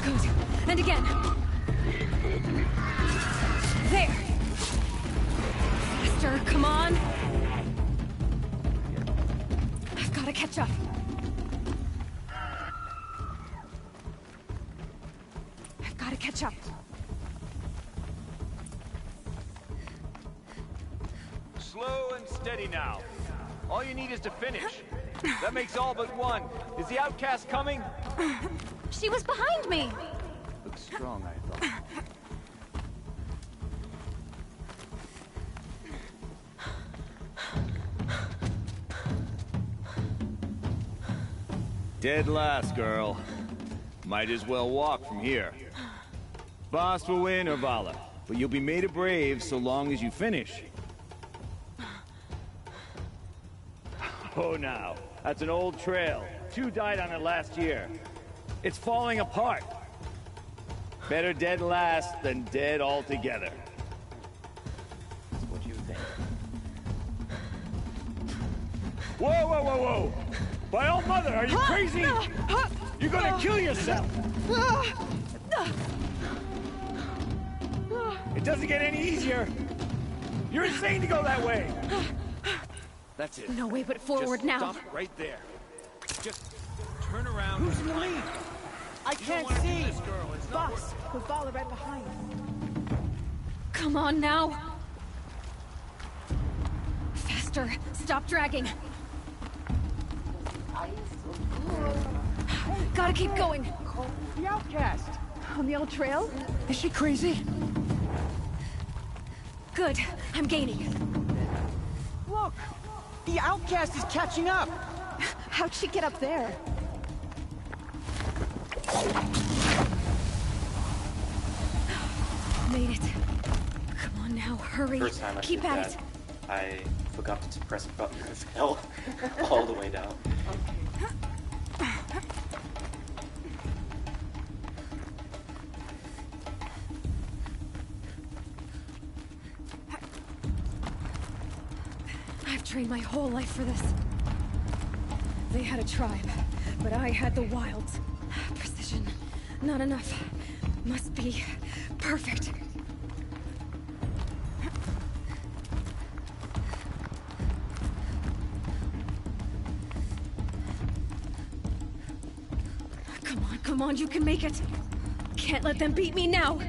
Good. And again. There. Faster, come on. I've got to catch up. I've got to catch up. Slow and steady now. All you need is to finish. That makes all but one. Is the outcast coming? She was behind me. Looks strong, I thought. Dead last, girl. Might as well walk from here. Boss will win or Vala, but you'll be made a brave so long as you finish. Oh, now. That's an old trail. 2 died on it last year. It's falling apart. Better dead last than dead altogether. What do you think? Whoa, whoa, whoa, whoa! By all mother, are you crazy? You're gonna kill yourself! It doesn't get any easier! You're insane to go that way! That's it. No way but forward now. Stop right there. Just turn around. Who's in the lead? I can't see! Boss, with Vala right behind. Come on now. Faster. Stop dragging. Gotta keep going. The outcast! On the old trail? Is she crazy? Good. I'm gaining. Look! The outcast is catching up! How'd she get up there? Made it. Come on now, hurry. First time I Keep did at that, it. I forgot to press a button and fell all the way down. I've trained my whole life for this. They had a tribe, but I had the wilds. Precision. Not enough. Must be perfect. Come on, you can make it. Can't let them beat me now.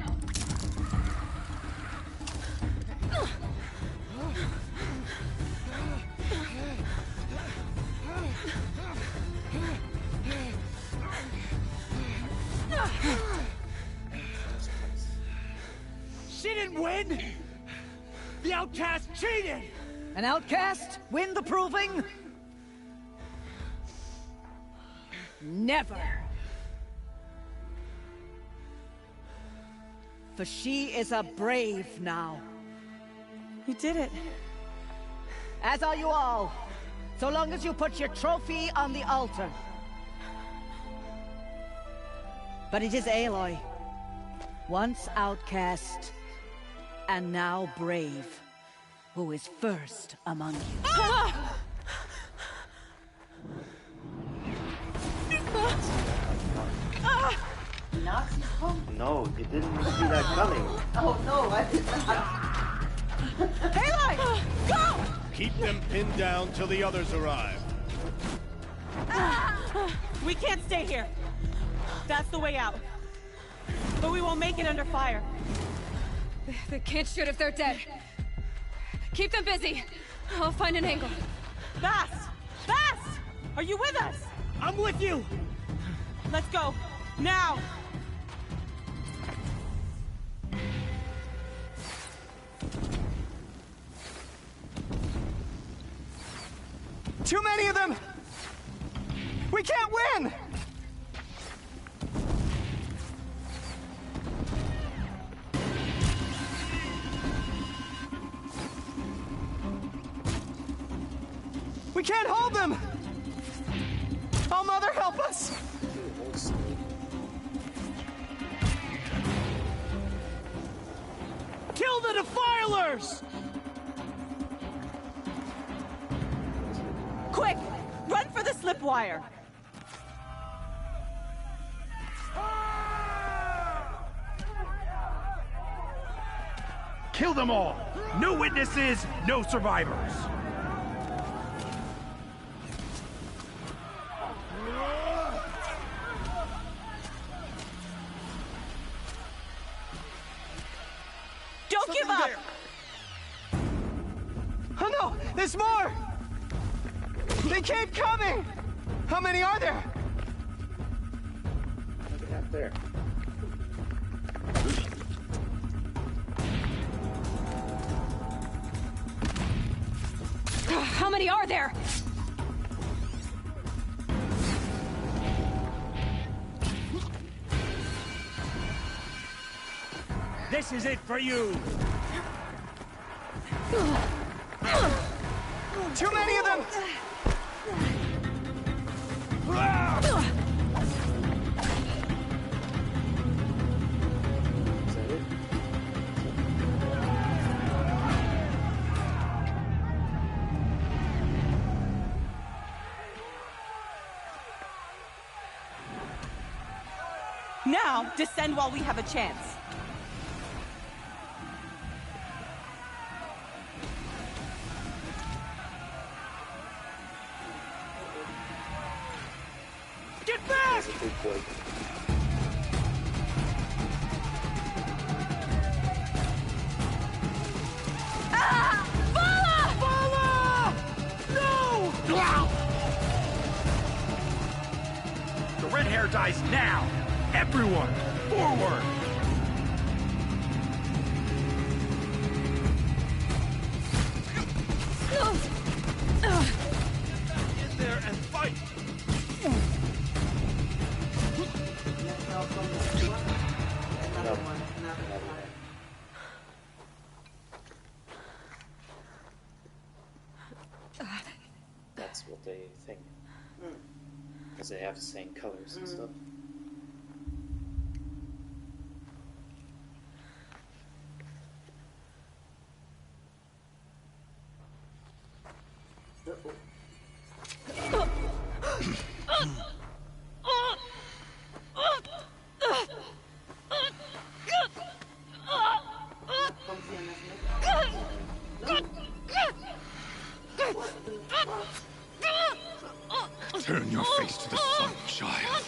She didn't win! The outcast cheated! An outcast? Win the proving? Never. For she is a brave now. You did it. As are you all. So long as you put your trophy on the altar. But it is Aloy. Once outcast, and now brave. Who is first among you? Nazis come? No, you didn't see that coming. Oh no, I did not. Aloy! Go! Keep them pinned down till the others arrive. We can't stay here. That's the way out. But we won't make it under fire. They can't shoot if they're dead. Keep them busy. I'll find an angle. Bast! Bast! Are you with us? I'm with you! Let's go. Now! Too many of them! We can't win! We can't hold them! Oh, Mother, help us! Kill the defilers! Quick! Run for the slip wire! Kill them all! No witnesses, no survivors! Don't give up! Oh no! There's more! They keep coming! How many are there? Up there. How many are there? This is it for you! Too many of them! Now, descend while we have a chance. Get back! Vala! No! The red hair dies now! Everyone, forward! In there and fight! That's what they think. Because they have the same colors and stuff. Turn your face to the sun, child.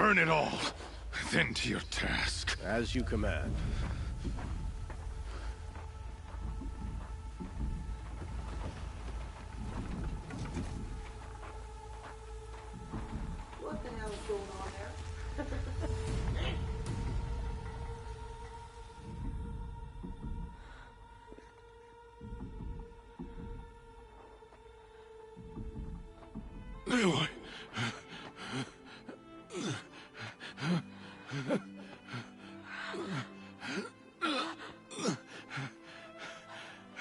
Burn it all, then to your task. As you command. What the hell is going on there? Aloy.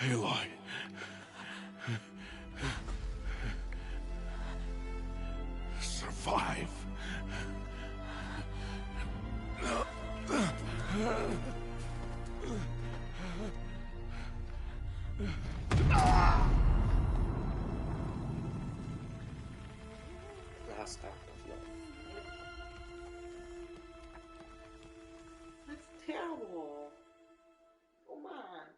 Aloy. Survive. Last act of love. That's terrible. Come on.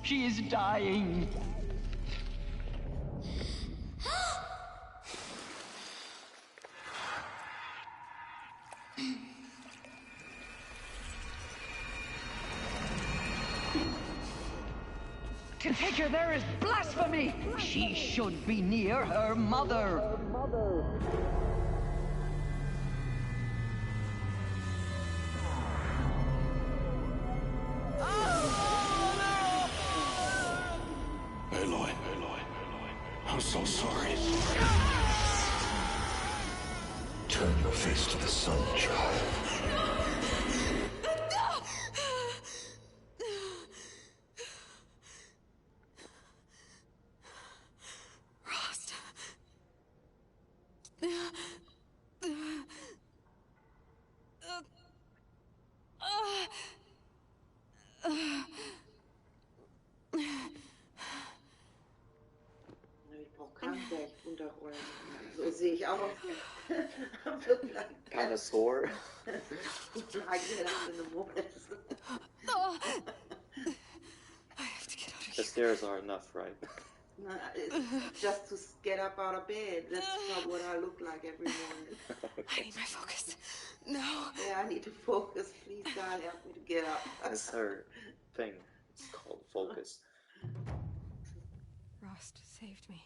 She is dying. To take her there is blasphemy. She should be near her mother. Aloy. I'm so sorry. Turn your face to the sun, child. Rost. Ich brauche Krankheitsunterrollen. So sehe ich aus. Kind of sore. I get up in the morning. The stairs are enough, right? No, it's just to get up out of bed. That's not what I look like every morning. I need my focus. No. Yeah, I need to focus. Please, God, help me to get up. It's her thing. It's called focus. Rost saved me.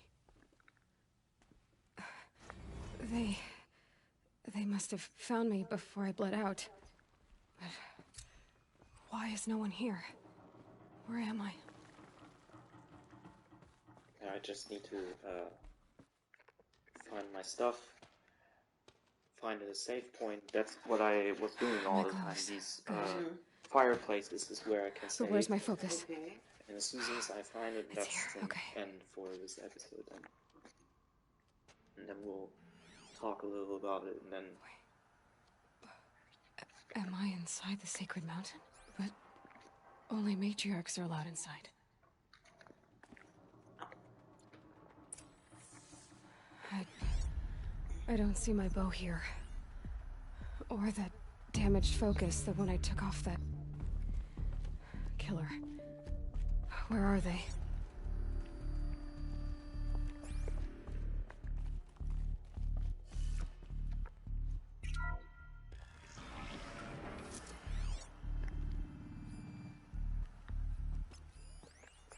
They must have found me before I bled out. But why is no one here? Where am I? I just need to find my stuff, find a safe point. That's what I was doing all the time. These fireplaces is where I can save. But where's my focus? Okay. And as soon as I find it, that's the end for this episode. And then we'll talk a little about it, and then... Am I inside the sacred mountain? But only matriarchs are allowed inside. I don't see my bow here. Or that damaged focus, the one I took off that killer. Where are they?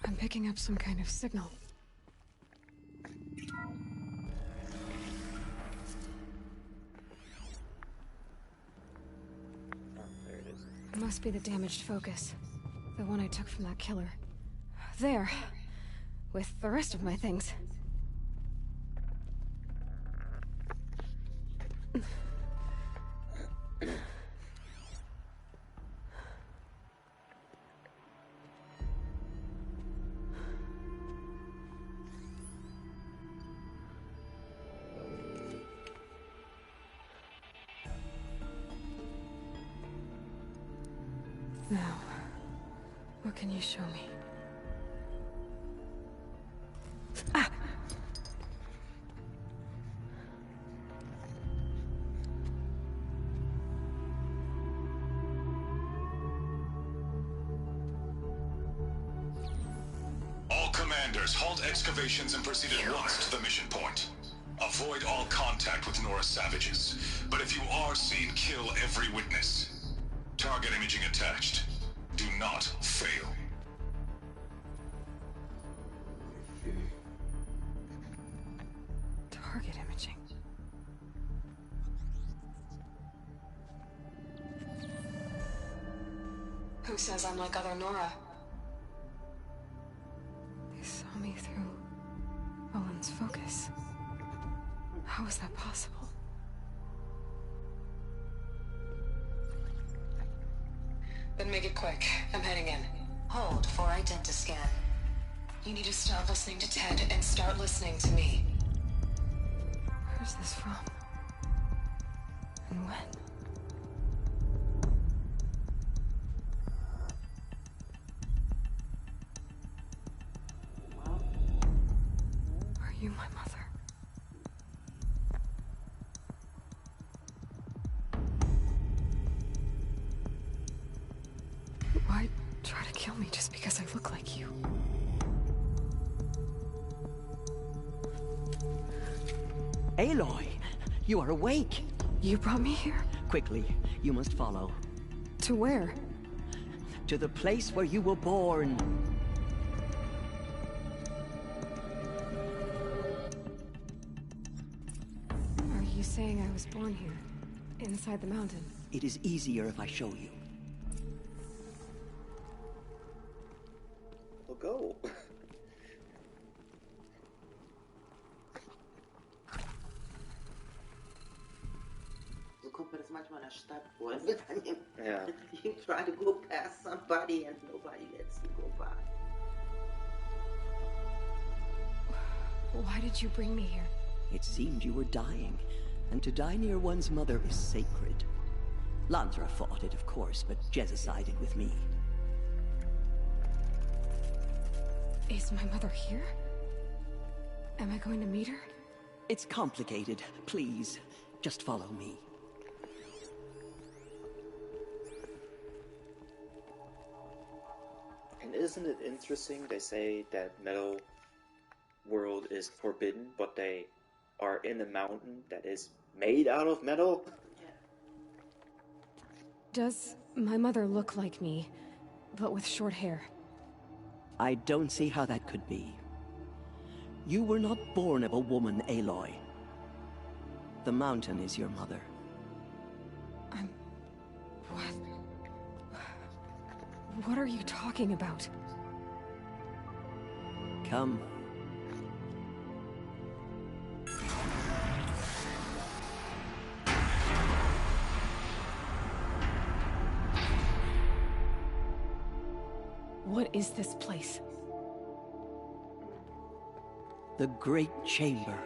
I'm picking up some kind of signal. It must be the damaged focus. The one I took from that killer. There. With the rest of my things. Now, what can you show me? Commanders, halt excavations and proceed at once to the mission point. Avoid all contact with Nora savages. But if you are seen, kill every witness. Target imaging attached. Do not fail. Target imaging. Who says I'm like other Nora? They saw me through Owen's focus. How is that possible? Then make it quick. I'm heading in. Hold for identiscan. You need to stop listening to Ted and start listening to me. Where's this from? And when? Are you my mother? Why try to kill me just because I look like you? Aloy, you are awake. You brought me here? Quickly, you must follow. To where? To the place where you were born. Are you saying I was born here? Inside the mountain? It is easier if I show you. We'll go. So kommt mir das manchmal in der Stadt vor. Yeah. You try to go past somebody and nobody lets you go by. Why did you bring me here? It seemed you were dying, and to die near one's mother is sacred. Lansra fought it, of course, but Jezza sided with me. Is my mother here? Am I going to meet her? It's complicated. Please, just follow me. And isn't it interesting they say that metal world is forbidden, but they are in a mountain that is made out of metal? Does my mother look like me, but with short hair? I don't see how that could be. You were not born of a woman, Aloy. The mountain is your mother. What? What are you talking about? Come. What is this place? The Great Chamber,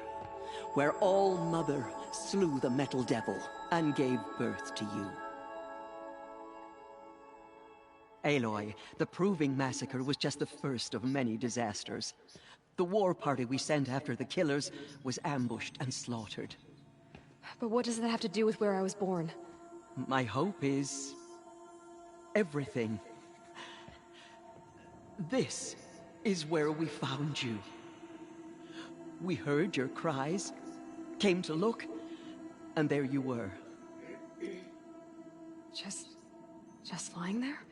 where All-Mother slew the Metal Devil and gave birth to you. Aloy, the Proving Massacre was just the first of many disasters. The war party we sent after the killers was ambushed and slaughtered. But what does that have to do with where I was born? My hope is... everything. This is where we found you. We heard your cries, came to look, and there you were. Just lying there?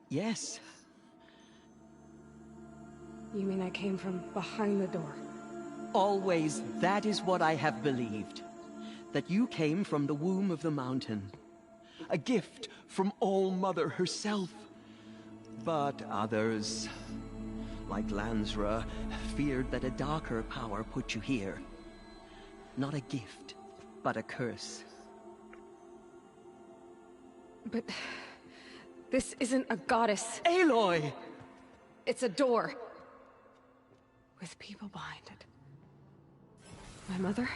Yes. You mean I came from behind the door? Always, that is what I have believed. That you came from the womb of the mountain. A gift from All-Mother herself. But others, like Lansra, feared that a darker power put you here. Not a gift, but a curse. But... this isn't a goddess. Aloy! It's a door. With people behind it. My mother?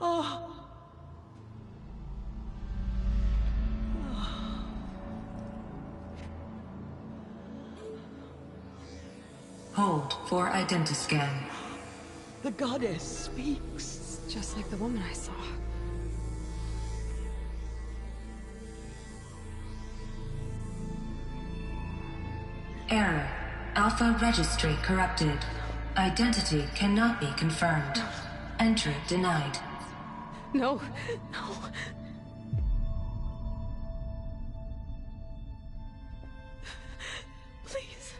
Oh! Hold for identiscan. The goddess speaks. It's just like the woman I saw. Error. Alpha registry corrupted. Identity cannot be confirmed. Entry denied. No, no. Please.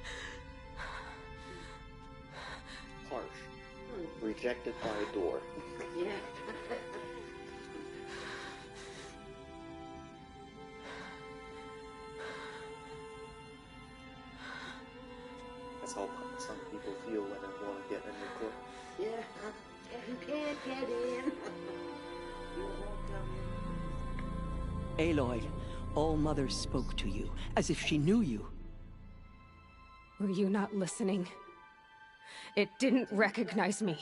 Harsh. Rejected by a door. Yeah. That's how some people feel when they want to get in the club. Yeah. You can't get in. You won't come in. Aloy, All-Mother spoke to you, as if she knew you. Were you not listening? It didn't recognize me.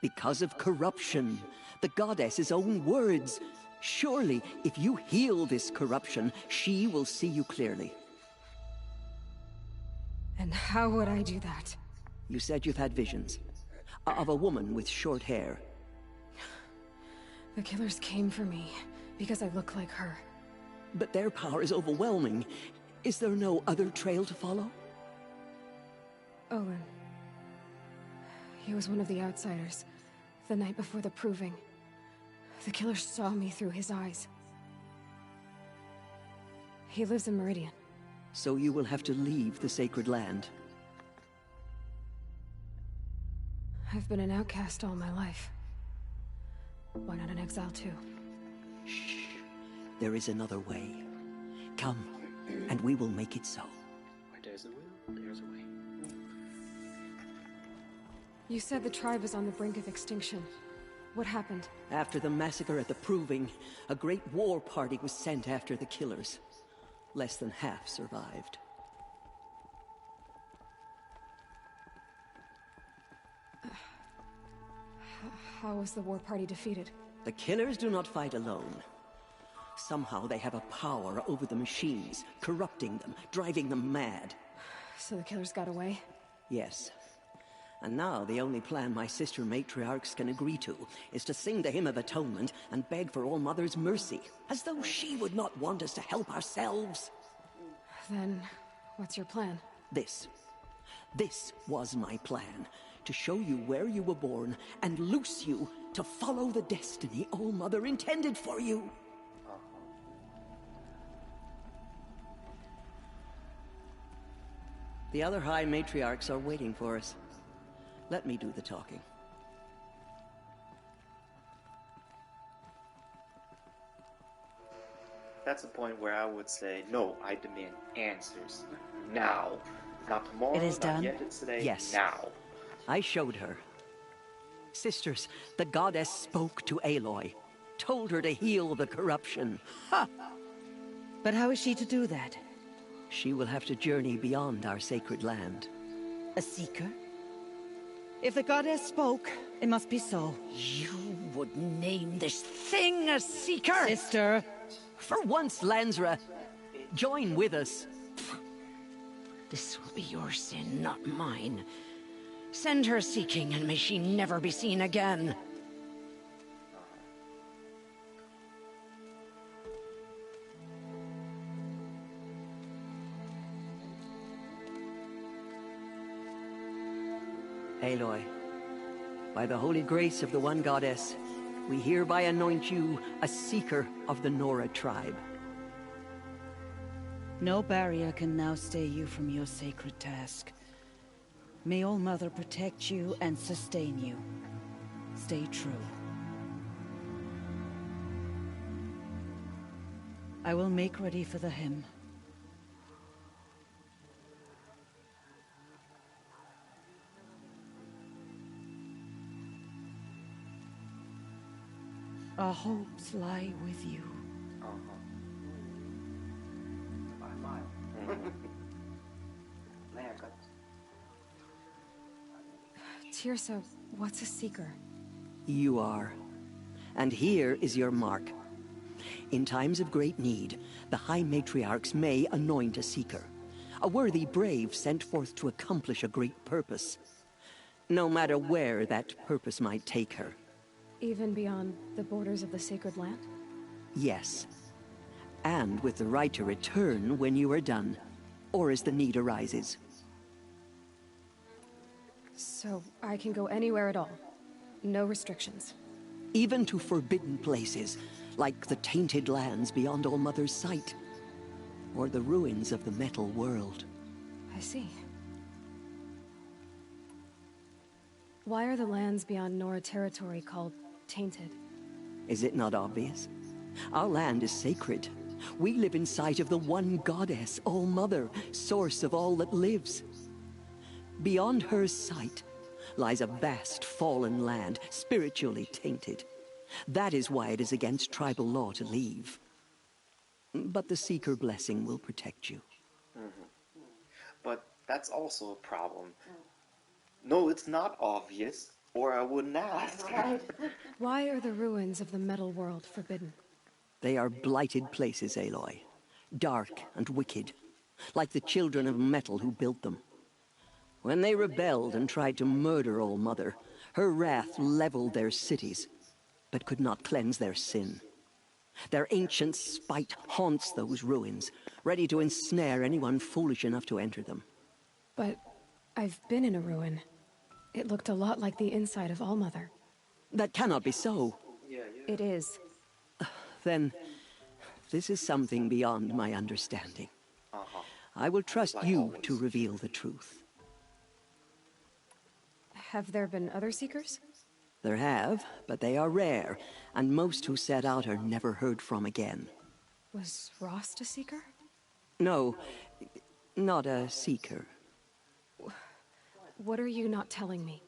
Because of corruption. The goddess's own words. Surely, if you heal this corruption, she will see you clearly. And how would I do that? You said you've had visions. Of a woman with short hair. The killers came for me because I look like her. But their power is overwhelming. Is there no other trail to follow? Olin. He was one of the outsiders. The night before the proving. The killers saw me through his eyes. He lives in Meridian. So you will have to leave the sacred land. I've been an outcast all my life. Why not an exile too? Shh. There is another way. Come, and we will make it so. Where there's a will, there's a way. You said the tribe is on the brink of extinction. What happened? After the massacre at the Proving, a great war party was sent after the killers. Less than half survived. How was the war party defeated? The killers do not fight alone. Somehow they have a power over the machines, corrupting them, driving them mad. So the killers got away? Yes. And now the only plan my sister matriarchs can agree to is to sing the Hymn of Atonement and beg for All-Mother's mercy, as though she would not want us to help ourselves. Then, what's your plan? This was my plan. To show you where you were born and loose you to follow the destiny All-Mother intended for you. The other High Matriarchs are waiting for us. Let me do the talking. That's a point where I would say, no, I demand answers. Now. Not tomorrow, It is not done? yet, it's today. Yes. Now. I showed her. Sisters, the goddess spoke to Aloy. Told her to heal the corruption. Ha! But how is she to do that? She will have to journey beyond our sacred land. A seeker? If the goddess spoke, it must be so. You would name this thing a seeker? Sister! For once, Lansra, join with us. This will be your sin, not mine. Send her seeking, and may she never be seen again. Aloy, by the holy grace of the one goddess, we hereby anoint you a seeker of the Nora tribe. No barrier can now stay you from your sacred task. May All-Mother protect you and sustain you. Stay true. I will make ready for the hymn. Our hopes lie with you. Tirsa, what's a seeker? You are. And here is your mark. In times of great need, the High Matriarchs may anoint a seeker. A worthy brave sent forth to accomplish a great purpose. No matter where that purpose might take her. Even beyond the borders of the sacred land? Yes. And with the right to return when you are done, or as the need arises. So I can go anywhere at all. No restrictions. Even to forbidden places, like the tainted lands beyond All Mother's sight, or the ruins of the metal world. I see. Why are the lands beyond Nora territory called tainted? Is it not obvious? Our land is sacred. We live in sight of the one goddess, All Mother, source of all that lives. Beyond her sight lies a vast fallen land, spiritually tainted. That is why it is against tribal law to leave. But the Seeker blessing will protect you. But that's also a problem. No, it's not obvious, or I wouldn't ask. Why are the ruins of the metal world forbidden? They are blighted places, Aloy. Dark and wicked, like the children of metal who built them. When they rebelled and tried to murder All Mother, her wrath leveled their cities, but could not cleanse their sin. Their ancient spite haunts those ruins, ready to ensnare anyone foolish enough to enter them. But I've been in a ruin. It looked a lot like the inside of All Mother. That cannot be so. It is. Then, this is something beyond my understanding. I will trust you to reveal the truth. Have there been other Seekers? There have, but they are rare, and most who set out are never heard from again. Was Rost a Seeker? No, not a Seeker. What are you not telling me?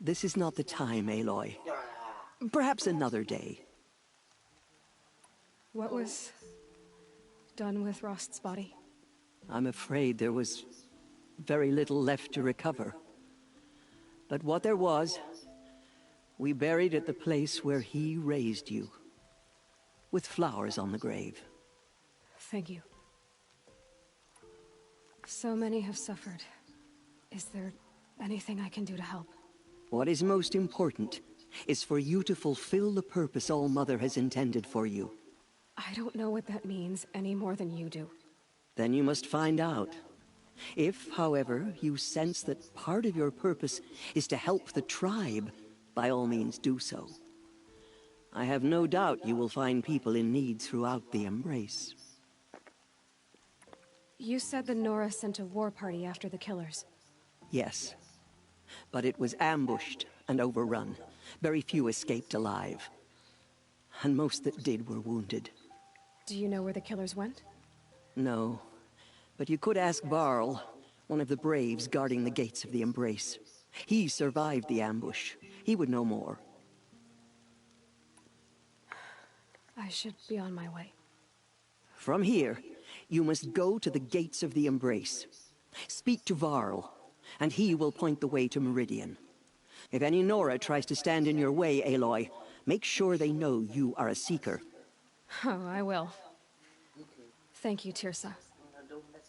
This is not the time, Aloy. Perhaps another day. What was done with Rost's body? I'm afraid there was very little left to recover. But what there was, we buried at the place where he raised you, with flowers on the grave. Thank you. So many have suffered. Is there anything I can do to help? What is most important is for you to fulfill the purpose All Mother has intended for you. I don't know what that means any more than you do. Then you must find out. If, however, you sense that part of your purpose is to help the tribe, by all means do so. I have no doubt you will find people in need throughout the Embrace. You said the Nora sent a war party after the killers. Yes. But it was ambushed and overrun. Very few escaped alive. And most that did were wounded. Do you know where the killers went? No. But you could ask Varl, one of the braves guarding the gates of the Embrace. He survived the ambush. He would know more. I should be on my way. From here, you must go to the gates of the Embrace. Speak to Varl, and he will point the way to Meridian. If any Nora tries to stand in your way, Aloy, make sure they know you are a Seeker. Oh, I will. Thank you, Tirsa,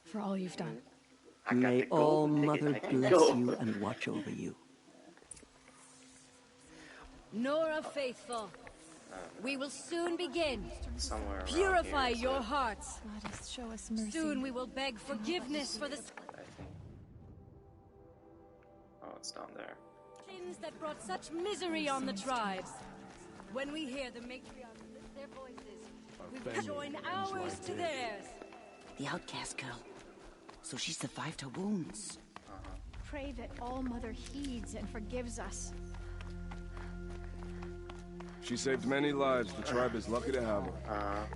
for all you've done. May All Mother bless you and watch over you. Nora faithful, we will soon begin. Somewhere around Purify here, your hearts. Goddess, show us mercy. Soon we will beg forgiveness for the Oh, it's down there. sins that brought such misery on the tribes. When we hear the matriarchs lift their voices, we will join ours to theirs. The outcast girl. So she survived her wounds. Pray that All Mother heeds and forgives us. She saved many lives. The tribe is lucky to have her.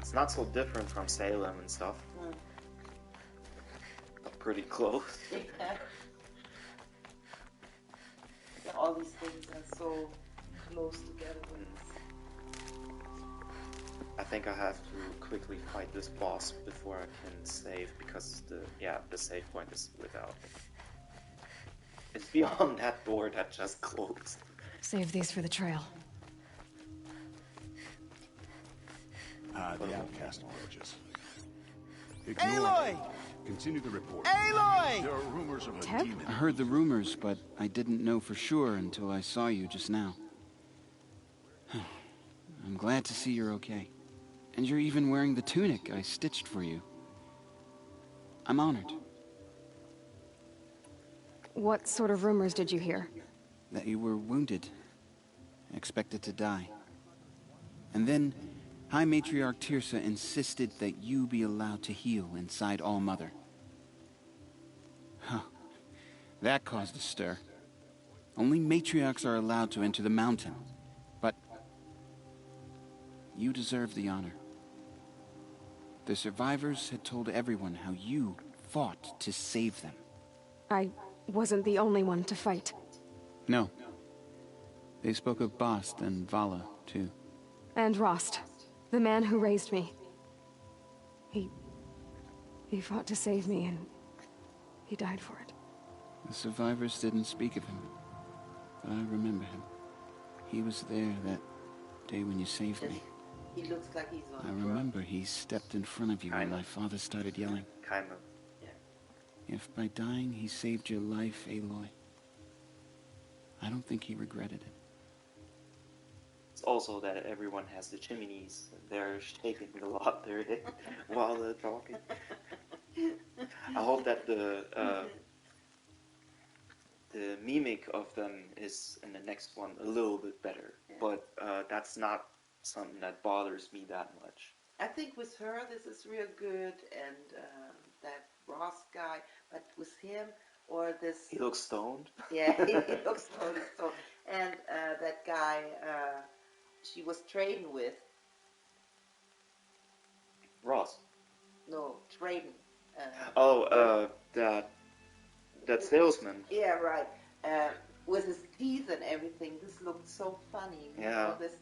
It's not so different from Salem and stuff. Pretty close. All these things are so close together with this. I think I have to quickly fight this boss before I can save, because the save point is without. It's beyond that door that just closed. Save these for the trail. The outcast approaches. Aloy! Continue the report. Aloy! There are rumors of a Teb? demon. I heard the rumors, but I didn't know for sure until I saw you just now. I'm glad to see you're okay. And you're even wearing the tunic I stitched for you. I'm honored. What sort of rumors did you hear? That you were wounded, expected to die. And then, High Matriarch Tirsa insisted that you be allowed to heal inside All-Mother. Huh. That caused a stir. Only matriarchs are allowed to enter the mountain. But you deserve the honor. The survivors had told everyone how you fought to save them. I wasn't the only one to fight. No. They spoke of Bast and Vala, too. And Rost, the man who raised me. He fought to save me, and he died for it. The survivors didn't speak of him, but I remember him. He was there that day when you saved me. He looks like he's on I remember he stepped in front of you when my father started yelling. Kind of. Yeah. If by dying he saved your life, Aloy, I don't think he regretted it. It's also that everyone has the chimneys. They're shaking a lot there while they're talking. I hope that the mimic of them is in the next one a little bit better, but that's not something that bothers me that much. I think with her this is real good, and that Ross guy, but with him or this... He looks stoned. Yeah, he looks totally stoned. And that guy she was trading with... Ross? No, trading. That salesman. Yeah, right. With his teeth and everything, this looked so funny. Yeah. You know, this,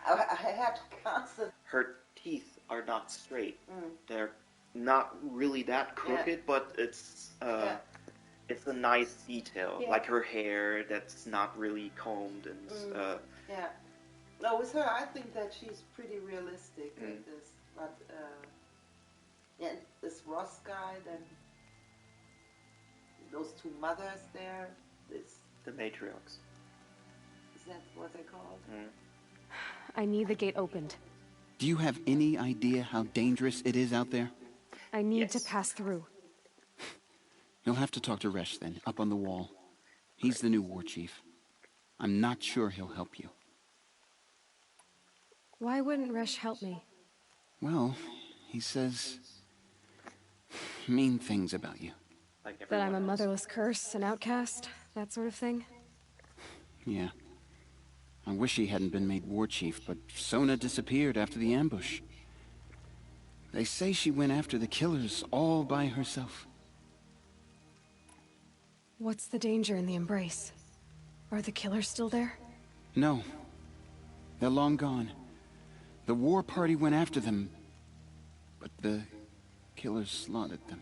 I had to constantly... Her teeth are not straight. They're not really that crooked, but it's a nice detail. Yeah. Like her hair that's not really combed and yeah. No, with her, I think that she's pretty realistic with this. But yeah, this Ross guy, then those two mothers there, the matriarchs. Is that what they're called? I need the gate opened. Do you have any idea how dangerous it is out there? I need to pass through. You'll have to talk to Resh then, up on the wall. He's the new war chief. I'm not sure he'll help you. Why wouldn't Resh help me? Well, he says mean things about you. Like that I'm a motherless curse, an outcast, that sort of thing? Yeah. I wish he hadn't been made war chief, but Sona disappeared after the ambush. They say she went after the killers all by herself. What's the danger in the embrace? Are the killers still there? No. They're long gone. The war party went after them, but the killers slaughtered them.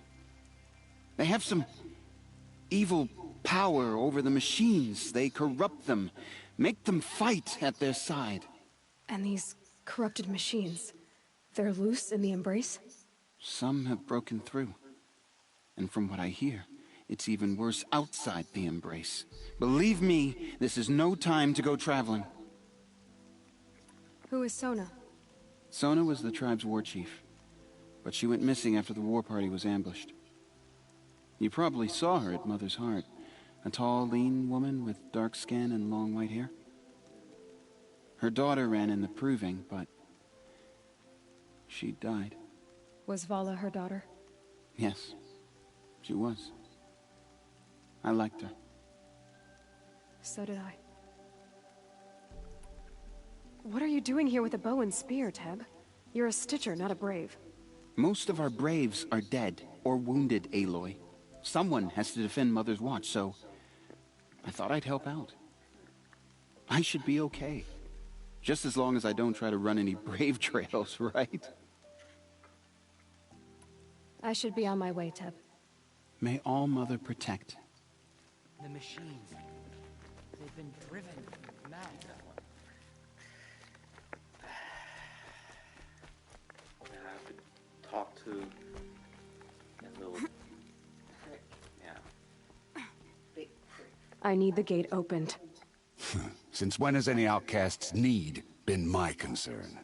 They have some evil power over the machines. They corrupt them, make them fight at their side. And these corrupted machines, they're loose in the embrace? Some have broken through. And from what I hear, it's even worse outside the embrace. Believe me, this is no time to go traveling. Who is Sona? Sona was the tribe's war chief, but she went missing after the war party was ambushed. You probably saw her at Mother's Heart. A tall, lean woman with dark skin and long white hair. Her daughter ran in the proving, but she died. Was Vala her daughter? Yes, she was. I liked her. So did I. What are you doing here with a bow and spear, Teb? You're a Stitcher, not a Brave. Most of our Braves are dead or wounded, Aloy. Someone has to defend Mother's Watch, so I thought I'd help out. I should be okay. Just as long as I don't try to run any Brave trails, right? I should be on my way, Teb. May All-Mother protect. The machines. They've been driven mad. I have to talk to that little... I need the gate opened. Since when has any outcast's need been my concern?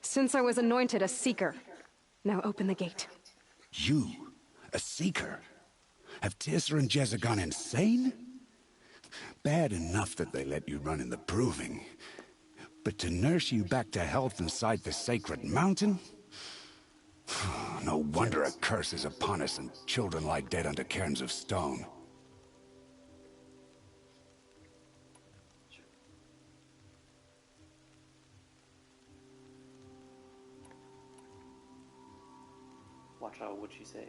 Since I was anointed a Seeker. Now open the gate. You? A Seeker? Have Tisser and Jezza gone insane? Bad enough that they let you run in the Proving. But to nurse you back to health inside the sacred mountain? No wonder a curse is upon us and children lie dead under cairns of stone. Watch out what you say.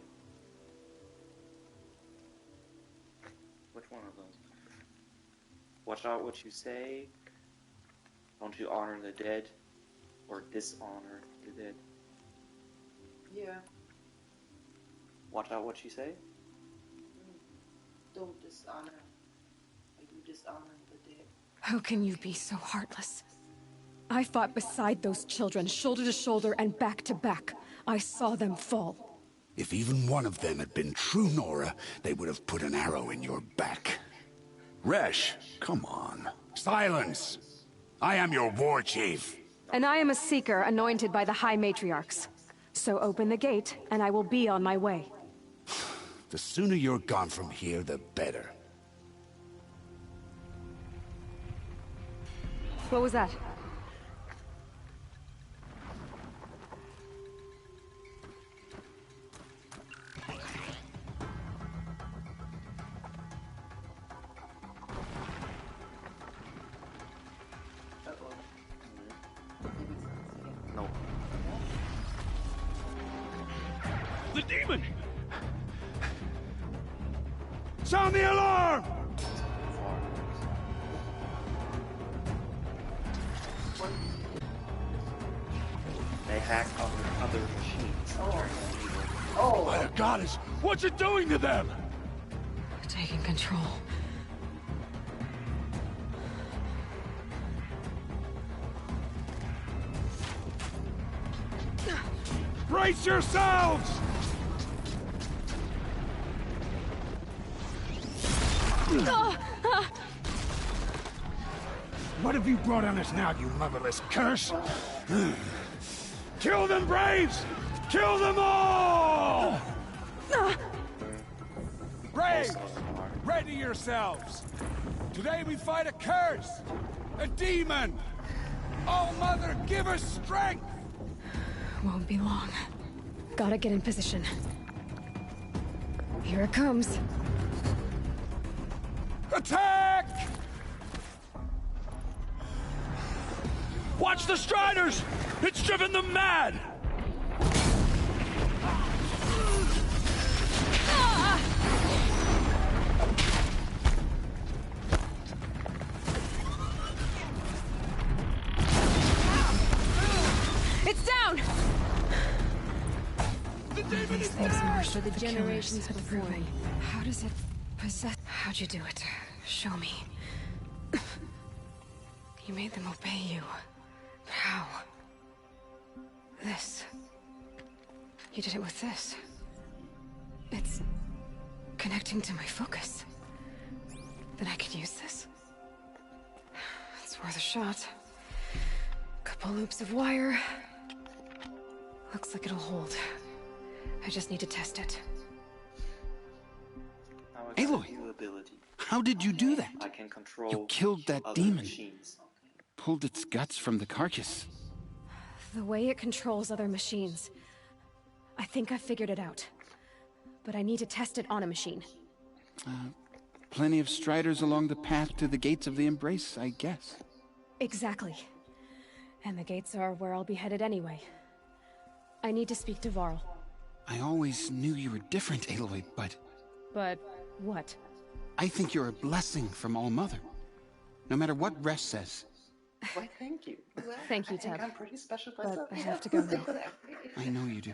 Which one of them? Watch out what you say. Don't you honor the dead or dishonor the dead? Yeah. Watch out what you say. Don't dishonor. Are you dishonoring the dead? How can you be so heartless? I fought beside those children, shoulder to shoulder and back to back. I saw them fall. If even one of them had been true Nora, they would have put an arrow in your back. Resh, come on. Silence! I am your war chief. And I am a seeker anointed by the High Matriarchs. So open the gate, and I will be on my way. The sooner you're gone from here, the better. What was that? No. The demon! Sound the alarm! They hack other machines. Oh, my goddess! What's it doing to them? Taking control. Brace yourselves! What have you brought on us now, you motherless curse? Kill them, Braves! Kill them all! Braves, ready yourselves. Today we fight a curse, a demon. Oh, Mother, give us strength! Won't be long. Gotta get in position. Here it comes. Attack! Watch the Striders! It's driven them mad! It's down! These things march for the generations before me. How does it possess? How'd you do it? Show me. You made them obey you. How? This. You did it with this. It's connecting to my focus. Then I can use this. It's worth a shot. Couple loops of wire. Looks like it'll hold. I just need to test it. Aloy, how did you do that? I can control. You killed that other demon. machines. Pulled its guts from the carcass. The way it controls other machines. I think I figured it out. But I need to test it on a machine. Plenty of Striders along the path to the gates of the Embrace, I guess. Exactly. And the gates are where I'll be headed anyway. I need to speak to Varl. I always knew you were different, Aloy, but... But what? I think you're a blessing from All Mother. No matter what Resh says. Why, thank you. Thank you, I think Tab. I'm pretty special But myself. I have to go now. I know you do.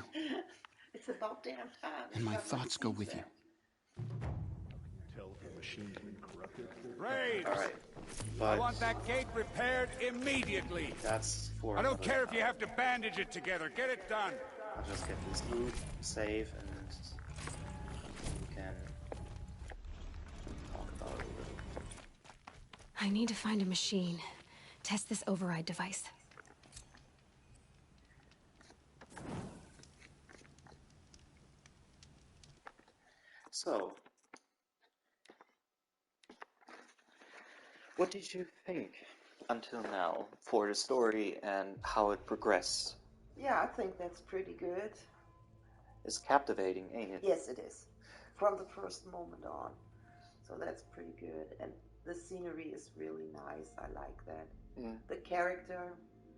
It's about damn time. And my thoughts go with you. Braves! All right. I But want that gate repaired immediately. that's for. I don't another care if you time. have to bandage it together. Get it done. I'll just get this loot, save, and we can talk about it a little. I need to find a machine. Test this override device. So, What did you think until now for the story and how it progressed? Yeah, I think that's pretty good. It's captivating, ain't it? Yes, it is. From the first moment on. So that's pretty good. And the scenery is really nice. I like that. The character,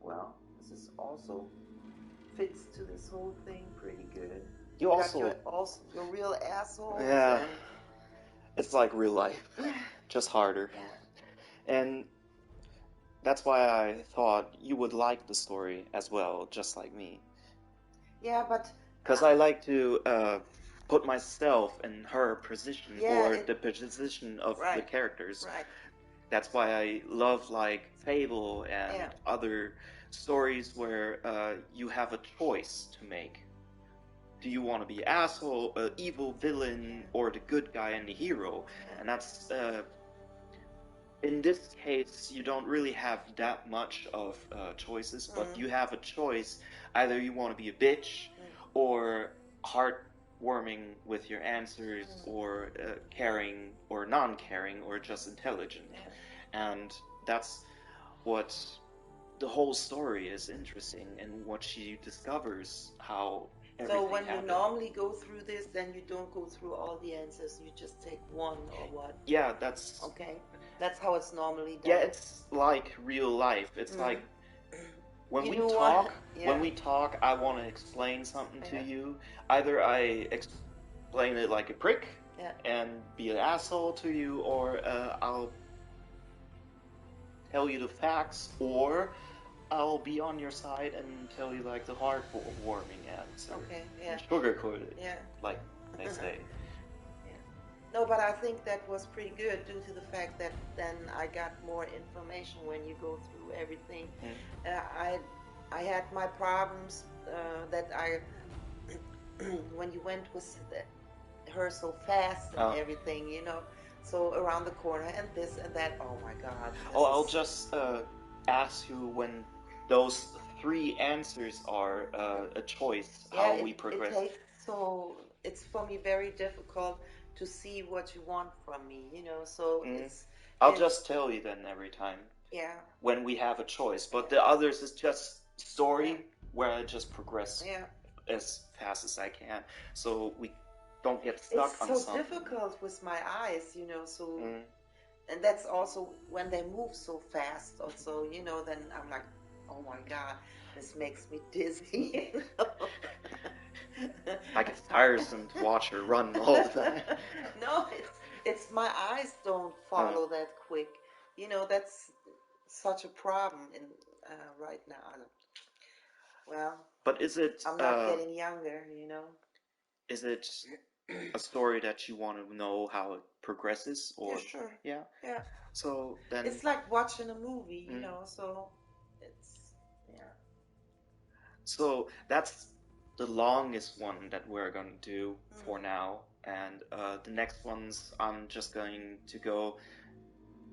well, this is also fits to this whole thing pretty good. You got your real assholes. Yeah. And it's like real life, just harder. And that's why I thought you would like the story as well, just like me. Yeah, but because I like to put myself in her position or the position of the characters. Right. That's why I love like Fable and other stories where you have a choice to make. Do you want to be asshole, evil villain, or the good guy and the hero? And that's in this case, you don't really have that much of choices, but you have a choice. Either you want to be a bitch, or heartwarming with your answers, or caring, or non-caring, or just intelligent. And that's what the whole story is interesting, and what she discovers how everything So when happened. you normally go through this, then you don't go through all the answers, you just take one or what? Yeah, that's... Okay, that's how it's normally done. Yeah, it's like real life. It's like when You we know talk, what? when we talk, I want to explain something to you. Either I explain it like a prick and be an asshole to you, or I'll tell you the facts, or I'll be on your side and tell you like the heartwarming answer. Okay, yeah. And sugarcoat it, Yeah. like they say. No, but I think that was pretty good due to the fact that then I got more information when you go through everything. I had my problems that I when you went with her so fast and everything, you know. So around the corner and this and that. Oh my God. I'll just ask you when those three answers are a choice, how we progress. It's for me very difficult to see what you want from me, you know. So I'll just tell you then every time. Yeah. When we have a choice, but the others is just story where I just progress as fast as I can, so we don't get stuck on something. It's so difficult with my eyes, you know. So, and that's also when they move so fast, also, you know. Then I'm like, oh my God, this makes me dizzy. You know? Like it's tiresome to watch her run all the time. No, it's my eyes don't follow that quick. You know, that's such a problem in right now. Well, but is it? I'm not getting younger, you know. Is it a story that you want to know how it progresses, or yeah, sure. Yeah. So then it's like watching a movie, you know. So it's So that's the longest one that we're going to do for now, and the next ones I'm just going to go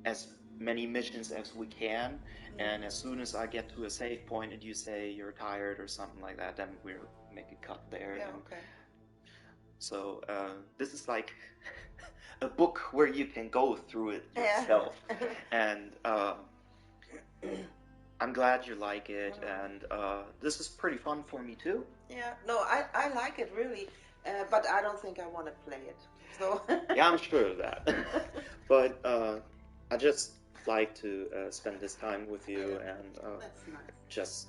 as many missions as we can, and as soon as I get to a save point and you say you're tired or something like that, then we'll make a cut there. Yeah, okay. So this is like a book where you can go through it yourself, and I'm glad you like it, and this is pretty fun for me too. Yeah, no, I like it really, but I don't think I want to play it. So yeah, I'm sure of that. But I just like to spend this time with you, and just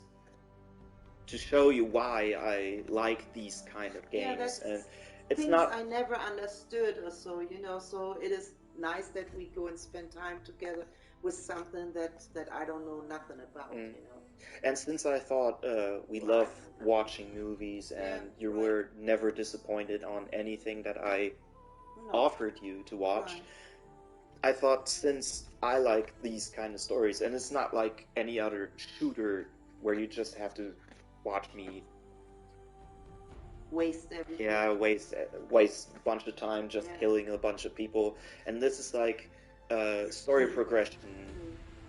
to show you why I like these kind of games. And it's things not I never understood or so, you know. So it is nice that we go and spend time together with something that I don't know nothing about, you know. And since I thought we love watching movies, and you were never disappointed on anything that I offered you to watch, I thought since I like these kind of stories, and it's not like any other shooter where you just have to watch me waste everything. Yeah, waste a bunch of time just killing a bunch of people, and this is like story progression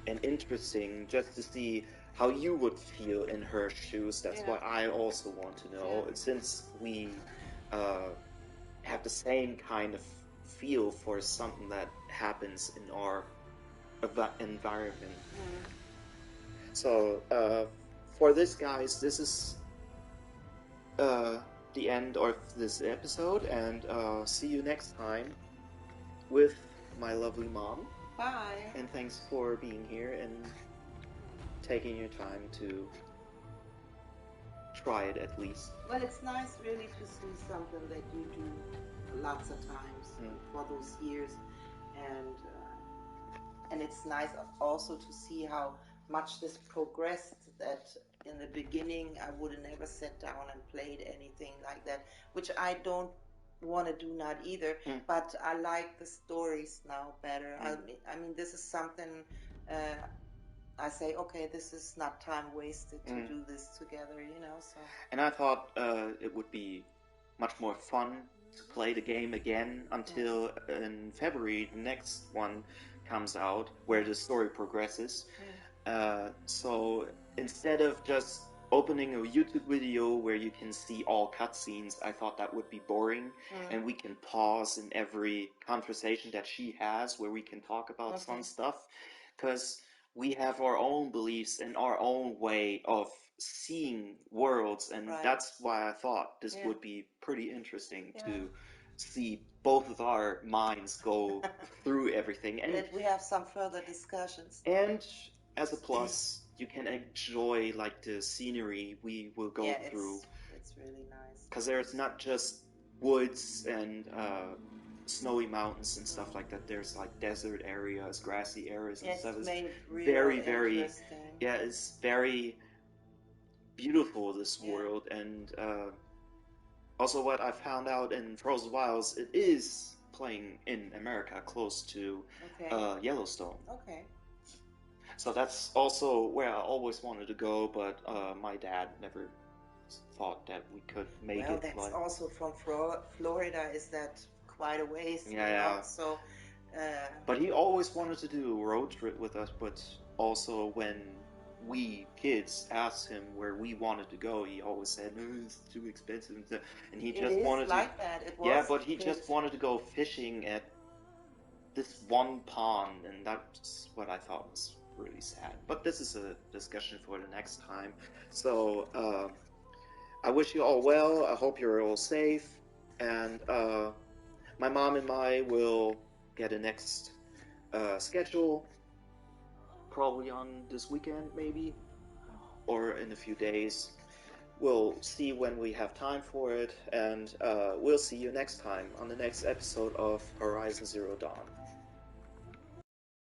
and interesting just to see how you would feel in her shoes. That's why I also want to know, since we have the same kind of feel for something that happens in our environment. So, for this, guys, this is the end of this episode, and see you next time with my lovely mom. Bye. And thanks for being here and taking your time to try it at least. Well, it's nice really to see something that you do lots of times for those years, and it's nice also to see how much this progressed. That in the beginning I would have never sat down and played anything like that, which I don't want to do not either. But I like the stories now better. I mean, this is something. I say, okay, this is not time wasted to do this together, you know. So. And I thought it would be much more fun to play the game again until in February the next one comes out, where the story progresses. So instead of just opening a YouTube video where you can see all cutscenes, I thought that would be boring, and we can pause in every conversation that she has where we can talk about some stuff, because we have our own beliefs and our own way of seeing worlds, and that's why I thought this would be pretty interesting to see both of our minds go through everything, and that we have some further discussions. And as a plus, you can enjoy like the scenery we will go through. It's really nice. Because there's not just woods and snowy mountains and stuff like that. There's like desert areas, grassy areas and stuff. It's made real very, interesting. it's very beautiful, this world. And also what I found out in Frozen Wilds, it is playing in America, close to Yellowstone. Okay. So that's also where I always wanted to go, but my dad never thought that we could make it. Well, that's also from Florida. Is that quite a ways? Yeah. So. But he always wanted to do a road trip with us. But also when we kids asked him where we wanted to go, he always said, "No, it's too expensive," and he just wanted like that. It was. Yeah, but he just wanted to go fishing at this one pond, and that's what I thought was really sad. But this is a discussion for the next time. So I wish you all well. I hope you're all safe, and my mom and I will get a next schedule, probably on this weekend maybe, or in a few days. We'll see when we have time for it, and we'll see you next time on the next episode of Horizon Zero Dawn.